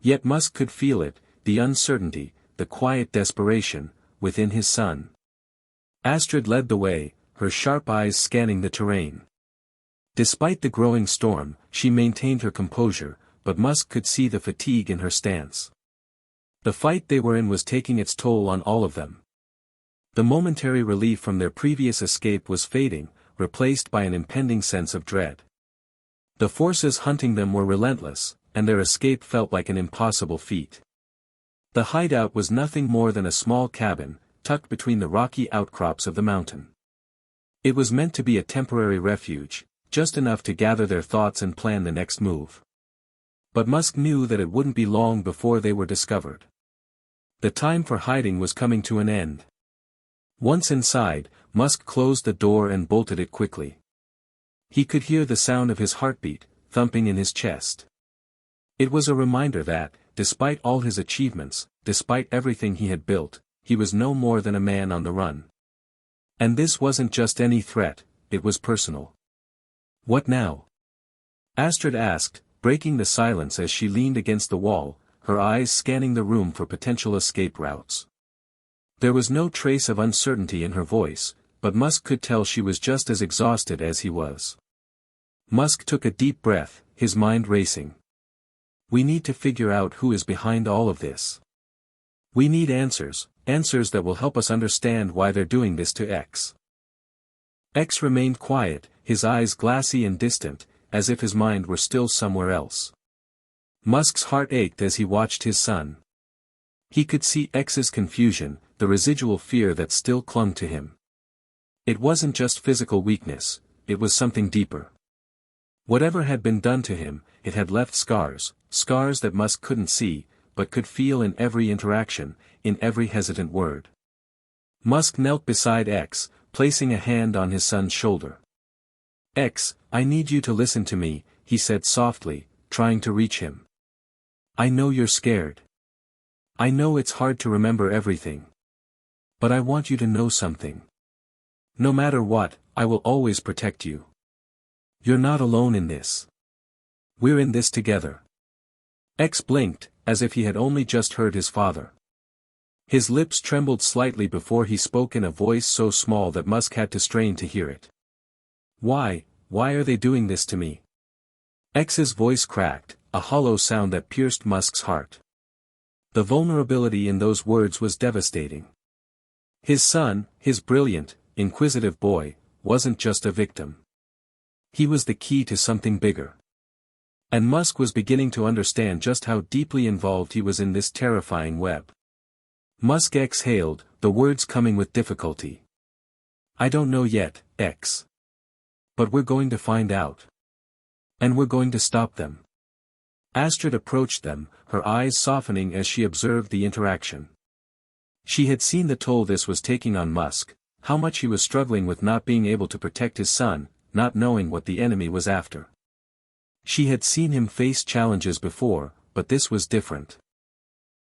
Yet Musk could feel it, the uncertainty, the quiet desperation, within his son. Astrid led the way, her sharp eyes scanning the terrain. Despite the growing storm, she maintained her composure, but Musk could see the fatigue in her stance. The fight they were in was taking its toll on all of them. The momentary relief from their previous escape was fading, replaced by an impending sense of dread. The forces hunting them were relentless, and their escape felt like an impossible feat. The hideout was nothing more than a small cabin, tucked between the rocky outcrops of the mountain. It was meant to be a temporary refuge, just enough to gather their thoughts and plan the next move. But Musk knew that it wouldn't be long before they were discovered. The time for hiding was coming to an end. Once inside, Musk closed the door and bolted it quickly. He could hear the sound of his heartbeat, thumping in his chest. It was a reminder that, despite all his achievements, despite everything he had built, he was no more than a man on the run. And this wasn't just any threat, it was personal. "What now?" Astrid asked, breaking the silence as she leaned against the wall, her eyes scanning the room for potential escape routes. There was no trace of uncertainty in her voice, but Musk could tell she was just as exhausted as he was. Musk took a deep breath, his mind racing. "We need to figure out who is behind all of this. We need answers, answers that will help us understand why they're doing this to X." X remained quiet, his eyes glassy and distant, as if his mind were still somewhere else. Musk's heart ached as he watched his son. He could see X's confusion, the residual fear that still clung to him. It wasn't just physical weakness, it was something deeper. Whatever had been done to him, it had left scars, scars that Musk couldn't see, but could feel in every interaction, in every hesitant word. Musk knelt beside X, placing a hand on his son's shoulder. "X, I need you to listen to me," he said softly, trying to reach him. "I know you're scared. I know it's hard to remember everything. But I want you to know something. No matter what, I will always protect you. You're not alone in this. We're in this together." X blinked, as if he had only just heard his father. His lips trembled slightly before he spoke in a voice so small that Musk had to strain to hear it. Why are they doing this to me?" X's voice cracked, a hollow sound that pierced Musk's heart. The vulnerability in those words was devastating. His son, his brilliant, inquisitive boy, wasn't just a victim. He was the key to something bigger. And Musk was beginning to understand just how deeply involved he was in this terrifying web. Musk exhaled, the words coming with difficulty. "I don't know yet, X. But we're going to find out. And we're going to stop them." Astrid approached them, her eyes softening as she observed the interaction. She had seen the toll this was taking on Musk, how much he was struggling with not being able to protect his son, not knowing what the enemy was after. She had seen him face challenges before, but this was different.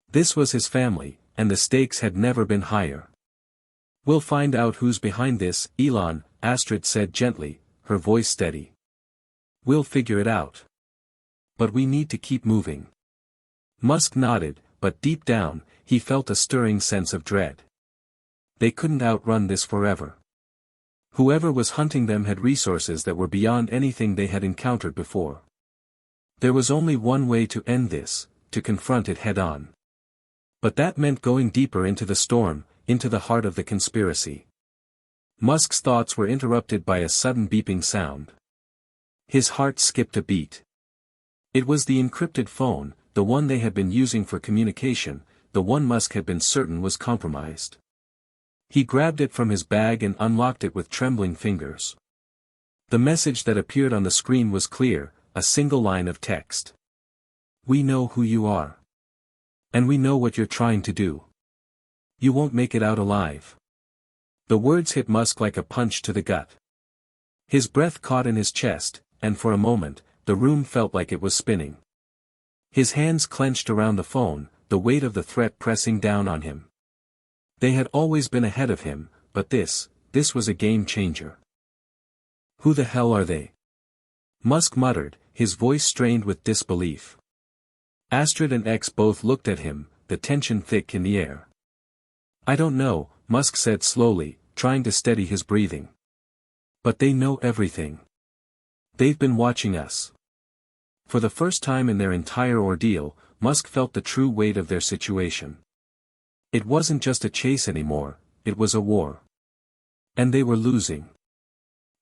This was his family, and the stakes had never been higher. "We'll find out who's behind this, Elon," Astrid said gently, her voice steady. "We'll figure it out. But we need to keep moving." Musk nodded, but deep down, he felt a stirring sense of dread. They couldn't outrun this forever. Whoever was hunting them had resources that were beyond anything they had encountered before. There was only one way to end this, to confront it head-on. But that meant going deeper into the storm, into the heart of the conspiracy. Musk's thoughts were interrupted by a sudden beeping sound. His heart skipped a beat. It was the encrypted phone, the one they had been using for communication, the one Musk had been certain was compromised. He grabbed it from his bag and unlocked it with trembling fingers. The message that appeared on the screen was clear, a single line of text. "We know who you are. And we know what you're trying to do. You won't make it out alive. The words hit Musk like a punch to the gut. His breath caught in his chest, and for a moment, the room felt like it was spinning. His hands clenched around the phone, the weight of the threat pressing down on him. They had always been ahead of him, but this was a game changer. Who the hell are they? Musk muttered, his voice strained with disbelief. Astrid and X both looked at him, the tension thick in the air. I don't know, Musk said slowly, trying to steady his breathing. But they know everything. They've been watching us. For the first time in their entire ordeal, Musk felt the true weight of their situation. It wasn't just a chase anymore, it was a war. And they were losing.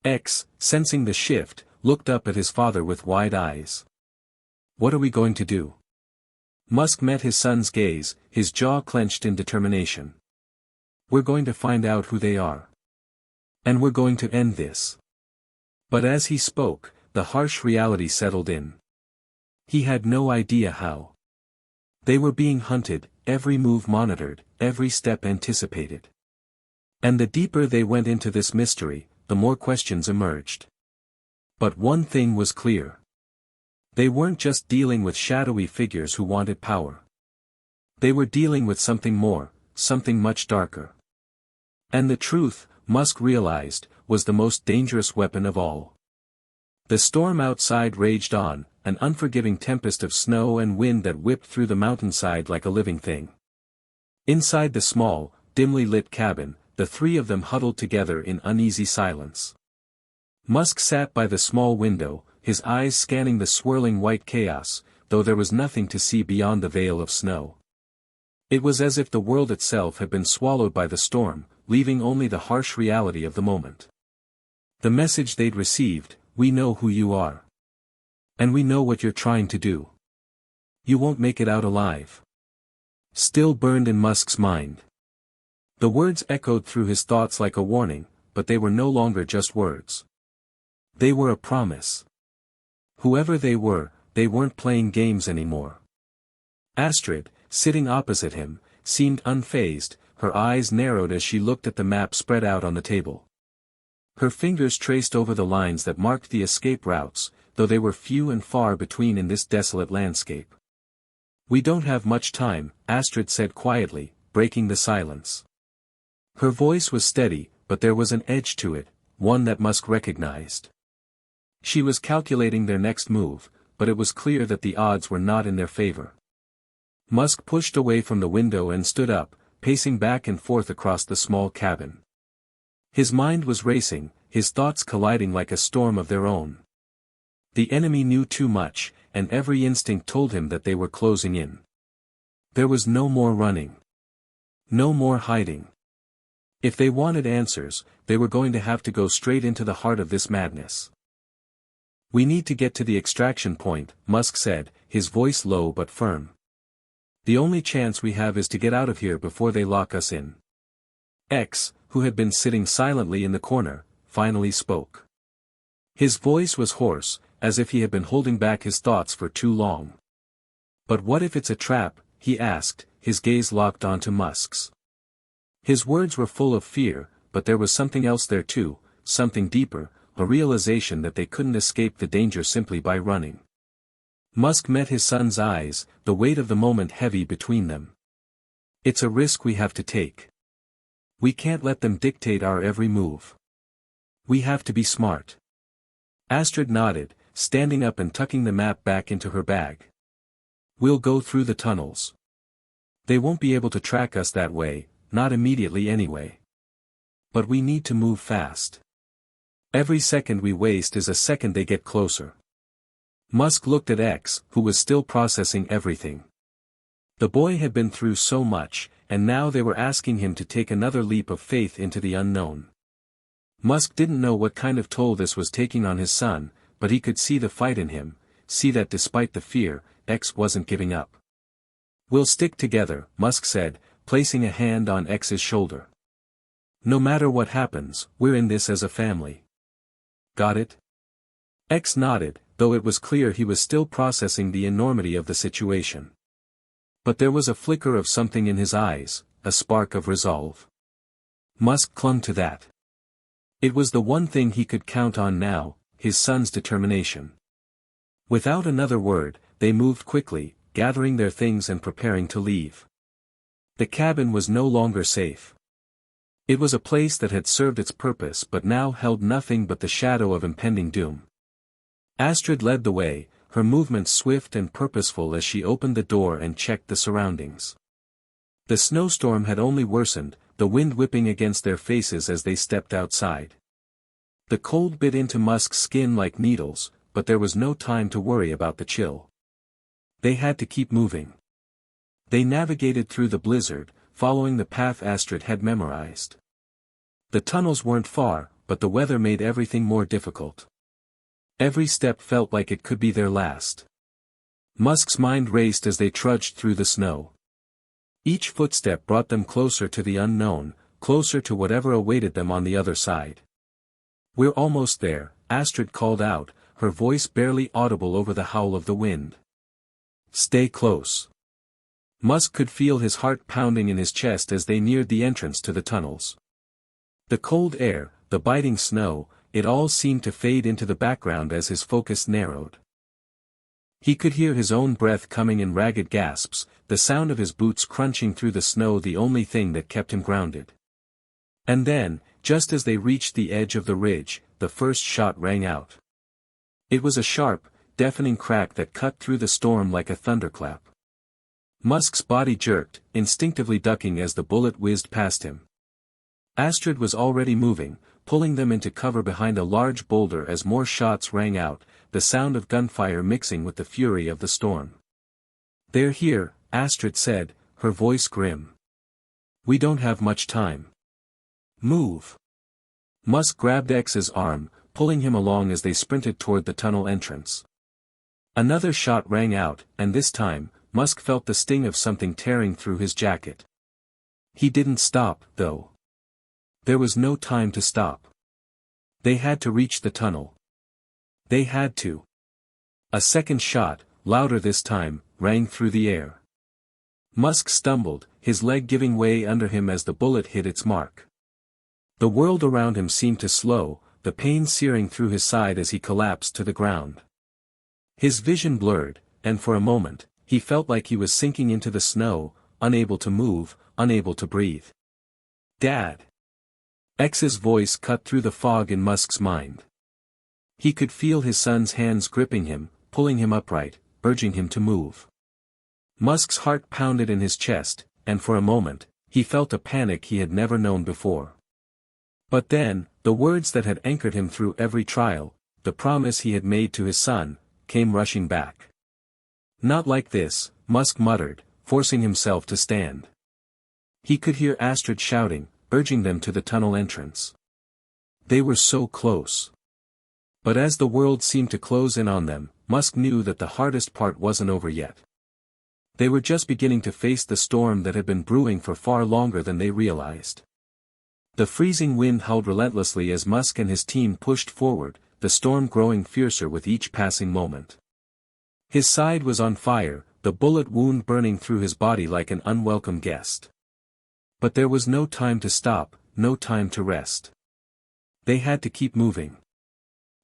X, sensing the shift, looked up at his father with wide eyes. What are we going to do? Musk met his son's gaze, his jaw clenched in determination. We're going to find out who they are. And we're going to end this. But as he spoke, the harsh reality settled in. He had no idea how. They were being hunted, every move monitored, every step anticipated. And the deeper they went into this mystery, the more questions emerged. But one thing was clear. They weren't just dealing with shadowy figures who wanted power. They were dealing with something more, something much darker. And the truth, Musk realized, was the most dangerous weapon of all. The storm outside raged on, an unforgiving tempest of snow and wind that whipped through the mountainside like a living thing. Inside the small, dimly lit cabin, the three of them huddled together in uneasy silence. Musk sat by the small window, his eyes scanning the swirling white chaos, though there was nothing to see beyond the veil of snow. It was as if the world itself had been swallowed by the storm, leaving only the harsh reality of the moment. The message they'd received, we know who you are. And we know what you're trying to do. You won't make it out alive. Still burned in Musk's mind. The words echoed through his thoughts like a warning, but they were no longer just words. They were a promise. Whoever they weren't playing games anymore. Astrid, sitting opposite him, seemed unfazed, her eyes narrowed as she looked at the map spread out on the table. Her fingers traced over the lines that marked the escape routes, though they were few and far between in this desolate landscape. We don't have much time, Astrid said quietly, breaking the silence. Her voice was steady, but there was an edge to it, one that Musk recognized. She was calculating their next move, but it was clear that the odds were not in their favor. Musk pushed away from the window and stood up, pacing back and forth across the small cabin. His mind was racing, his thoughts colliding like a storm of their own. The enemy knew too much, and every instinct told him that they were closing in. There was no more running. No more hiding. If they wanted answers, they were going to have to go straight into the heart of this madness. We need to get to the extraction point, Musk said, his voice low but firm. The only chance we have is to get out of here before they lock us in. X, who had been sitting silently in the corner, finally spoke. His voice was hoarse, as if he had been holding back his thoughts for too long. But what if it's a trap, he asked, his gaze locked onto Musk's. His words were full of fear, but there was something else there too, something deeper, a realization that they couldn't escape the danger simply by running. Musk met his son's eyes, the weight of the moment heavy between them. It's a risk we have to take. We can't let them dictate our every move. We have to be smart. Astrid nodded, standing up and tucking the map back into her bag. We'll go through the tunnels. They won't be able to track us that way, not immediately anyway. But we need to move fast. Every second we waste is a second they get closer. Musk looked at X, who was still processing everything. The boy had been through so much, and now they were asking him to take another leap of faith into the unknown. Musk didn't know what kind of toll this was taking on his son, but he could see the fight in him, see that despite the fear, X wasn't giving up. We'll stick together, Musk said, placing a hand on X's shoulder. No matter what happens, we're in this as a family. Got it? X nodded, though it was clear he was still processing the enormity of the situation. But there was a flicker of something in his eyes, a spark of resolve. Musk clung to that. It was the one thing he could count on now, his son's determination. Without another word, they moved quickly, gathering their things and preparing to leave. The cabin was no longer safe. It was a place that had served its purpose but now held nothing but the shadow of impending doom. Astrid led the way, her movements swift and purposeful as she opened the door and checked the surroundings. The snowstorm had only worsened, the wind whipping against their faces as they stepped outside. The cold bit into Musk's skin like needles, but there was no time to worry about the chill. They had to keep moving. They navigated through the blizzard, following the path Astrid had memorized. The tunnels weren't far, but the weather made everything more difficult. Every step felt like it could be their last. Musk's mind raced as they trudged through the snow. Each footstep brought them closer to the unknown, closer to whatever awaited them on the other side. "We're almost there," Astrid called out, her voice barely audible over the howl of the wind. "Stay close." Musk could feel his heart pounding in his chest as they neared the entrance to the tunnels. The cold air, the biting snow, it all seemed to fade into the background as his focus narrowed. He could hear his own breath coming in ragged gasps, the sound of his boots crunching through the snow the only thing that kept him grounded. And then, just as they reached the edge of the ridge, the first shot rang out. It was a sharp, deafening crack that cut through the storm like a thunderclap. Musk's body jerked, instinctively ducking as the bullet whizzed past him. Astrid was already moving, pulling them into cover behind a large boulder as more shots rang out, the sound of gunfire mixing with the fury of the storm. "They're here," Astrid said, her voice grim. "We don't have much time. Move." Musk grabbed X's arm, pulling him along as they sprinted toward the tunnel entrance. Another shot rang out, and this time, Musk felt the sting of something tearing through his jacket. He didn't stop, though. There was no time to stop. They had to reach the tunnel. They had to. A second shot, louder this time, rang through the air. Musk stumbled, his leg giving way under him as the bullet hit its mark. The world around him seemed to slow, the pain searing through his side as he collapsed to the ground. His vision blurred, and for a moment, he felt like he was sinking into the snow, unable to move, unable to breathe. "Dad!" X's voice cut through the fog in Musk's mind. He could feel his son's hands gripping him, pulling him upright, urging him to move. Musk's heart pounded in his chest, and for a moment, he felt a panic he had never known before. But then, the words that had anchored him through every trial, the promise he had made to his son, came rushing back. "Not like this," Musk muttered, forcing himself to stand. He could hear Astrid shouting, urging them to the tunnel entrance. They were so close. But as the world seemed to close in on them, Musk knew that the hardest part wasn't over yet. They were just beginning to face the storm that had been brewing for far longer than they realized. The freezing wind howled relentlessly as Musk and his team pushed forward, the storm growing fiercer with each passing moment. His side was on fire, the bullet wound burning through his body like an unwelcome guest. But there was no time to stop, no time to rest. They had to keep moving.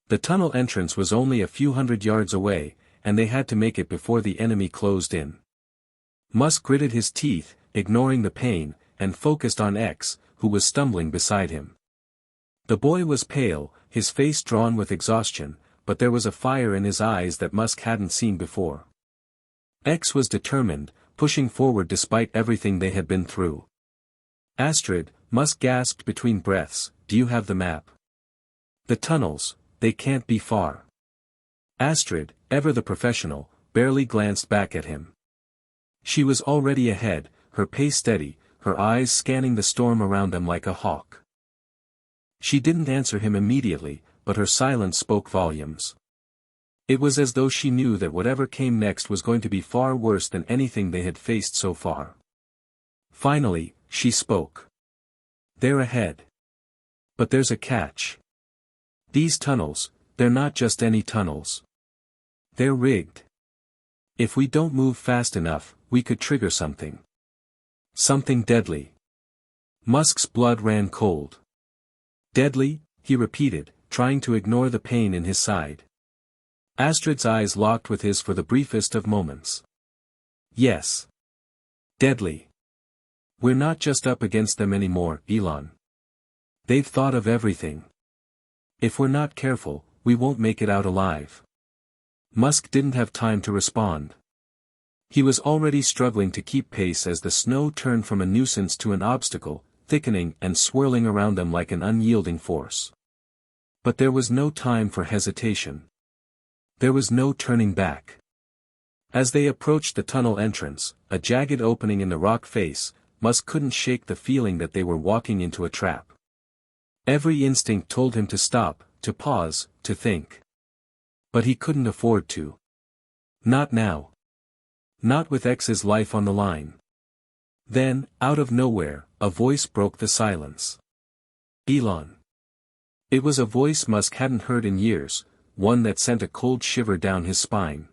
The tunnel entrance was only a few hundred yards away, and they had to make it before the enemy closed in. Musk gritted his teeth, ignoring the pain, and focused on X, who was stumbling beside him. The boy was pale, his face drawn with exhaustion, but there was a fire in his eyes that Musk hadn't seen before. X was determined, pushing forward despite everything they had been through. "Astrid," Musk gasped between breaths, "do you have the map?" "The tunnels, they can't be far." Astrid, ever the professional, barely glanced back at him. She was already ahead, her pace steady, her eyes scanning the storm around them like a hawk. She didn't answer him immediately, but her silence spoke volumes. It was as though she knew that whatever came next was going to be far worse than anything they had faced so far. Finally, she spoke. "They're ahead. But there's a catch. These tunnels, they're not just any tunnels. They're rigged. If we don't move fast enough, we could trigger something. Something deadly. Musk's blood ran cold. Deadly, he repeated, trying to ignore the pain in his side. Astrid's eyes locked with his for the briefest of moments. Yes. Deadly. We're not just up against them anymore, Elon. They've thought of everything. If we're not careful, we won't make it out alive. Musk didn't have time to respond. He was already struggling to keep pace as the snow turned from a nuisance to an obstacle, thickening and swirling around them like an unyielding force. But there was no time for hesitation. There was no turning back. As they approached the tunnel entrance, a jagged opening in the rock face, Musk couldn't shake the feeling that they were walking into a trap. Every instinct told him to stop, to pause, to think. But he couldn't afford to. Not now. Not with X's life on the line. Then, out of nowhere, a voice broke the silence. Elon. It was a voice Musk hadn't heard in years, one that sent a cold shiver down his spine.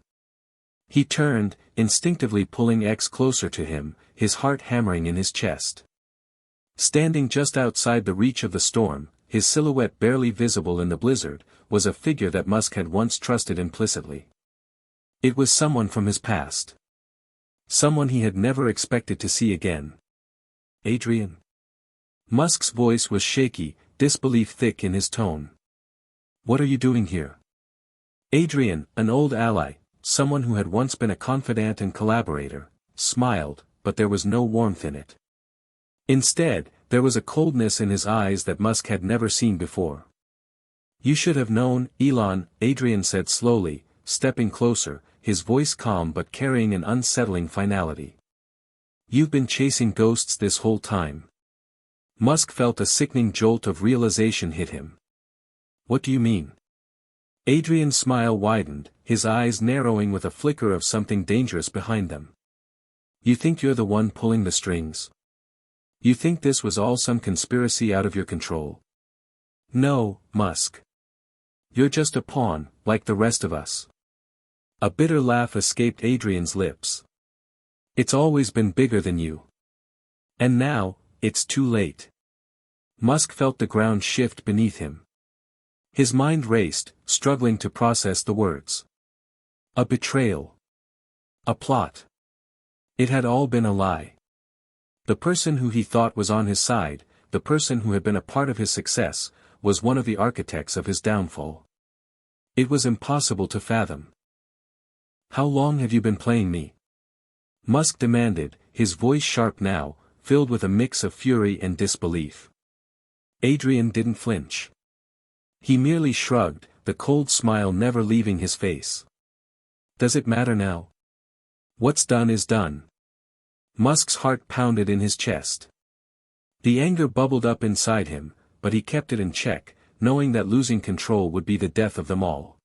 He turned, instinctively pulling X closer to him, his heart hammering in his chest. Standing just outside the reach of the storm, his silhouette barely visible in the blizzard, was a figure that Musk had once trusted implicitly. It was someone from his past. Someone he had never expected to see again. Adrian. Musk's voice was shaky, disbelief thick in his tone. What are you doing here? Adrian, an old ally, someone who had once been a confidant and collaborator, smiled, but there was no warmth in it. Instead, there was a coldness in his eyes that Musk had never seen before. You should have known, Elon, Adrian said slowly, stepping closer, his voice calm but carrying an unsettling finality. You've been chasing ghosts this whole time. Musk felt a sickening jolt of realization hit him. What do you mean? Adrian's smile widened, his eyes narrowing with a flicker of something dangerous behind them. You think you're the one pulling the strings? You think this was all some conspiracy out of your control? No, Musk. You're just a pawn, like the rest of us. A bitter laugh escaped Adrian's lips. It's always been bigger than you. And now, it's too late. Musk felt the ground shift beneath him. His mind raced, struggling to process the words. A betrayal. A plot. It had all been a lie. The person who he thought was on his side, the person who had been a part of his success, was one of the architects of his downfall. It was impossible to fathom. How long have you been playing me? Musk demanded, his voice sharp now, filled with a mix of fury and disbelief. Adrian didn't flinch. He merely shrugged, the cold smile never leaving his face. Does it matter now? What's done is done. Musk's heart pounded in his chest. The anger bubbled up inside him, but he kept it in check, knowing that losing control would be the death of them all.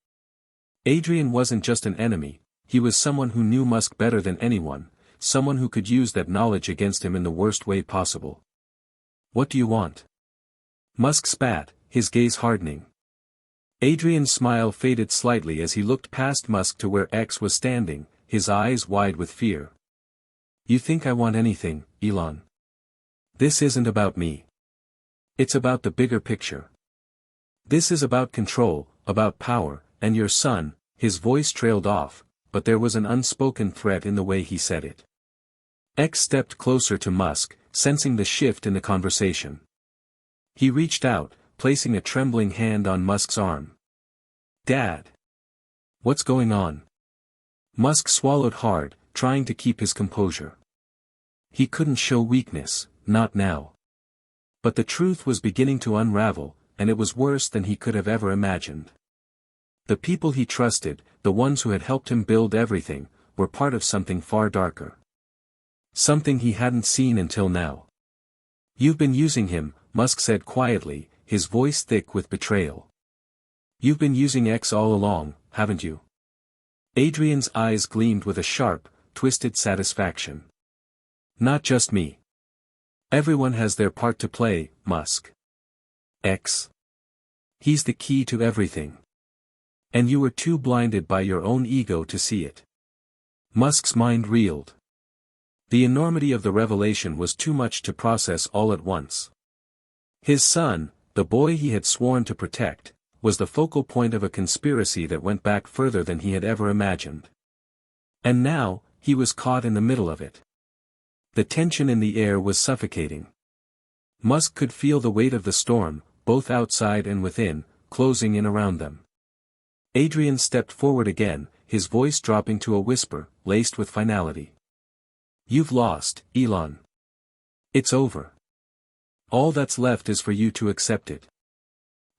Adrian wasn't just an enemy, he was someone who knew Musk better than anyone, someone who could use that knowledge against him in the worst way possible. What do you want? Musk spat, his gaze hardening. Adrian's smile faded slightly as he looked past Musk to where X was standing, his eyes wide with fear. You think I want anything, Elon? This isn't about me. It's about the bigger picture. This is about control, about power, and your son. His voice trailed off, but there was an unspoken threat in the way he said it. X stepped closer to Musk, sensing the shift in the conversation. He reached out, placing a trembling hand on Musk's arm. Dad! What's going on? Musk swallowed hard, trying to keep his composure. He couldn't show weakness, not now. But the truth was beginning to unravel, and it was worse than he could have ever imagined. The people he trusted, the ones who had helped him build everything, were part of something far darker. Something he hadn't seen until now. You've been using him, Musk said quietly, his voice thick with betrayal. You've been using X all along, haven't you? Adrian's eyes gleamed with a sharp, twisted satisfaction. Not just me. Everyone has their part to play, Musk. X. He's the key to everything. And you were too blinded by your own ego to see it. Musk's mind reeled. The enormity of the revelation was too much to process all at once. His son, the boy he had sworn to protect, was the focal point of a conspiracy that went back further than he had ever imagined. And now, he was caught in the middle of it. The tension in the air was suffocating. Musk could feel the weight of the storm, both outside and within, closing in around them. Adrian stepped forward again, his voice dropping to a whisper, laced with finality. "You've lost, Elon. It's over. All that's left is for you to accept it."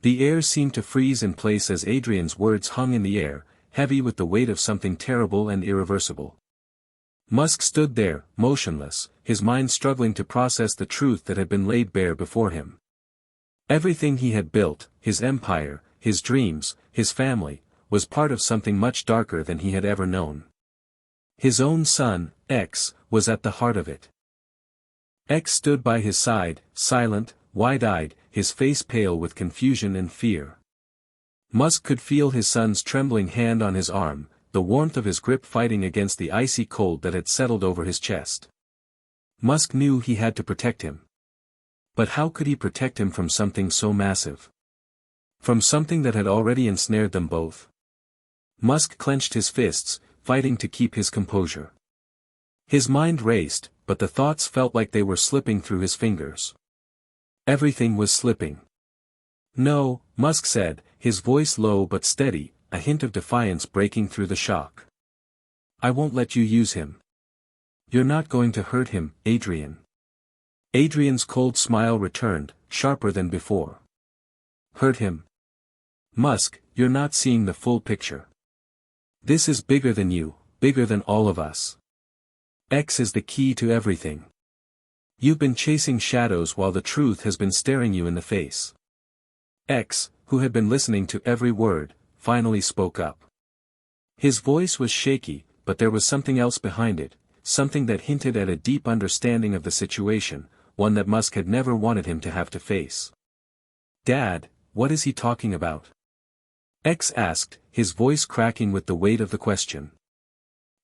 The air seemed to freeze in place as Adrian's words hung in the air, heavy with the weight of something terrible and irreversible. Musk stood there, motionless, his mind struggling to process the truth that had been laid bare before him. Everything he had built, his empire, his dreams, his family, was part of something much darker than he had ever known. His own son, X, was at the heart of it. X stood by his side, silent, wide-eyed, his face pale with confusion and fear. Musk could feel his son's trembling hand on his arm, the warmth of his grip fighting against the icy cold that had settled over his chest. Musk knew he had to protect him. But how could he protect him from something so massive? From something that had already ensnared them both? Musk clenched his fists, fighting to keep his composure. His mind raced, but the thoughts felt like they were slipping through his fingers. Everything was slipping. "No," Musk said, his voice low but steady, a hint of defiance breaking through the shock. "I won't let you use him. You're not going to hurt him, Adrian." Adrian's cold smile returned, sharper than before. "Hurt him? Musk, you're not seeing the full picture. This is bigger than you, bigger than all of us. X is the key to everything. You've been chasing shadows while the truth has been staring you in the face." X, who had been listening to every word, finally spoke up. His voice was shaky, but there was something else behind it, something that hinted at a deep understanding of the situation, one that Musk had never wanted him to have to face. "Dad, what is he talking about?" X asked, his voice cracking with the weight of the question.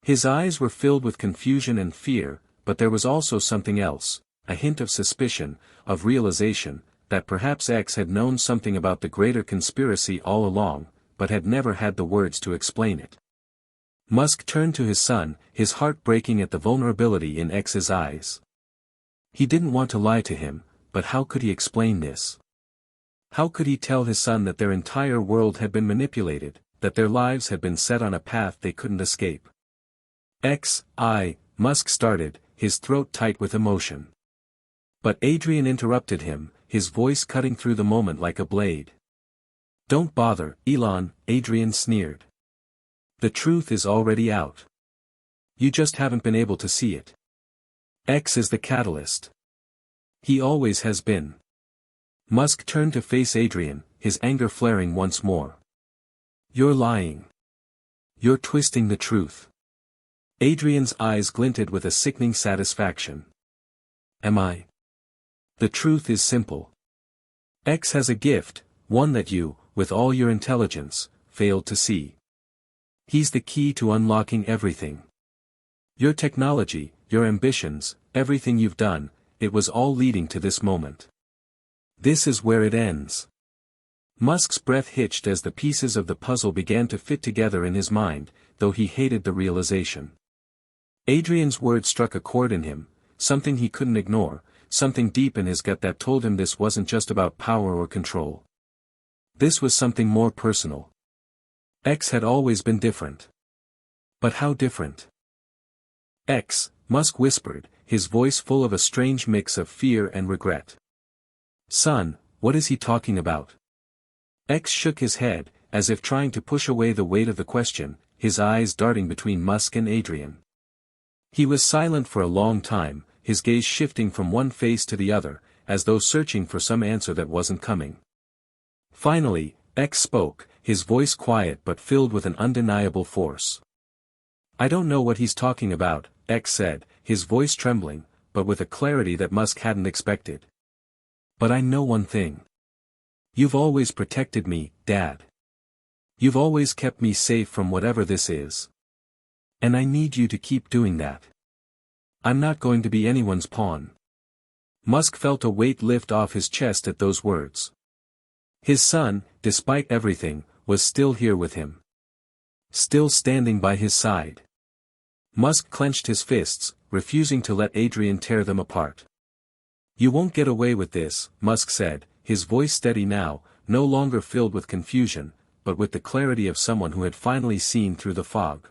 His eyes were filled with confusion and fear, but there was also something else, a hint of suspicion, of realization, that perhaps X had known something about the greater conspiracy all along, but had never had the words to explain it. Musk turned to his son, his heart breaking at the vulnerability in X's eyes. He didn't want to lie to him, but how could he explain this? How could he tell his son that their entire world had been manipulated, that their lives had been set on a path they couldn't escape? Musk started, his throat tight with emotion. But Adrian interrupted him, his voice cutting through the moment like a blade. "Don't bother, Elon," Adrian sneered. "The truth is already out. You just haven't been able to see it. X is the catalyst. He always has been." Musk turned to face Adrian, his anger flaring once more. "You're lying. You're twisting the truth." Adrian's eyes glinted with a sickening satisfaction. "Am I? The truth is simple. X has a gift, one that you, with all your intelligence, failed to see. He's the key to unlocking everything. Your technology, your ambitions, everything you've done, it was all leading to this moment. This is where it ends." Musk's breath hitched as the pieces of the puzzle began to fit together in his mind, though he hated the realization. Adrian's words struck a chord in him, something he couldn't ignore, something deep in his gut that told him this wasn't just about power or control. This was something more personal. X had always been different. But how different? "X," Musk whispered, his voice full of a strange mix of fear and regret. "Son, what is he talking about?" X shook his head, as if trying to push away the weight of the question, his eyes darting between Musk and Adrian. He was silent for a long time, his gaze shifting from one face to the other, as though searching for some answer that wasn't coming. Finally, X spoke, his voice quiet but filled with an undeniable force. "I don't know what he's talking about," X said, his voice trembling, but with a clarity that Musk hadn't expected. "But I know one thing. You've always protected me, Dad. You've always kept me safe from whatever this is. And I need you to keep doing that. I'm not going to be anyone's pawn. Musk felt a weight lift off his chest at those words. His son, despite everything, was still here with him. Still standing by his side. Musk clenched his fists, refusing to let Adrian tear them apart. You won't get away with this, Musk said, his voice steady now, no longer filled with confusion, but with the clarity of someone who had finally seen through the fog.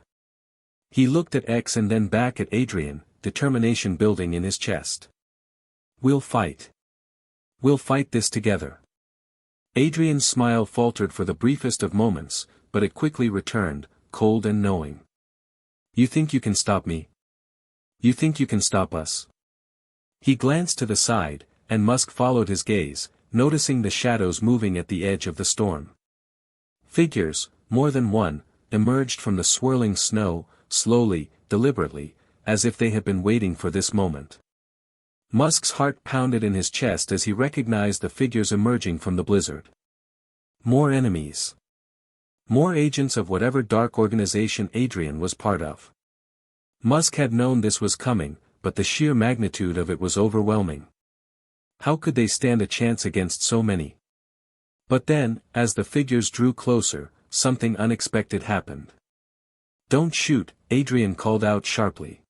He looked at X and then back at Adrian, determination building in his chest. We'll fight. We'll fight this together. Adrian's smile faltered for the briefest of moments, but it quickly returned, cold and knowing. You think you can stop me? You think you can stop us? He glanced to the side, and Musk followed his gaze, noticing the shadows moving at the edge of the storm. Figures, more than one, emerged from the swirling snow, slowly, deliberately, as if they had been waiting for this moment. Musk's heart pounded in his chest as he recognized the figures emerging from the blizzard. More enemies. More agents of whatever dark organization Adrian was part of. Musk had known this was coming, but the sheer magnitude of it was overwhelming. How could they stand a chance against so many? But then, as the figures drew closer, something unexpected happened. Don't shoot, Adrian called out sharply.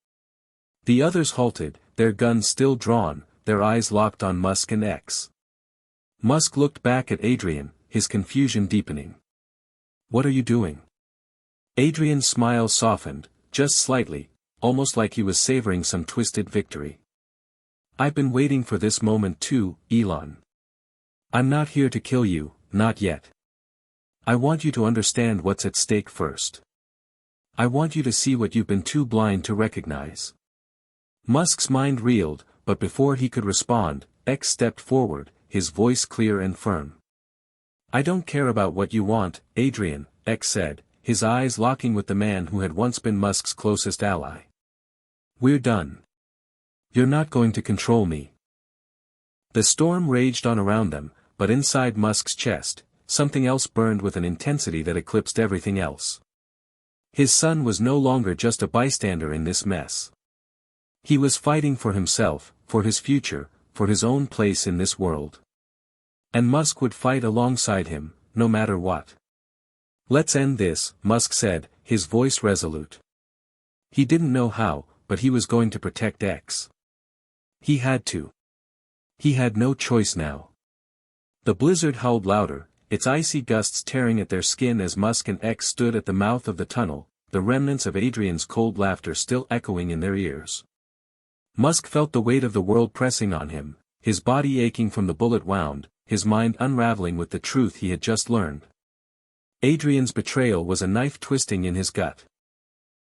The others halted, their guns still drawn, their eyes locked on Musk and X. Musk looked back at Adrian, his confusion deepening. What are you doing? Adrian's smile softened, just slightly, almost like he was savoring some twisted victory. I've been waiting for this moment too, Elon. I'm not here to kill you, not yet. I want you to understand what's at stake first. I want you to see what you've been too blind to recognize. Musk's mind reeled, but before he could respond, X stepped forward, his voice clear and firm. I don't care about what you want, Adrian, X said, his eyes locking with the man who had once been Musk's closest ally. We're done. You're not going to control me. The storm raged on around them, but inside Musk's chest, something else burned with an intensity that eclipsed everything else. His son was no longer just a bystander in this mess. He was fighting for himself, for his future, for his own place in this world. And Musk would fight alongside him, no matter what. Let's end this, Musk said, his voice resolute. He didn't know how, but he was going to protect X. He had to. He had no choice now. The blizzard howled louder, its icy gusts tearing at their skin as Musk and X stood at the mouth of the tunnel, the remnants of Adrian's cold laughter still echoing in their ears. Musk felt the weight of the world pressing on him, his body aching from the bullet wound, his mind unraveling with the truth he had just learned. Adrian's betrayal was a knife twisting in his gut.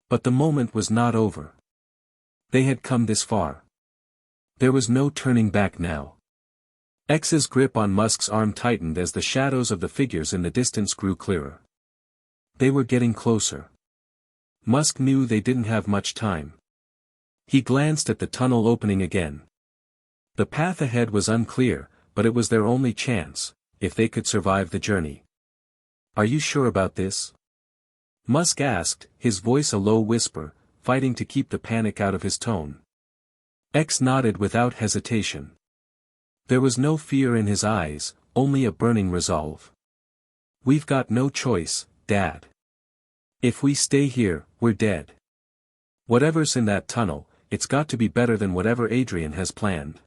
But the moment was not over. They had come this far. There was no turning back now. X's grip on Musk's arm tightened as the shadows of the figures in the distance grew clearer. They were getting closer. Musk knew they didn't have much time. He glanced at the tunnel opening again. The path ahead was unclear, but it was their only chance, if they could survive the journey. Are you sure about this? Musk asked, his voice a low whisper, fighting to keep the panic out of his tone. X nodded without hesitation. There was no fear in his eyes, only a burning resolve. We've got no choice, Dad. If we stay here, we're dead. Whatever's in that tunnel, it's got to be better than whatever Adrian has planned.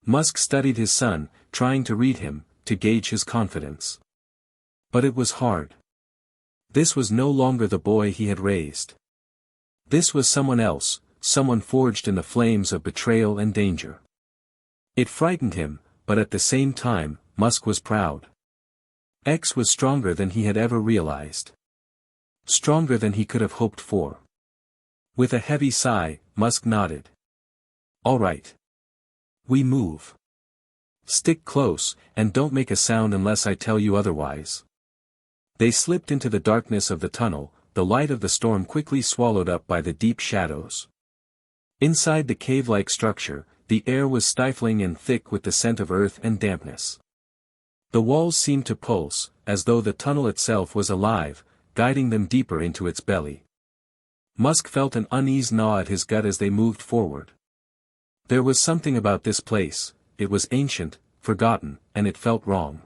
Musk studied his son, trying to read him, to gauge his confidence. But it was hard. This was no longer the boy he had raised. This was someone else, someone forged in the flames of betrayal and danger. It frightened him, but at the same time, Musk was proud. X was stronger than he had ever realized. Stronger than he could have hoped for. With a heavy sigh, Musk nodded. All right. We move. Stick close, and don't make a sound unless I tell you otherwise. They slipped into the darkness of the tunnel, the light of the storm quickly swallowed up by the deep shadows. Inside the cave-like structure, the air was stifling and thick with the scent of earth and dampness. The walls seemed to pulse, as though the tunnel itself was alive, guiding them deeper into its belly. Musk felt an uneasy gnaw at his gut as they moved forward. There was something about this place, it was ancient, forgotten, and it felt wrong.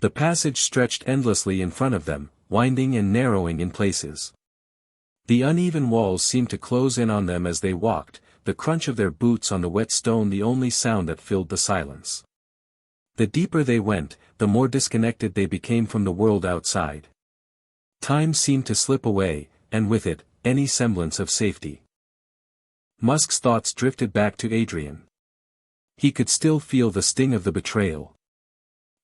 The passage stretched endlessly in front of them, winding and narrowing in places. The uneven walls seemed to close in on them as they walked, the crunch of their boots on the wet stone the only sound that filled the silence. The deeper they went, the more disconnected they became from the world outside. Time seemed to slip away, and with it, any semblance of safety. Musk's thoughts drifted back to Adrian. He could still feel the sting of the betrayal.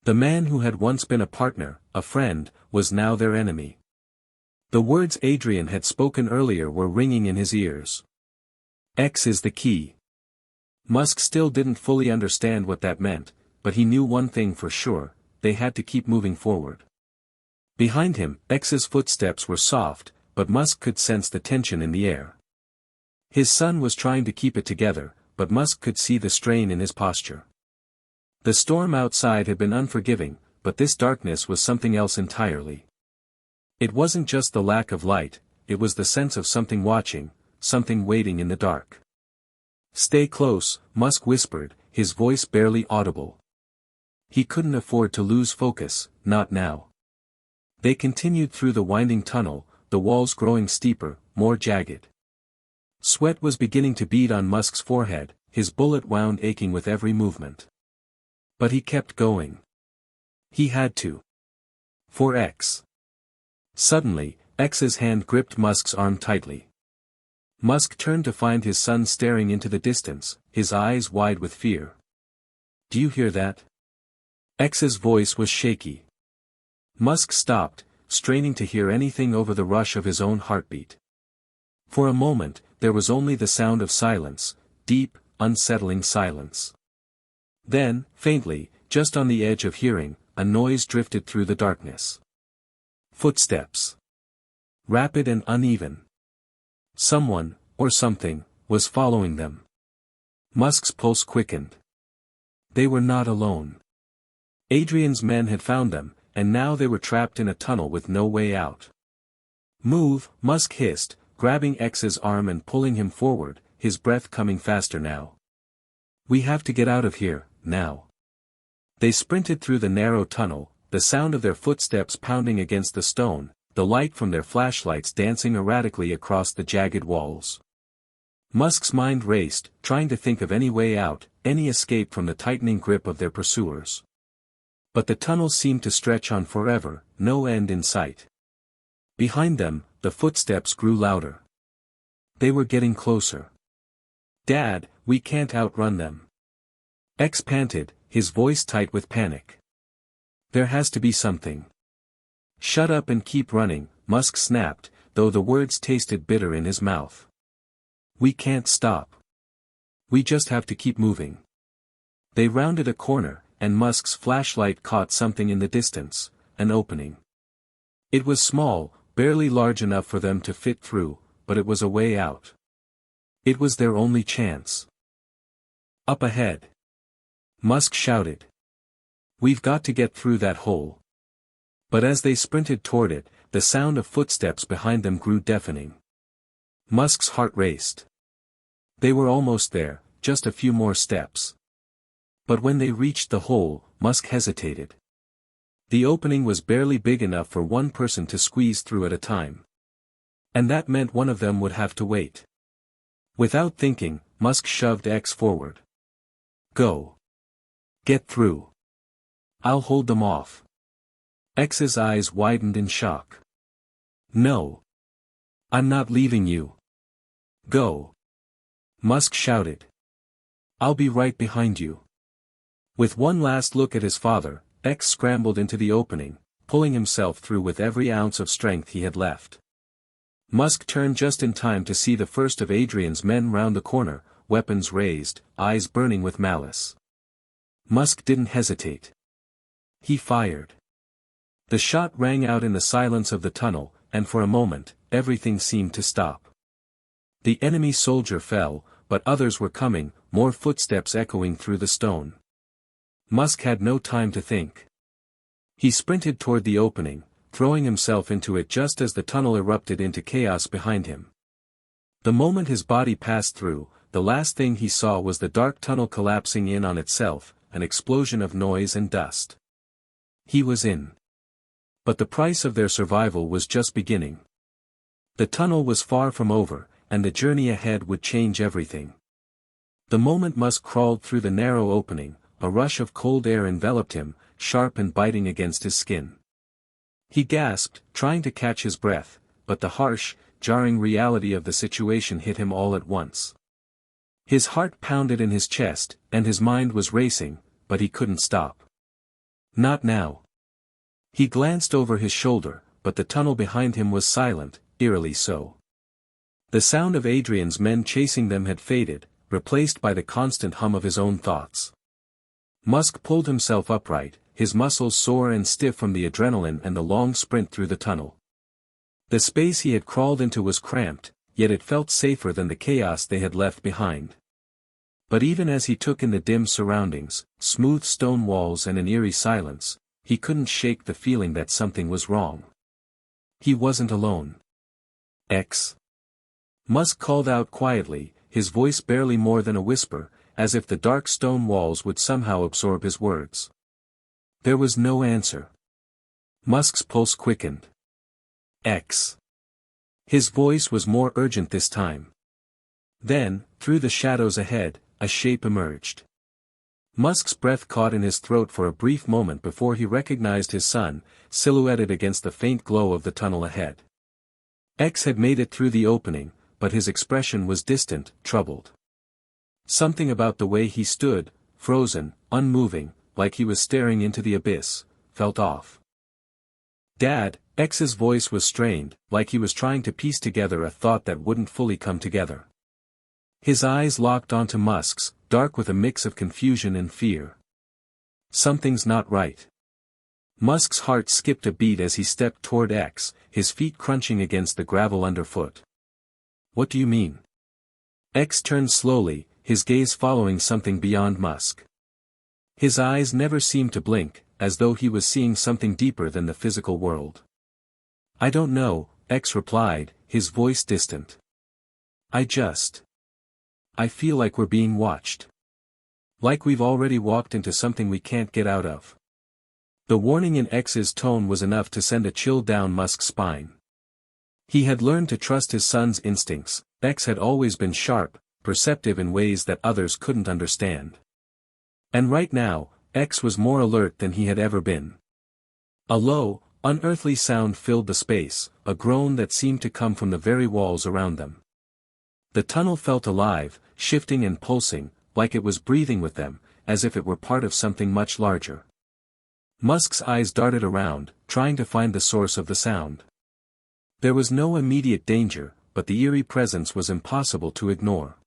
The man who had once been a partner, a friend, was now their enemy. The words Adrian had spoken earlier were ringing in his ears. X is the key. Musk still didn't fully understand what that meant, but he knew one thing for sure, they had to keep moving forward. Behind him, X's footsteps were soft, but Musk could sense the tension in the air. His son was trying to keep it together, but Musk could see the strain in his posture. The storm outside had been unforgiving, but this darkness was something else entirely. It wasn't just the lack of light, it was the sense of something watching, something waiting in the dark. "Stay close," Musk whispered, his voice barely audible. He couldn't afford to lose focus, not now. They continued through the winding tunnel, the walls growing steeper, more jagged. Sweat was beginning to bead on Musk's forehead, his bullet wound aching with every movement. But he kept going. He had to. For X. Suddenly, X's hand gripped Musk's arm tightly. Musk turned to find his son staring into the distance, his eyes wide with fear. "Do you hear that?" X's voice was shaky. Musk stopped, straining to hear anything over the rush of his own heartbeat. For a moment, there was only the sound of silence, deep, unsettling silence. Then, faintly, just on the edge of hearing, a noise drifted through the darkness. Footsteps. Rapid and uneven. Someone, or something, was following them. Musk's pulse quickened. They were not alone. Adrian's men had found them, and now they were trapped in a tunnel with no way out. "Move," Musk hissed, grabbing X's arm and pulling him forward, his breath coming faster now. "We have to get out of here, now." They sprinted through the narrow tunnel, the sound of their footsteps pounding against the stone, the light from their flashlights dancing erratically across the jagged walls. Musk's mind raced, trying to think of any way out, any escape from the tightening grip of their pursuers. But the tunnel seemed to stretch on forever, no end in sight. Behind them, the footsteps grew louder. They were getting closer. "Dad, we can't outrun them." X panted, his voice tight with panic. "There has to be something." "Shut up and keep running," Musk snapped, though the words tasted bitter in his mouth. "We can't stop. We just have to keep moving." They rounded a corner, and Musk's flashlight caught something in the distance, an opening. It was small, barely large enough for them to fit through, but it was a way out. It was their only chance. "Up ahead!" Musk shouted. "We've got to get through that hole." But as they sprinted toward it, the sound of footsteps behind them grew deafening. Musk's heart raced. They were almost there, just a few more steps. But when they reached the hole, Musk hesitated. The opening was barely big enough for one person to squeeze through at a time. And that meant one of them would have to wait. Without thinking, Musk shoved X forward. "Go. Get through. I'll hold them off." X's eyes widened in shock. "No. I'm not leaving you. Go." Musk shouted. "I'll be right behind you." With one last look at his father, X scrambled into the opening, pulling himself through with every ounce of strength he had left. Musk turned just in time to see the first of Adrian's men round the corner, weapons raised, eyes burning with malice. Musk didn't hesitate. He fired. The shot rang out in the silence of the tunnel, and for a moment, everything seemed to stop. The enemy soldier fell, but others were coming, more footsteps echoing through the stone. Musk had no time to think. He sprinted toward the opening, throwing himself into it just as the tunnel erupted into chaos behind him. The moment his body passed through, the last thing he saw was the dark tunnel collapsing in on itself, an explosion of noise and dust. He was in. But the price of their survival was just beginning. The tunnel was far from over, and the journey ahead would change everything. The moment Musk crawled through the narrow opening, a rush of cold air enveloped him, sharp and biting against his skin. He gasped, trying to catch his breath, but the harsh, jarring reality of the situation hit him all at once. His heart pounded in his chest, and his mind was racing, but he couldn't stop. Not now. He glanced over his shoulder, but the tunnel behind him was silent, eerily so. The sound of Adrian's men chasing them had faded, replaced by the constant hum of his own thoughts. Musk pulled himself upright, his muscles sore and stiff from the adrenaline and the long sprint through the tunnel. The space he had crawled into was cramped, yet it felt safer than the chaos they had left behind. But even as he took in the dim surroundings, smooth stone walls and an eerie silence, he couldn't shake the feeling that something was wrong. He wasn't alone. X. Musk called out quietly, his voice barely more than a whisper, as if the dark stone walls would somehow absorb his words. There was no answer. Musk's pulse quickened. X. His voice was more urgent this time. Then, through the shadows ahead, a shape emerged. Musk's breath caught in his throat for a brief moment before he recognized his son, silhouetted against the faint glow of the tunnel ahead. X had made it through the opening, but his expression was distant, troubled. Something about the way he stood, frozen, unmoving, like he was staring into the abyss, felt off. "Dad," X's voice was strained, like he was trying to piece together a thought that wouldn't fully come together. His eyes locked onto Musk's, dark with a mix of confusion and fear. Something's not right. Musk's heart skipped a beat as he stepped toward X, his feet crunching against the gravel underfoot. "What do you mean?" X turned slowly, his gaze following something beyond Musk. His eyes never seemed to blink, as though he was seeing something deeper than the physical world. "I don't know," X replied, his voice distant. I feel like we're being watched. Like we've already walked into something we can't get out of." The warning in X's tone was enough to send a chill down Musk's spine. He had learned to trust his son's instincts. X had always been sharp, perceptive in ways that others couldn't understand. And right now, X was more alert than he had ever been. A low, unearthly sound filled the space, a groan that seemed to come from the very walls around them. The tunnel felt alive, shifting and pulsing, like it was breathing with them, as if it were part of something much larger. Musk's eyes darted around, trying to find the source of the sound. There was no immediate danger, but the eerie presence was impossible to ignore.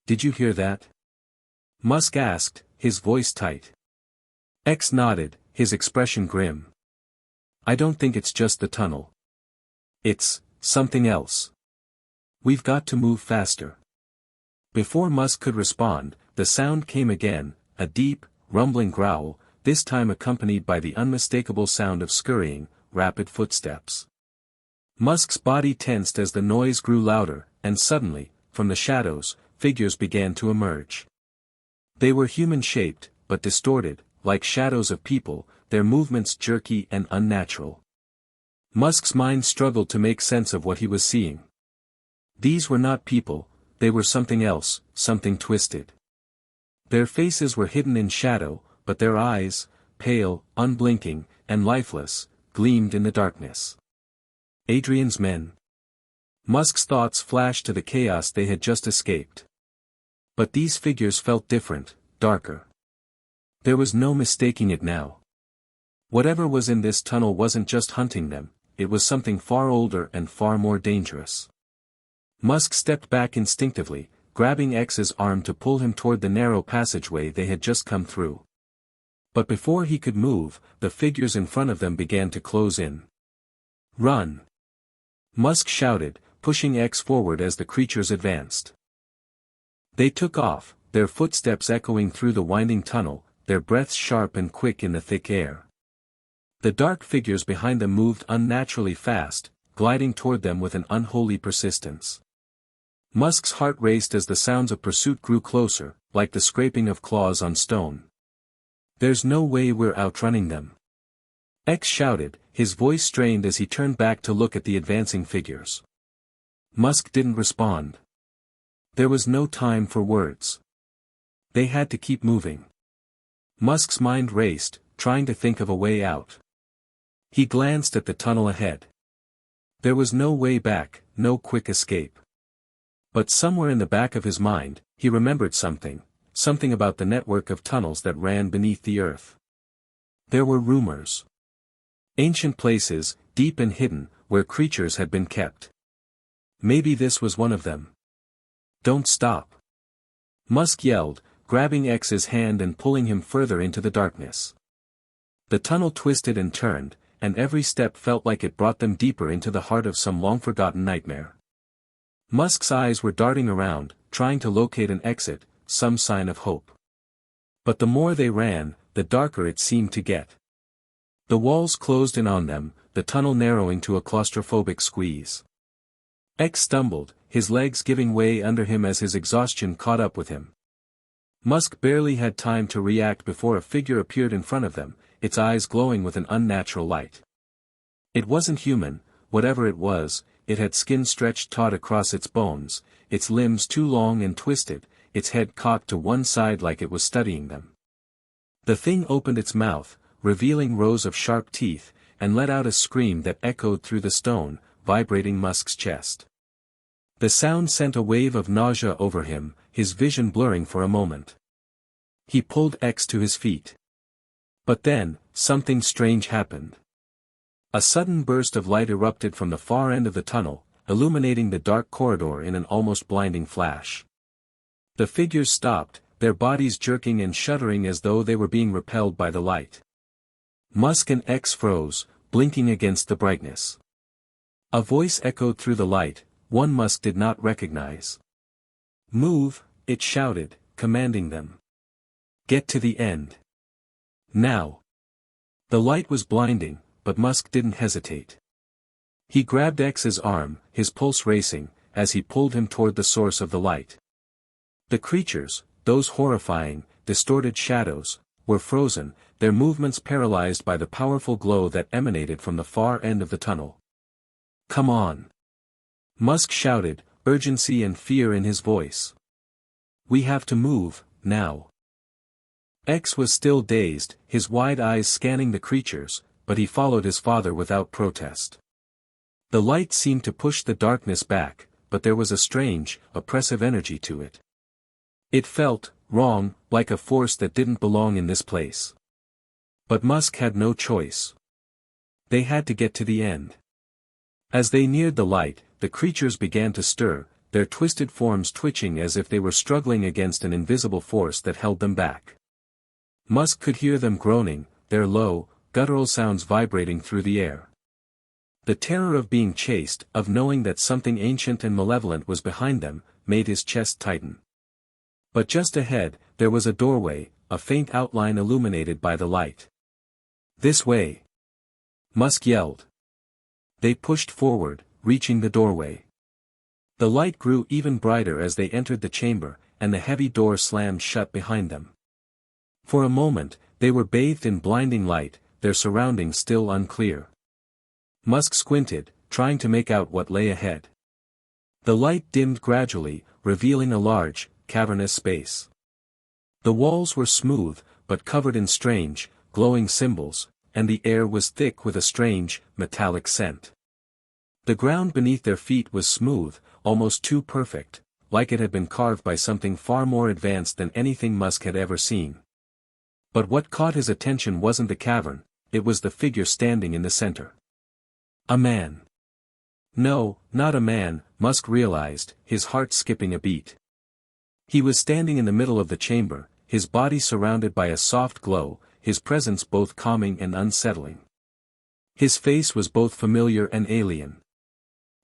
"Did you hear that?" Musk asked, his voice tight. X nodded, his expression grim. "I don't think it's just the tunnel. It's something else. We've got to move faster." Before Musk could respond, the sound came again, a deep, rumbling growl, this time accompanied by the unmistakable sound of scurrying, rapid footsteps. Musk's body tensed as the noise grew louder, and suddenly, from the shadows, figures began to emerge. They were human-shaped, but distorted, like shadows of people, their movements jerky and unnatural. Musk's mind struggled to make sense of what he was seeing. These were not people, they were something else, something twisted. Their faces were hidden in shadow, but their eyes, pale, unblinking, and lifeless, gleamed in the darkness. Adrian's men. Musk's thoughts flashed to the chaos they had just escaped. But these figures felt different, darker. There was no mistaking it now. Whatever was in this tunnel wasn't just hunting them, it was something far older and far more dangerous. Musk stepped back instinctively, grabbing X's arm to pull him toward the narrow passageway they had just come through. But before he could move, the figures in front of them began to close in. "Run!" Musk shouted, pushing X forward as the creatures advanced. They took off, their footsteps echoing through the winding tunnel, their breaths sharp and quick in the thick air. The dark figures behind them moved unnaturally fast, gliding toward them with an unholy persistence. Musk's heart raced as the sounds of pursuit grew closer, like the scraping of claws on stone. "There's no way we're outrunning them," X shouted, his voice strained as he turned back to look at the advancing figures. Musk didn't respond. There was no time for words. They had to keep moving. Musk's mind raced, trying to think of a way out. He glanced at the tunnel ahead. There was no way back, no quick escape. But somewhere in the back of his mind, he remembered something about the network of tunnels that ran beneath the earth. There were rumors. Ancient places, deep and hidden, where creatures had been kept. Maybe this was one of them. "Don't stop!" Musk yelled, grabbing X's hand and pulling him further into the darkness. The tunnel twisted and turned, and every step felt like it brought them deeper into the heart of some long-forgotten nightmare. Musk's eyes were darting around, trying to locate an exit, some sign of hope. But the more they ran, the darker it seemed to get. The walls closed in on them, the tunnel narrowing to a claustrophobic squeeze. X stumbled, his legs giving way under him as his exhaustion caught up with him. Musk barely had time to react before a figure appeared in front of them, its eyes glowing with an unnatural light. It wasn't human, whatever it was. It had skin stretched taut across its bones, its limbs too long and twisted, its head cocked to one side like it was studying them. The thing opened its mouth, revealing rows of sharp teeth, and let out a scream that echoed through the stone, vibrating Musk's chest. The sound sent a wave of nausea over him, his vision blurring for a moment. He pulled X to his feet. But then, something strange happened. A sudden burst of light erupted from the far end of the tunnel, illuminating the dark corridor in an almost blinding flash. The figures stopped, their bodies jerking and shuddering as though they were being repelled by the light. Musk and X froze, blinking against the brightness. A voice echoed through the light, one Musk did not recognize. "Move," it shouted, commanding them. "Get to the end. Now." The light was blinding, but Musk didn't hesitate. He grabbed X's arm, his pulse racing, as he pulled him toward the source of the light. The creatures, those horrifying, distorted shadows, were frozen, their movements paralyzed by the powerful glow that emanated from the far end of the tunnel. "Come on!" Musk shouted, urgency and fear in his voice. "We have to move, now." X was still dazed, his wide eyes scanning the creatures, but he followed his father without protest. The light seemed to push the darkness back, but there was a strange, oppressive energy to it. It felt wrong, like a force that didn't belong in this place. But Musk had no choice. They had to get to the end. As they neared the light, the creatures began to stir, their twisted forms twitching as if they were struggling against an invisible force that held them back. Musk could hear them groaning, their low, guttural sounds vibrating through the air. The terror of being chased, of knowing that something ancient and malevolent was behind them, made his chest tighten. But just ahead, there was a doorway, a faint outline illuminated by the light. "This way!" Musk yelled. They pushed forward, reaching the doorway. The light grew even brighter as they entered the chamber, and the heavy door slammed shut behind them. For a moment, they were bathed in blinding light, their surroundings still unclear. Musk squinted, trying to make out what lay ahead. The light dimmed gradually, revealing a large, cavernous space. The walls were smooth, but covered in strange, glowing symbols, and the air was thick with a strange, metallic scent. The ground beneath their feet was smooth, almost too perfect, like it had been carved by something far more advanced than anything Musk had ever seen. But what caught his attention wasn't the cavern, it was the figure standing in the center. A man. No, not a man, Musk realized, his heart skipping a beat. He was standing in the middle of the chamber, his body surrounded by a soft glow, his presence both calming and unsettling. His face was both familiar and alien.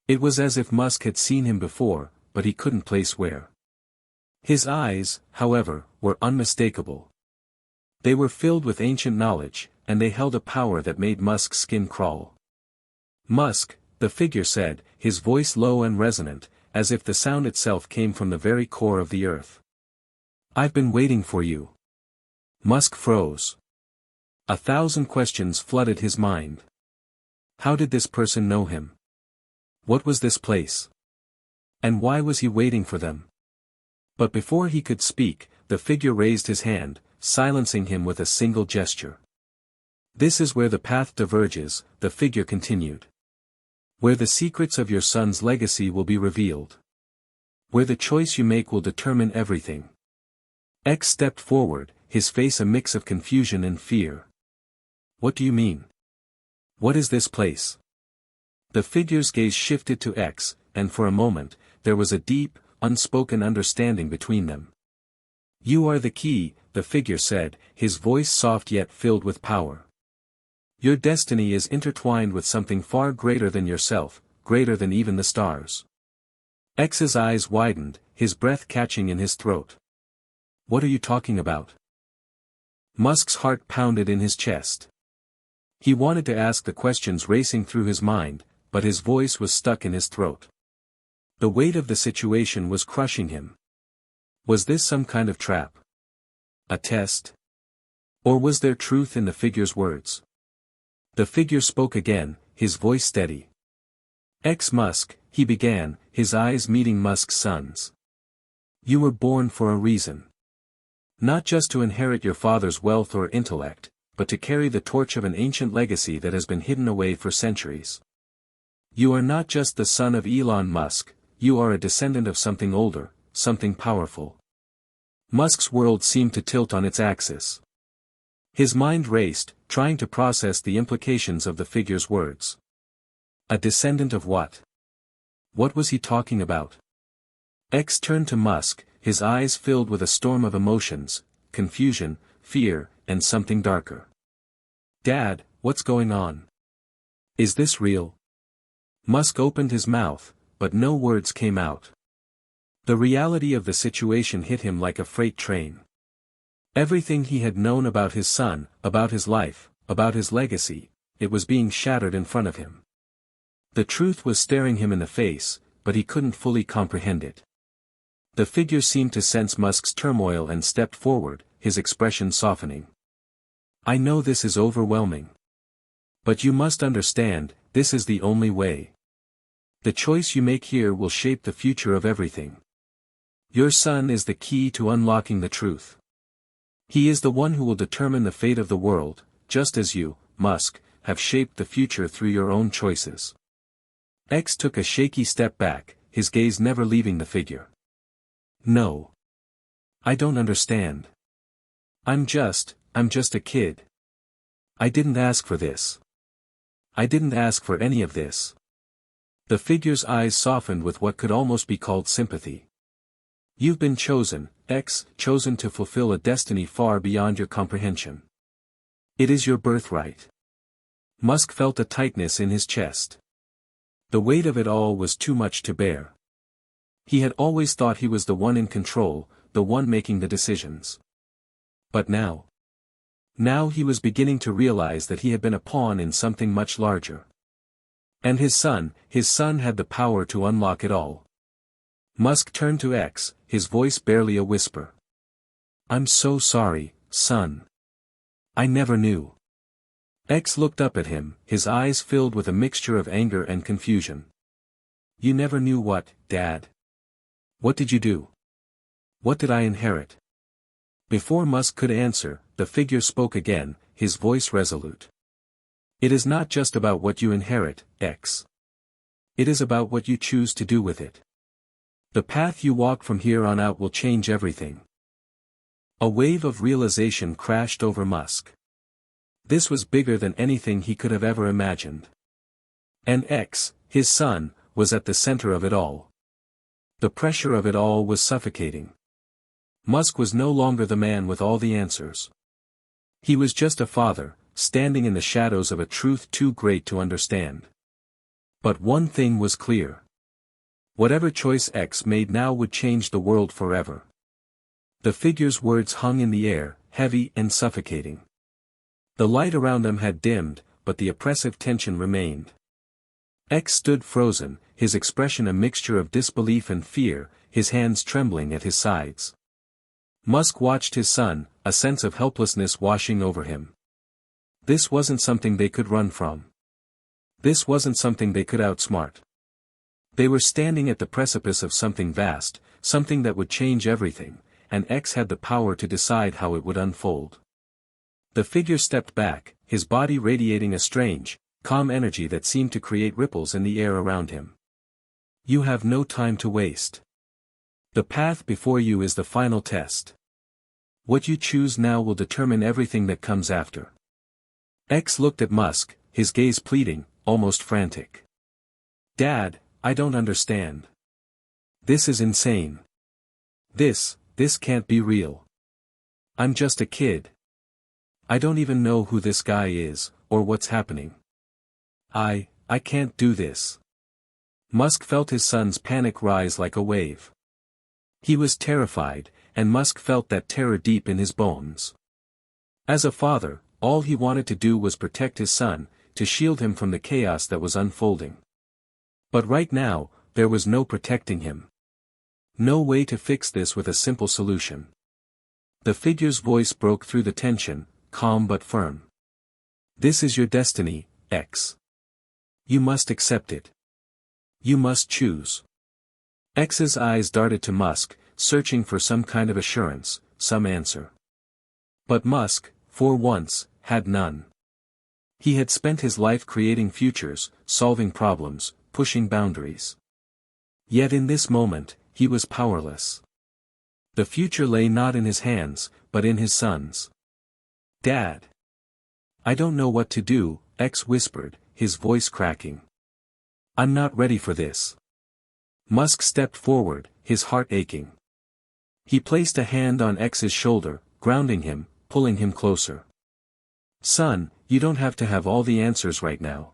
It was as if Musk had seen him before, but he couldn't place where. His eyes, however, were unmistakable. They were filled with ancient knowledge, and they held a power that made Musk's skin crawl. "Musk," the figure said, his voice low and resonant, as if the sound itself came from the very core of the earth. "I've been waiting for you." Musk froze. 1,000 questions flooded his mind. How did this person know him? What was this place? And why was he waiting for them? But before he could speak, the figure raised his hand, silencing him with a single gesture. "This is where the path diverges," the figure continued. "Where the secrets of your son's legacy will be revealed. Where the choice you make will determine everything." X stepped forward, his face a mix of confusion and fear. "What do you mean? What is this place?" The figure's gaze shifted to X, and for a moment, there was a deep, unspoken understanding between them. "You are the key," the figure said, his voice soft yet filled with power. "Your destiny is intertwined with something far greater than yourself, greater than even the stars." X's eyes widened, his breath catching in his throat. "What are you talking about?" Musk's heart pounded in his chest. He wanted to ask the questions racing through his mind, but his voice was stuck in his throat. The weight of the situation was crushing him. Was this some kind of trap? A test? Or was there truth in the figure's words? The figure spoke again, his voice steady. "X Musk," he began, his eyes meeting Musk's son's. "You were born for a reason. Not just to inherit your father's wealth or intellect, but to carry the torch of an ancient legacy that has been hidden away for centuries. You are not just the son of Elon Musk, you are a descendant of something older, something powerful." Musk's world seemed to tilt on its axis. His mind raced, trying to process the implications of the figure's words. A descendant of what? What was he talking about? X turned to Musk, his eyes filled with a storm of emotions, confusion, fear, and something darker. "Dad, what's going on? Is this real?" Musk opened his mouth, but no words came out. The reality of the situation hit him like a freight train. Everything he had known about his son, about his life, about his legacy, it was being shattered in front of him. The truth was staring him in the face, but he couldn't fully comprehend it. The figure seemed to sense Musk's turmoil and stepped forward, his expression softening. "I know this is overwhelming. But you must understand, this is the only way. The choice you make here will shape the future of everything. Your son is the key to unlocking the truth. He is the one who will determine the fate of the world, just as you, Musk, have shaped the future through your own choices." X took a shaky step back, his gaze never leaving the figure. "No. I don't understand. I'm just a kid. I didn't ask for this. I didn't ask for any of this." The figure's eyes softened with what could almost be called sympathy. "You've been chosen, X, chosen to fulfill a destiny far beyond your comprehension. It is your birthright." Musk felt a tightness in his chest. The weight of it all was too much to bear. He had always thought he was the one in control, the one making the decisions. But now he was beginning to realize that he had been a pawn in something much larger. And his son had the power to unlock it all. Musk turned to X, his voice barely a whisper. "I'm so sorry, son. I never knew." X looked up at him, his eyes filled with a mixture of anger and confusion. "You never knew what, Dad? What did you do? What did I inherit?" Before Musk could answer, the figure spoke again, his voice resolute. "It is not just about what you inherit, X. It is about what you choose to do with it. The path you walk from here on out will change everything." A wave of realization crashed over Musk. This was bigger than anything he could have ever imagined. And X, his son, was at the center of it all. The pressure of it all was suffocating. Musk was no longer the man with all the answers. He was just a father, standing in the shadows of a truth too great to understand. But one thing was clear. Whatever choice X made now would change the world forever. The figure's words hung in the air, heavy and suffocating. The light around them had dimmed, but the oppressive tension remained. X stood frozen, his expression a mixture of disbelief and fear, his hands trembling at his sides. Musk watched his son, a sense of helplessness washing over him. This wasn't something they could run from. This wasn't something they could outsmart. They were standing at the precipice of something vast, something that would change everything, and X had the power to decide how it would unfold. The figure stepped back, his body radiating a strange, calm energy that seemed to create ripples in the air around him. You have no time to waste. The path before you is the final test. What you choose now will determine everything that comes after. X looked at Musk, his gaze pleading, almost frantic. Dad, I don't understand. This is insane. This can't be real. I'm just a kid. I don't even know who this guy is, or what's happening. I can't do this. Musk felt his son's panic rise like a wave. He was terrified, and Musk felt that terror deep in his bones. As a father, all he wanted to do was protect his son, to shield him from the chaos that was unfolding. But right now, there was no protecting him. No way to fix this with a simple solution. The figure's voice broke through the tension, calm but firm. This is your destiny, X. You must accept it. You must choose. X's eyes darted to Musk, searching for some kind of assurance, some answer. But Musk, for once, had none. He had spent his life creating futures, solving problems, pushing boundaries. Yet in this moment, he was powerless. The future lay not in his hands, but in his son's. Dad. I don't know what to do, X whispered, his voice cracking. I'm not ready for this. Musk stepped forward, his heart aching. He placed a hand on X's shoulder, grounding him, pulling him closer. Son, you don't have to have all the answers right now.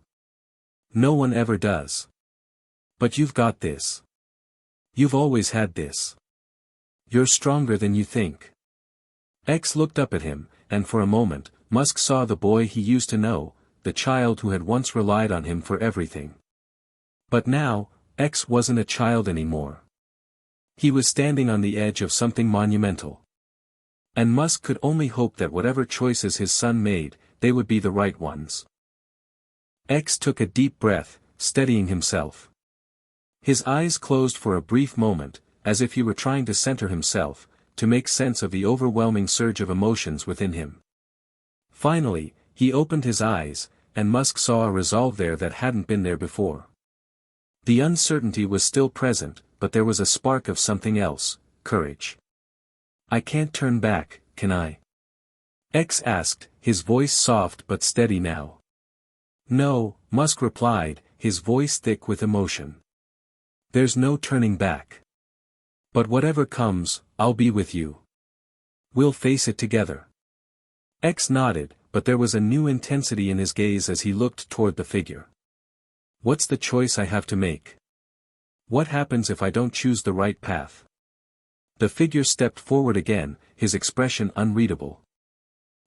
No one ever does. But you've got this. You've always had this. You're stronger than you think. X looked up at him, and for a moment, Musk saw the boy he used to know, the child who had once relied on him for everything. But now, X wasn't a child anymore. He was standing on the edge of something monumental. And Musk could only hope that whatever choices his son made, they would be the right ones. X took a deep breath, steadying himself. His eyes closed for a brief moment, as if he were trying to center himself, to make sense of the overwhelming surge of emotions within him. Finally, he opened his eyes, and Musk saw a resolve there that hadn't been there before. The uncertainty was still present, but there was a spark of something else, courage. I can't turn back, can I? X asked, his voice soft but steady now. No, Musk replied, his voice thick with emotion. There's no turning back. But whatever comes, I'll be with you. We'll face it together. X nodded, but there was a new intensity in his gaze as he looked toward the figure. What's the choice I have to make? What happens if I don't choose the right path? The figure stepped forward again, his expression unreadable.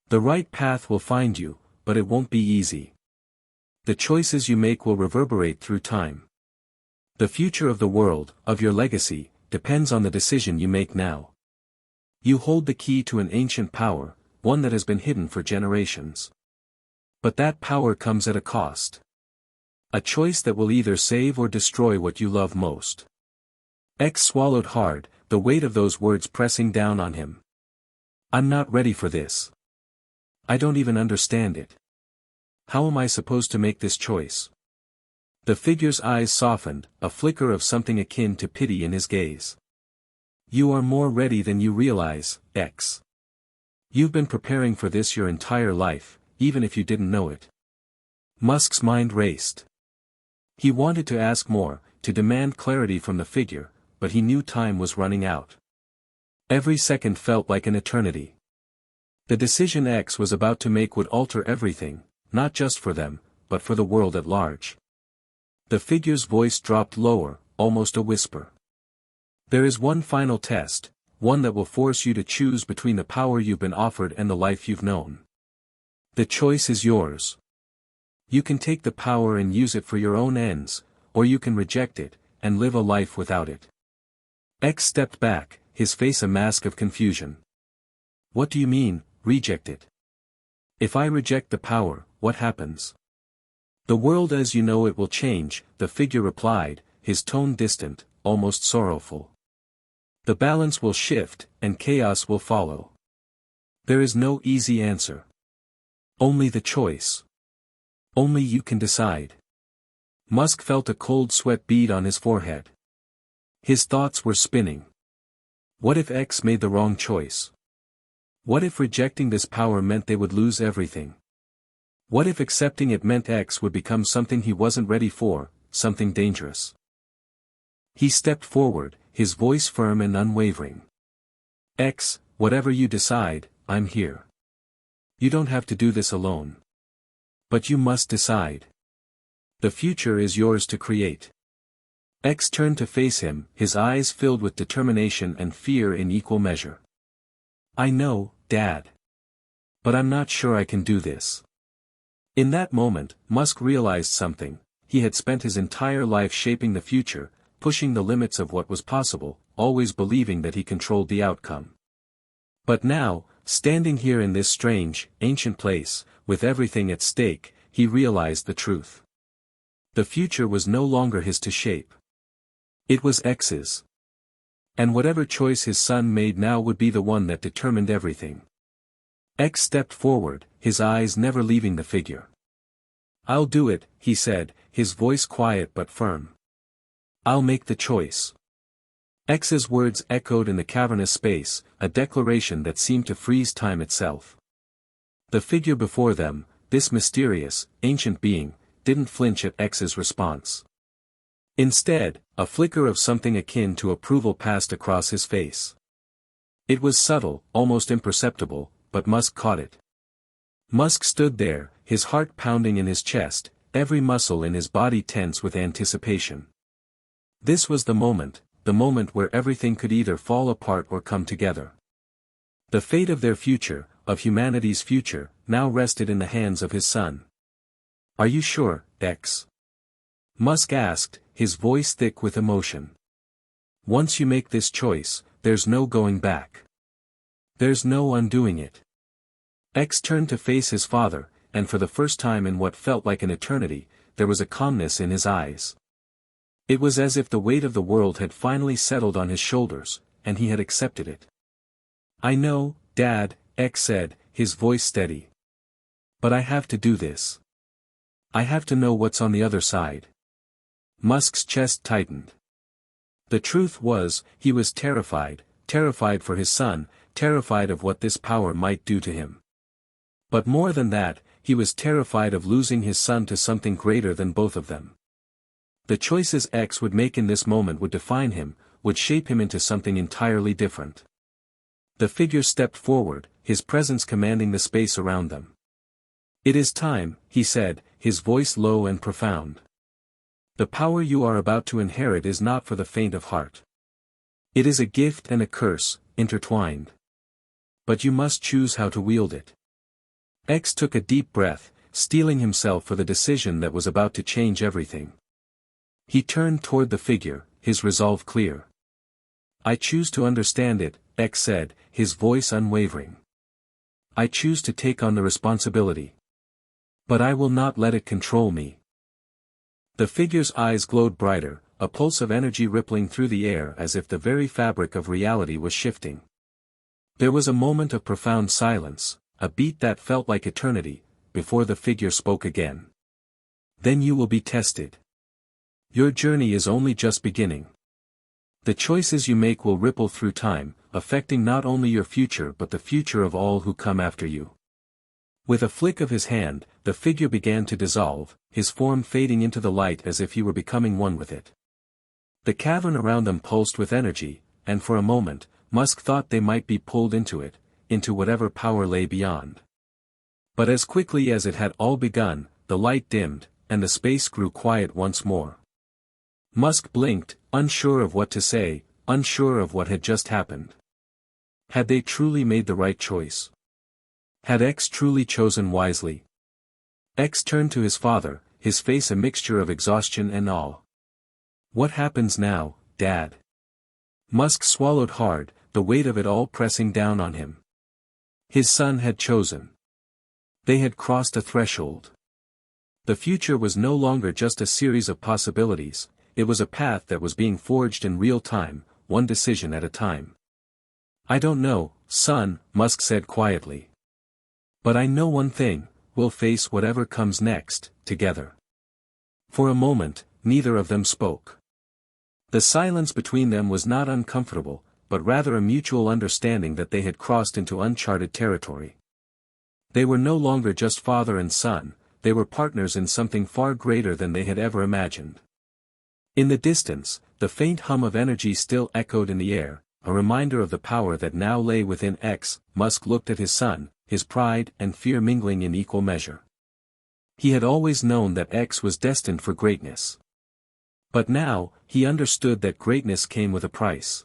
The right path will find you, but it won't be easy. The choices you make will reverberate through time. The future of the world, of your legacy, depends on the decision you make now. You hold the key to an ancient power, one that has been hidden for generations. But that power comes at a cost. A choice that will either save or destroy what you love most. X swallowed hard, the weight of those words pressing down on him. I'm not ready for this. I don't even understand it. How am I supposed to make this choice? The figure's eyes softened, a flicker of something akin to pity in his gaze. You are more ready than you realize, X. You've been preparing for this your entire life, even if you didn't know it. Musk's mind raced. He wanted to ask more, to demand clarity from the figure, but he knew time was running out. Every second felt like an eternity. The decision X was about to make would alter everything, not just for them, but for the world at large. The figure's voice dropped lower, almost a whisper. There is one final test, one that will force you to choose between the power you've been offered and the life you've known. The choice is yours. You can take the power and use it for your own ends, or you can reject it, and live a life without it. X stepped back, his face a mask of confusion. What do you mean, reject it? If I reject the power, what happens? The world as you know it will change, the figure replied, his tone distant, almost sorrowful. The balance will shift, and chaos will follow. There is no easy answer. Only the choice. Only you can decide. Musk felt a cold sweat bead on his forehead. His thoughts were spinning. What if X made the wrong choice? What if rejecting this power meant they would lose everything? What if accepting it meant X would become something he wasn't ready for, something dangerous? He stepped forward, his voice firm and unwavering. X, whatever you decide, I'm here. You don't have to do this alone. But you must decide. The future is yours to create. X turned to face him, his eyes filled with determination and fear in equal measure. I know, Dad. But I'm not sure I can do this. In that moment, Musk realized something. He had spent his entire life shaping the future, pushing the limits of what was possible, always believing that he controlled the outcome. But now, standing here in this strange, ancient place, with everything at stake, he realized the truth. The future was no longer his to shape. It was X's. And whatever choice his son made now would be the one that determined everything. X stepped forward, his eyes never leaving the figure. I'll do it, he said, his voice quiet but firm. I'll make the choice. X's words echoed in the cavernous space, a declaration that seemed to freeze time itself. The figure before them, this mysterious, ancient being, didn't flinch at X's response. Instead, a flicker of something akin to approval passed across his face. It was subtle, almost imperceptible, but Musk caught it. Musk stood there, his heart pounding in his chest, every muscle in his body tense with anticipation. This was the moment where everything could either fall apart or come together. The fate of their future, of humanity's future, now rested in the hands of his son. Are you sure, X? Musk asked, his voice thick with emotion. Once you make this choice, there's no going back. There's no undoing it. X turned to face his father, and for the first time in what felt like an eternity, there was a calmness in his eyes. It was as if the weight of the world had finally settled on his shoulders, and he had accepted it. I know, Dad, X said, his voice steady. But I have to do this. I have to know what's on the other side. Musk's chest tightened. The truth was, he was terrified for his son, terrified of what this power might do to him. But more than that, he was terrified of losing his son to something greater than both of them. The choices X would make in this moment would define him, would shape him into something entirely different. The figure stepped forward, his presence commanding the space around them. It is time, he said, his voice low and profound. The power you are about to inherit is not for the faint of heart. It is a gift and a curse, intertwined. But you must choose how to wield it. X took a deep breath, steeling himself for the decision that was about to change everything. He turned toward the figure, his resolve clear. I choose to understand it, X said, his voice unwavering. I choose to take on the responsibility. But I will not let it control me. The figure's eyes glowed brighter, a pulse of energy rippling through the air as if the very fabric of reality was shifting. There was a moment of profound silence, a beat that felt like eternity, before the figure spoke again. Then you will be tested. Your journey is only just beginning. The choices you make will ripple through time, affecting not only your future but the future of all who come after you. With a flick of his hand, the figure began to dissolve, his form fading into the light as if he were becoming one with it. The cavern around them pulsed with energy, and for a moment, Musk thought they might be pulled into it, into whatever power lay beyond. But as quickly as it had all begun, the light dimmed, and the space grew quiet once more. Musk blinked, unsure of what to say, unsure of what had just happened. Had they truly made the right choice? Had X truly chosen wisely? X turned to his father, his face a mixture of exhaustion and awe. What happens now, Dad? Musk swallowed hard, the weight of it all pressing down on him. His son had chosen. They had crossed a threshold. The future was no longer just a series of possibilities, it was a path that was being forged in real time, one decision at a time. I don't know, son, Musk said quietly. But I know one thing, we'll face whatever comes next, together. For a moment, neither of them spoke. The silence between them was not uncomfortable, but rather a mutual understanding that they had crossed into uncharted territory. They were no longer just father and son, they were partners in something far greater than they had ever imagined. In the distance, the faint hum of energy still echoed in the air, a reminder of the power that now lay within X. Musk looked at his son, his pride and fear mingling in equal measure. He had always known that X was destined for greatness. But now, he understood that greatness came with a price.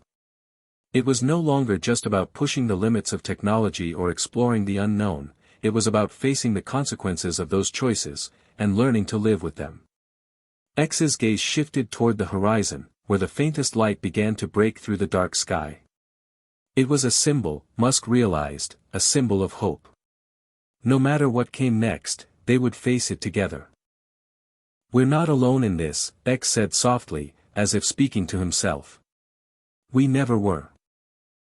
It was no longer just about pushing the limits of technology or exploring the unknown, it was about facing the consequences of those choices, and learning to live with them. X's gaze shifted toward the horizon, where the faintest light began to break through the dark sky. It was a symbol, Musk realized, a symbol of hope. No matter what came next, they would face it together. We're not alone in this, X said softly, as if speaking to himself. We never were.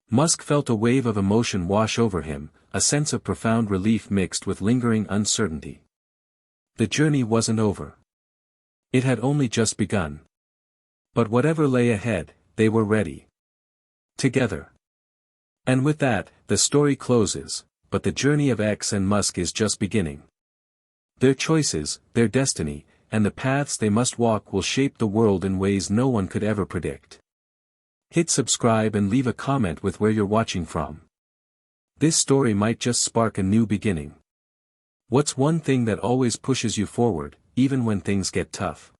Musk felt a wave of emotion wash over him, a sense of profound relief mixed with lingering uncertainty. The journey wasn't over. It had only just begun. But whatever lay ahead, they were ready. Together. And with that, the story closes, but the journey of X and Musk is just beginning. Their choices, their destiny, and the paths they must walk will shape the world in ways no one could ever predict. Hit subscribe and leave a comment with where you're watching from. This story might just spark a new beginning. What's one thing that always pushes you forward, even when things get tough?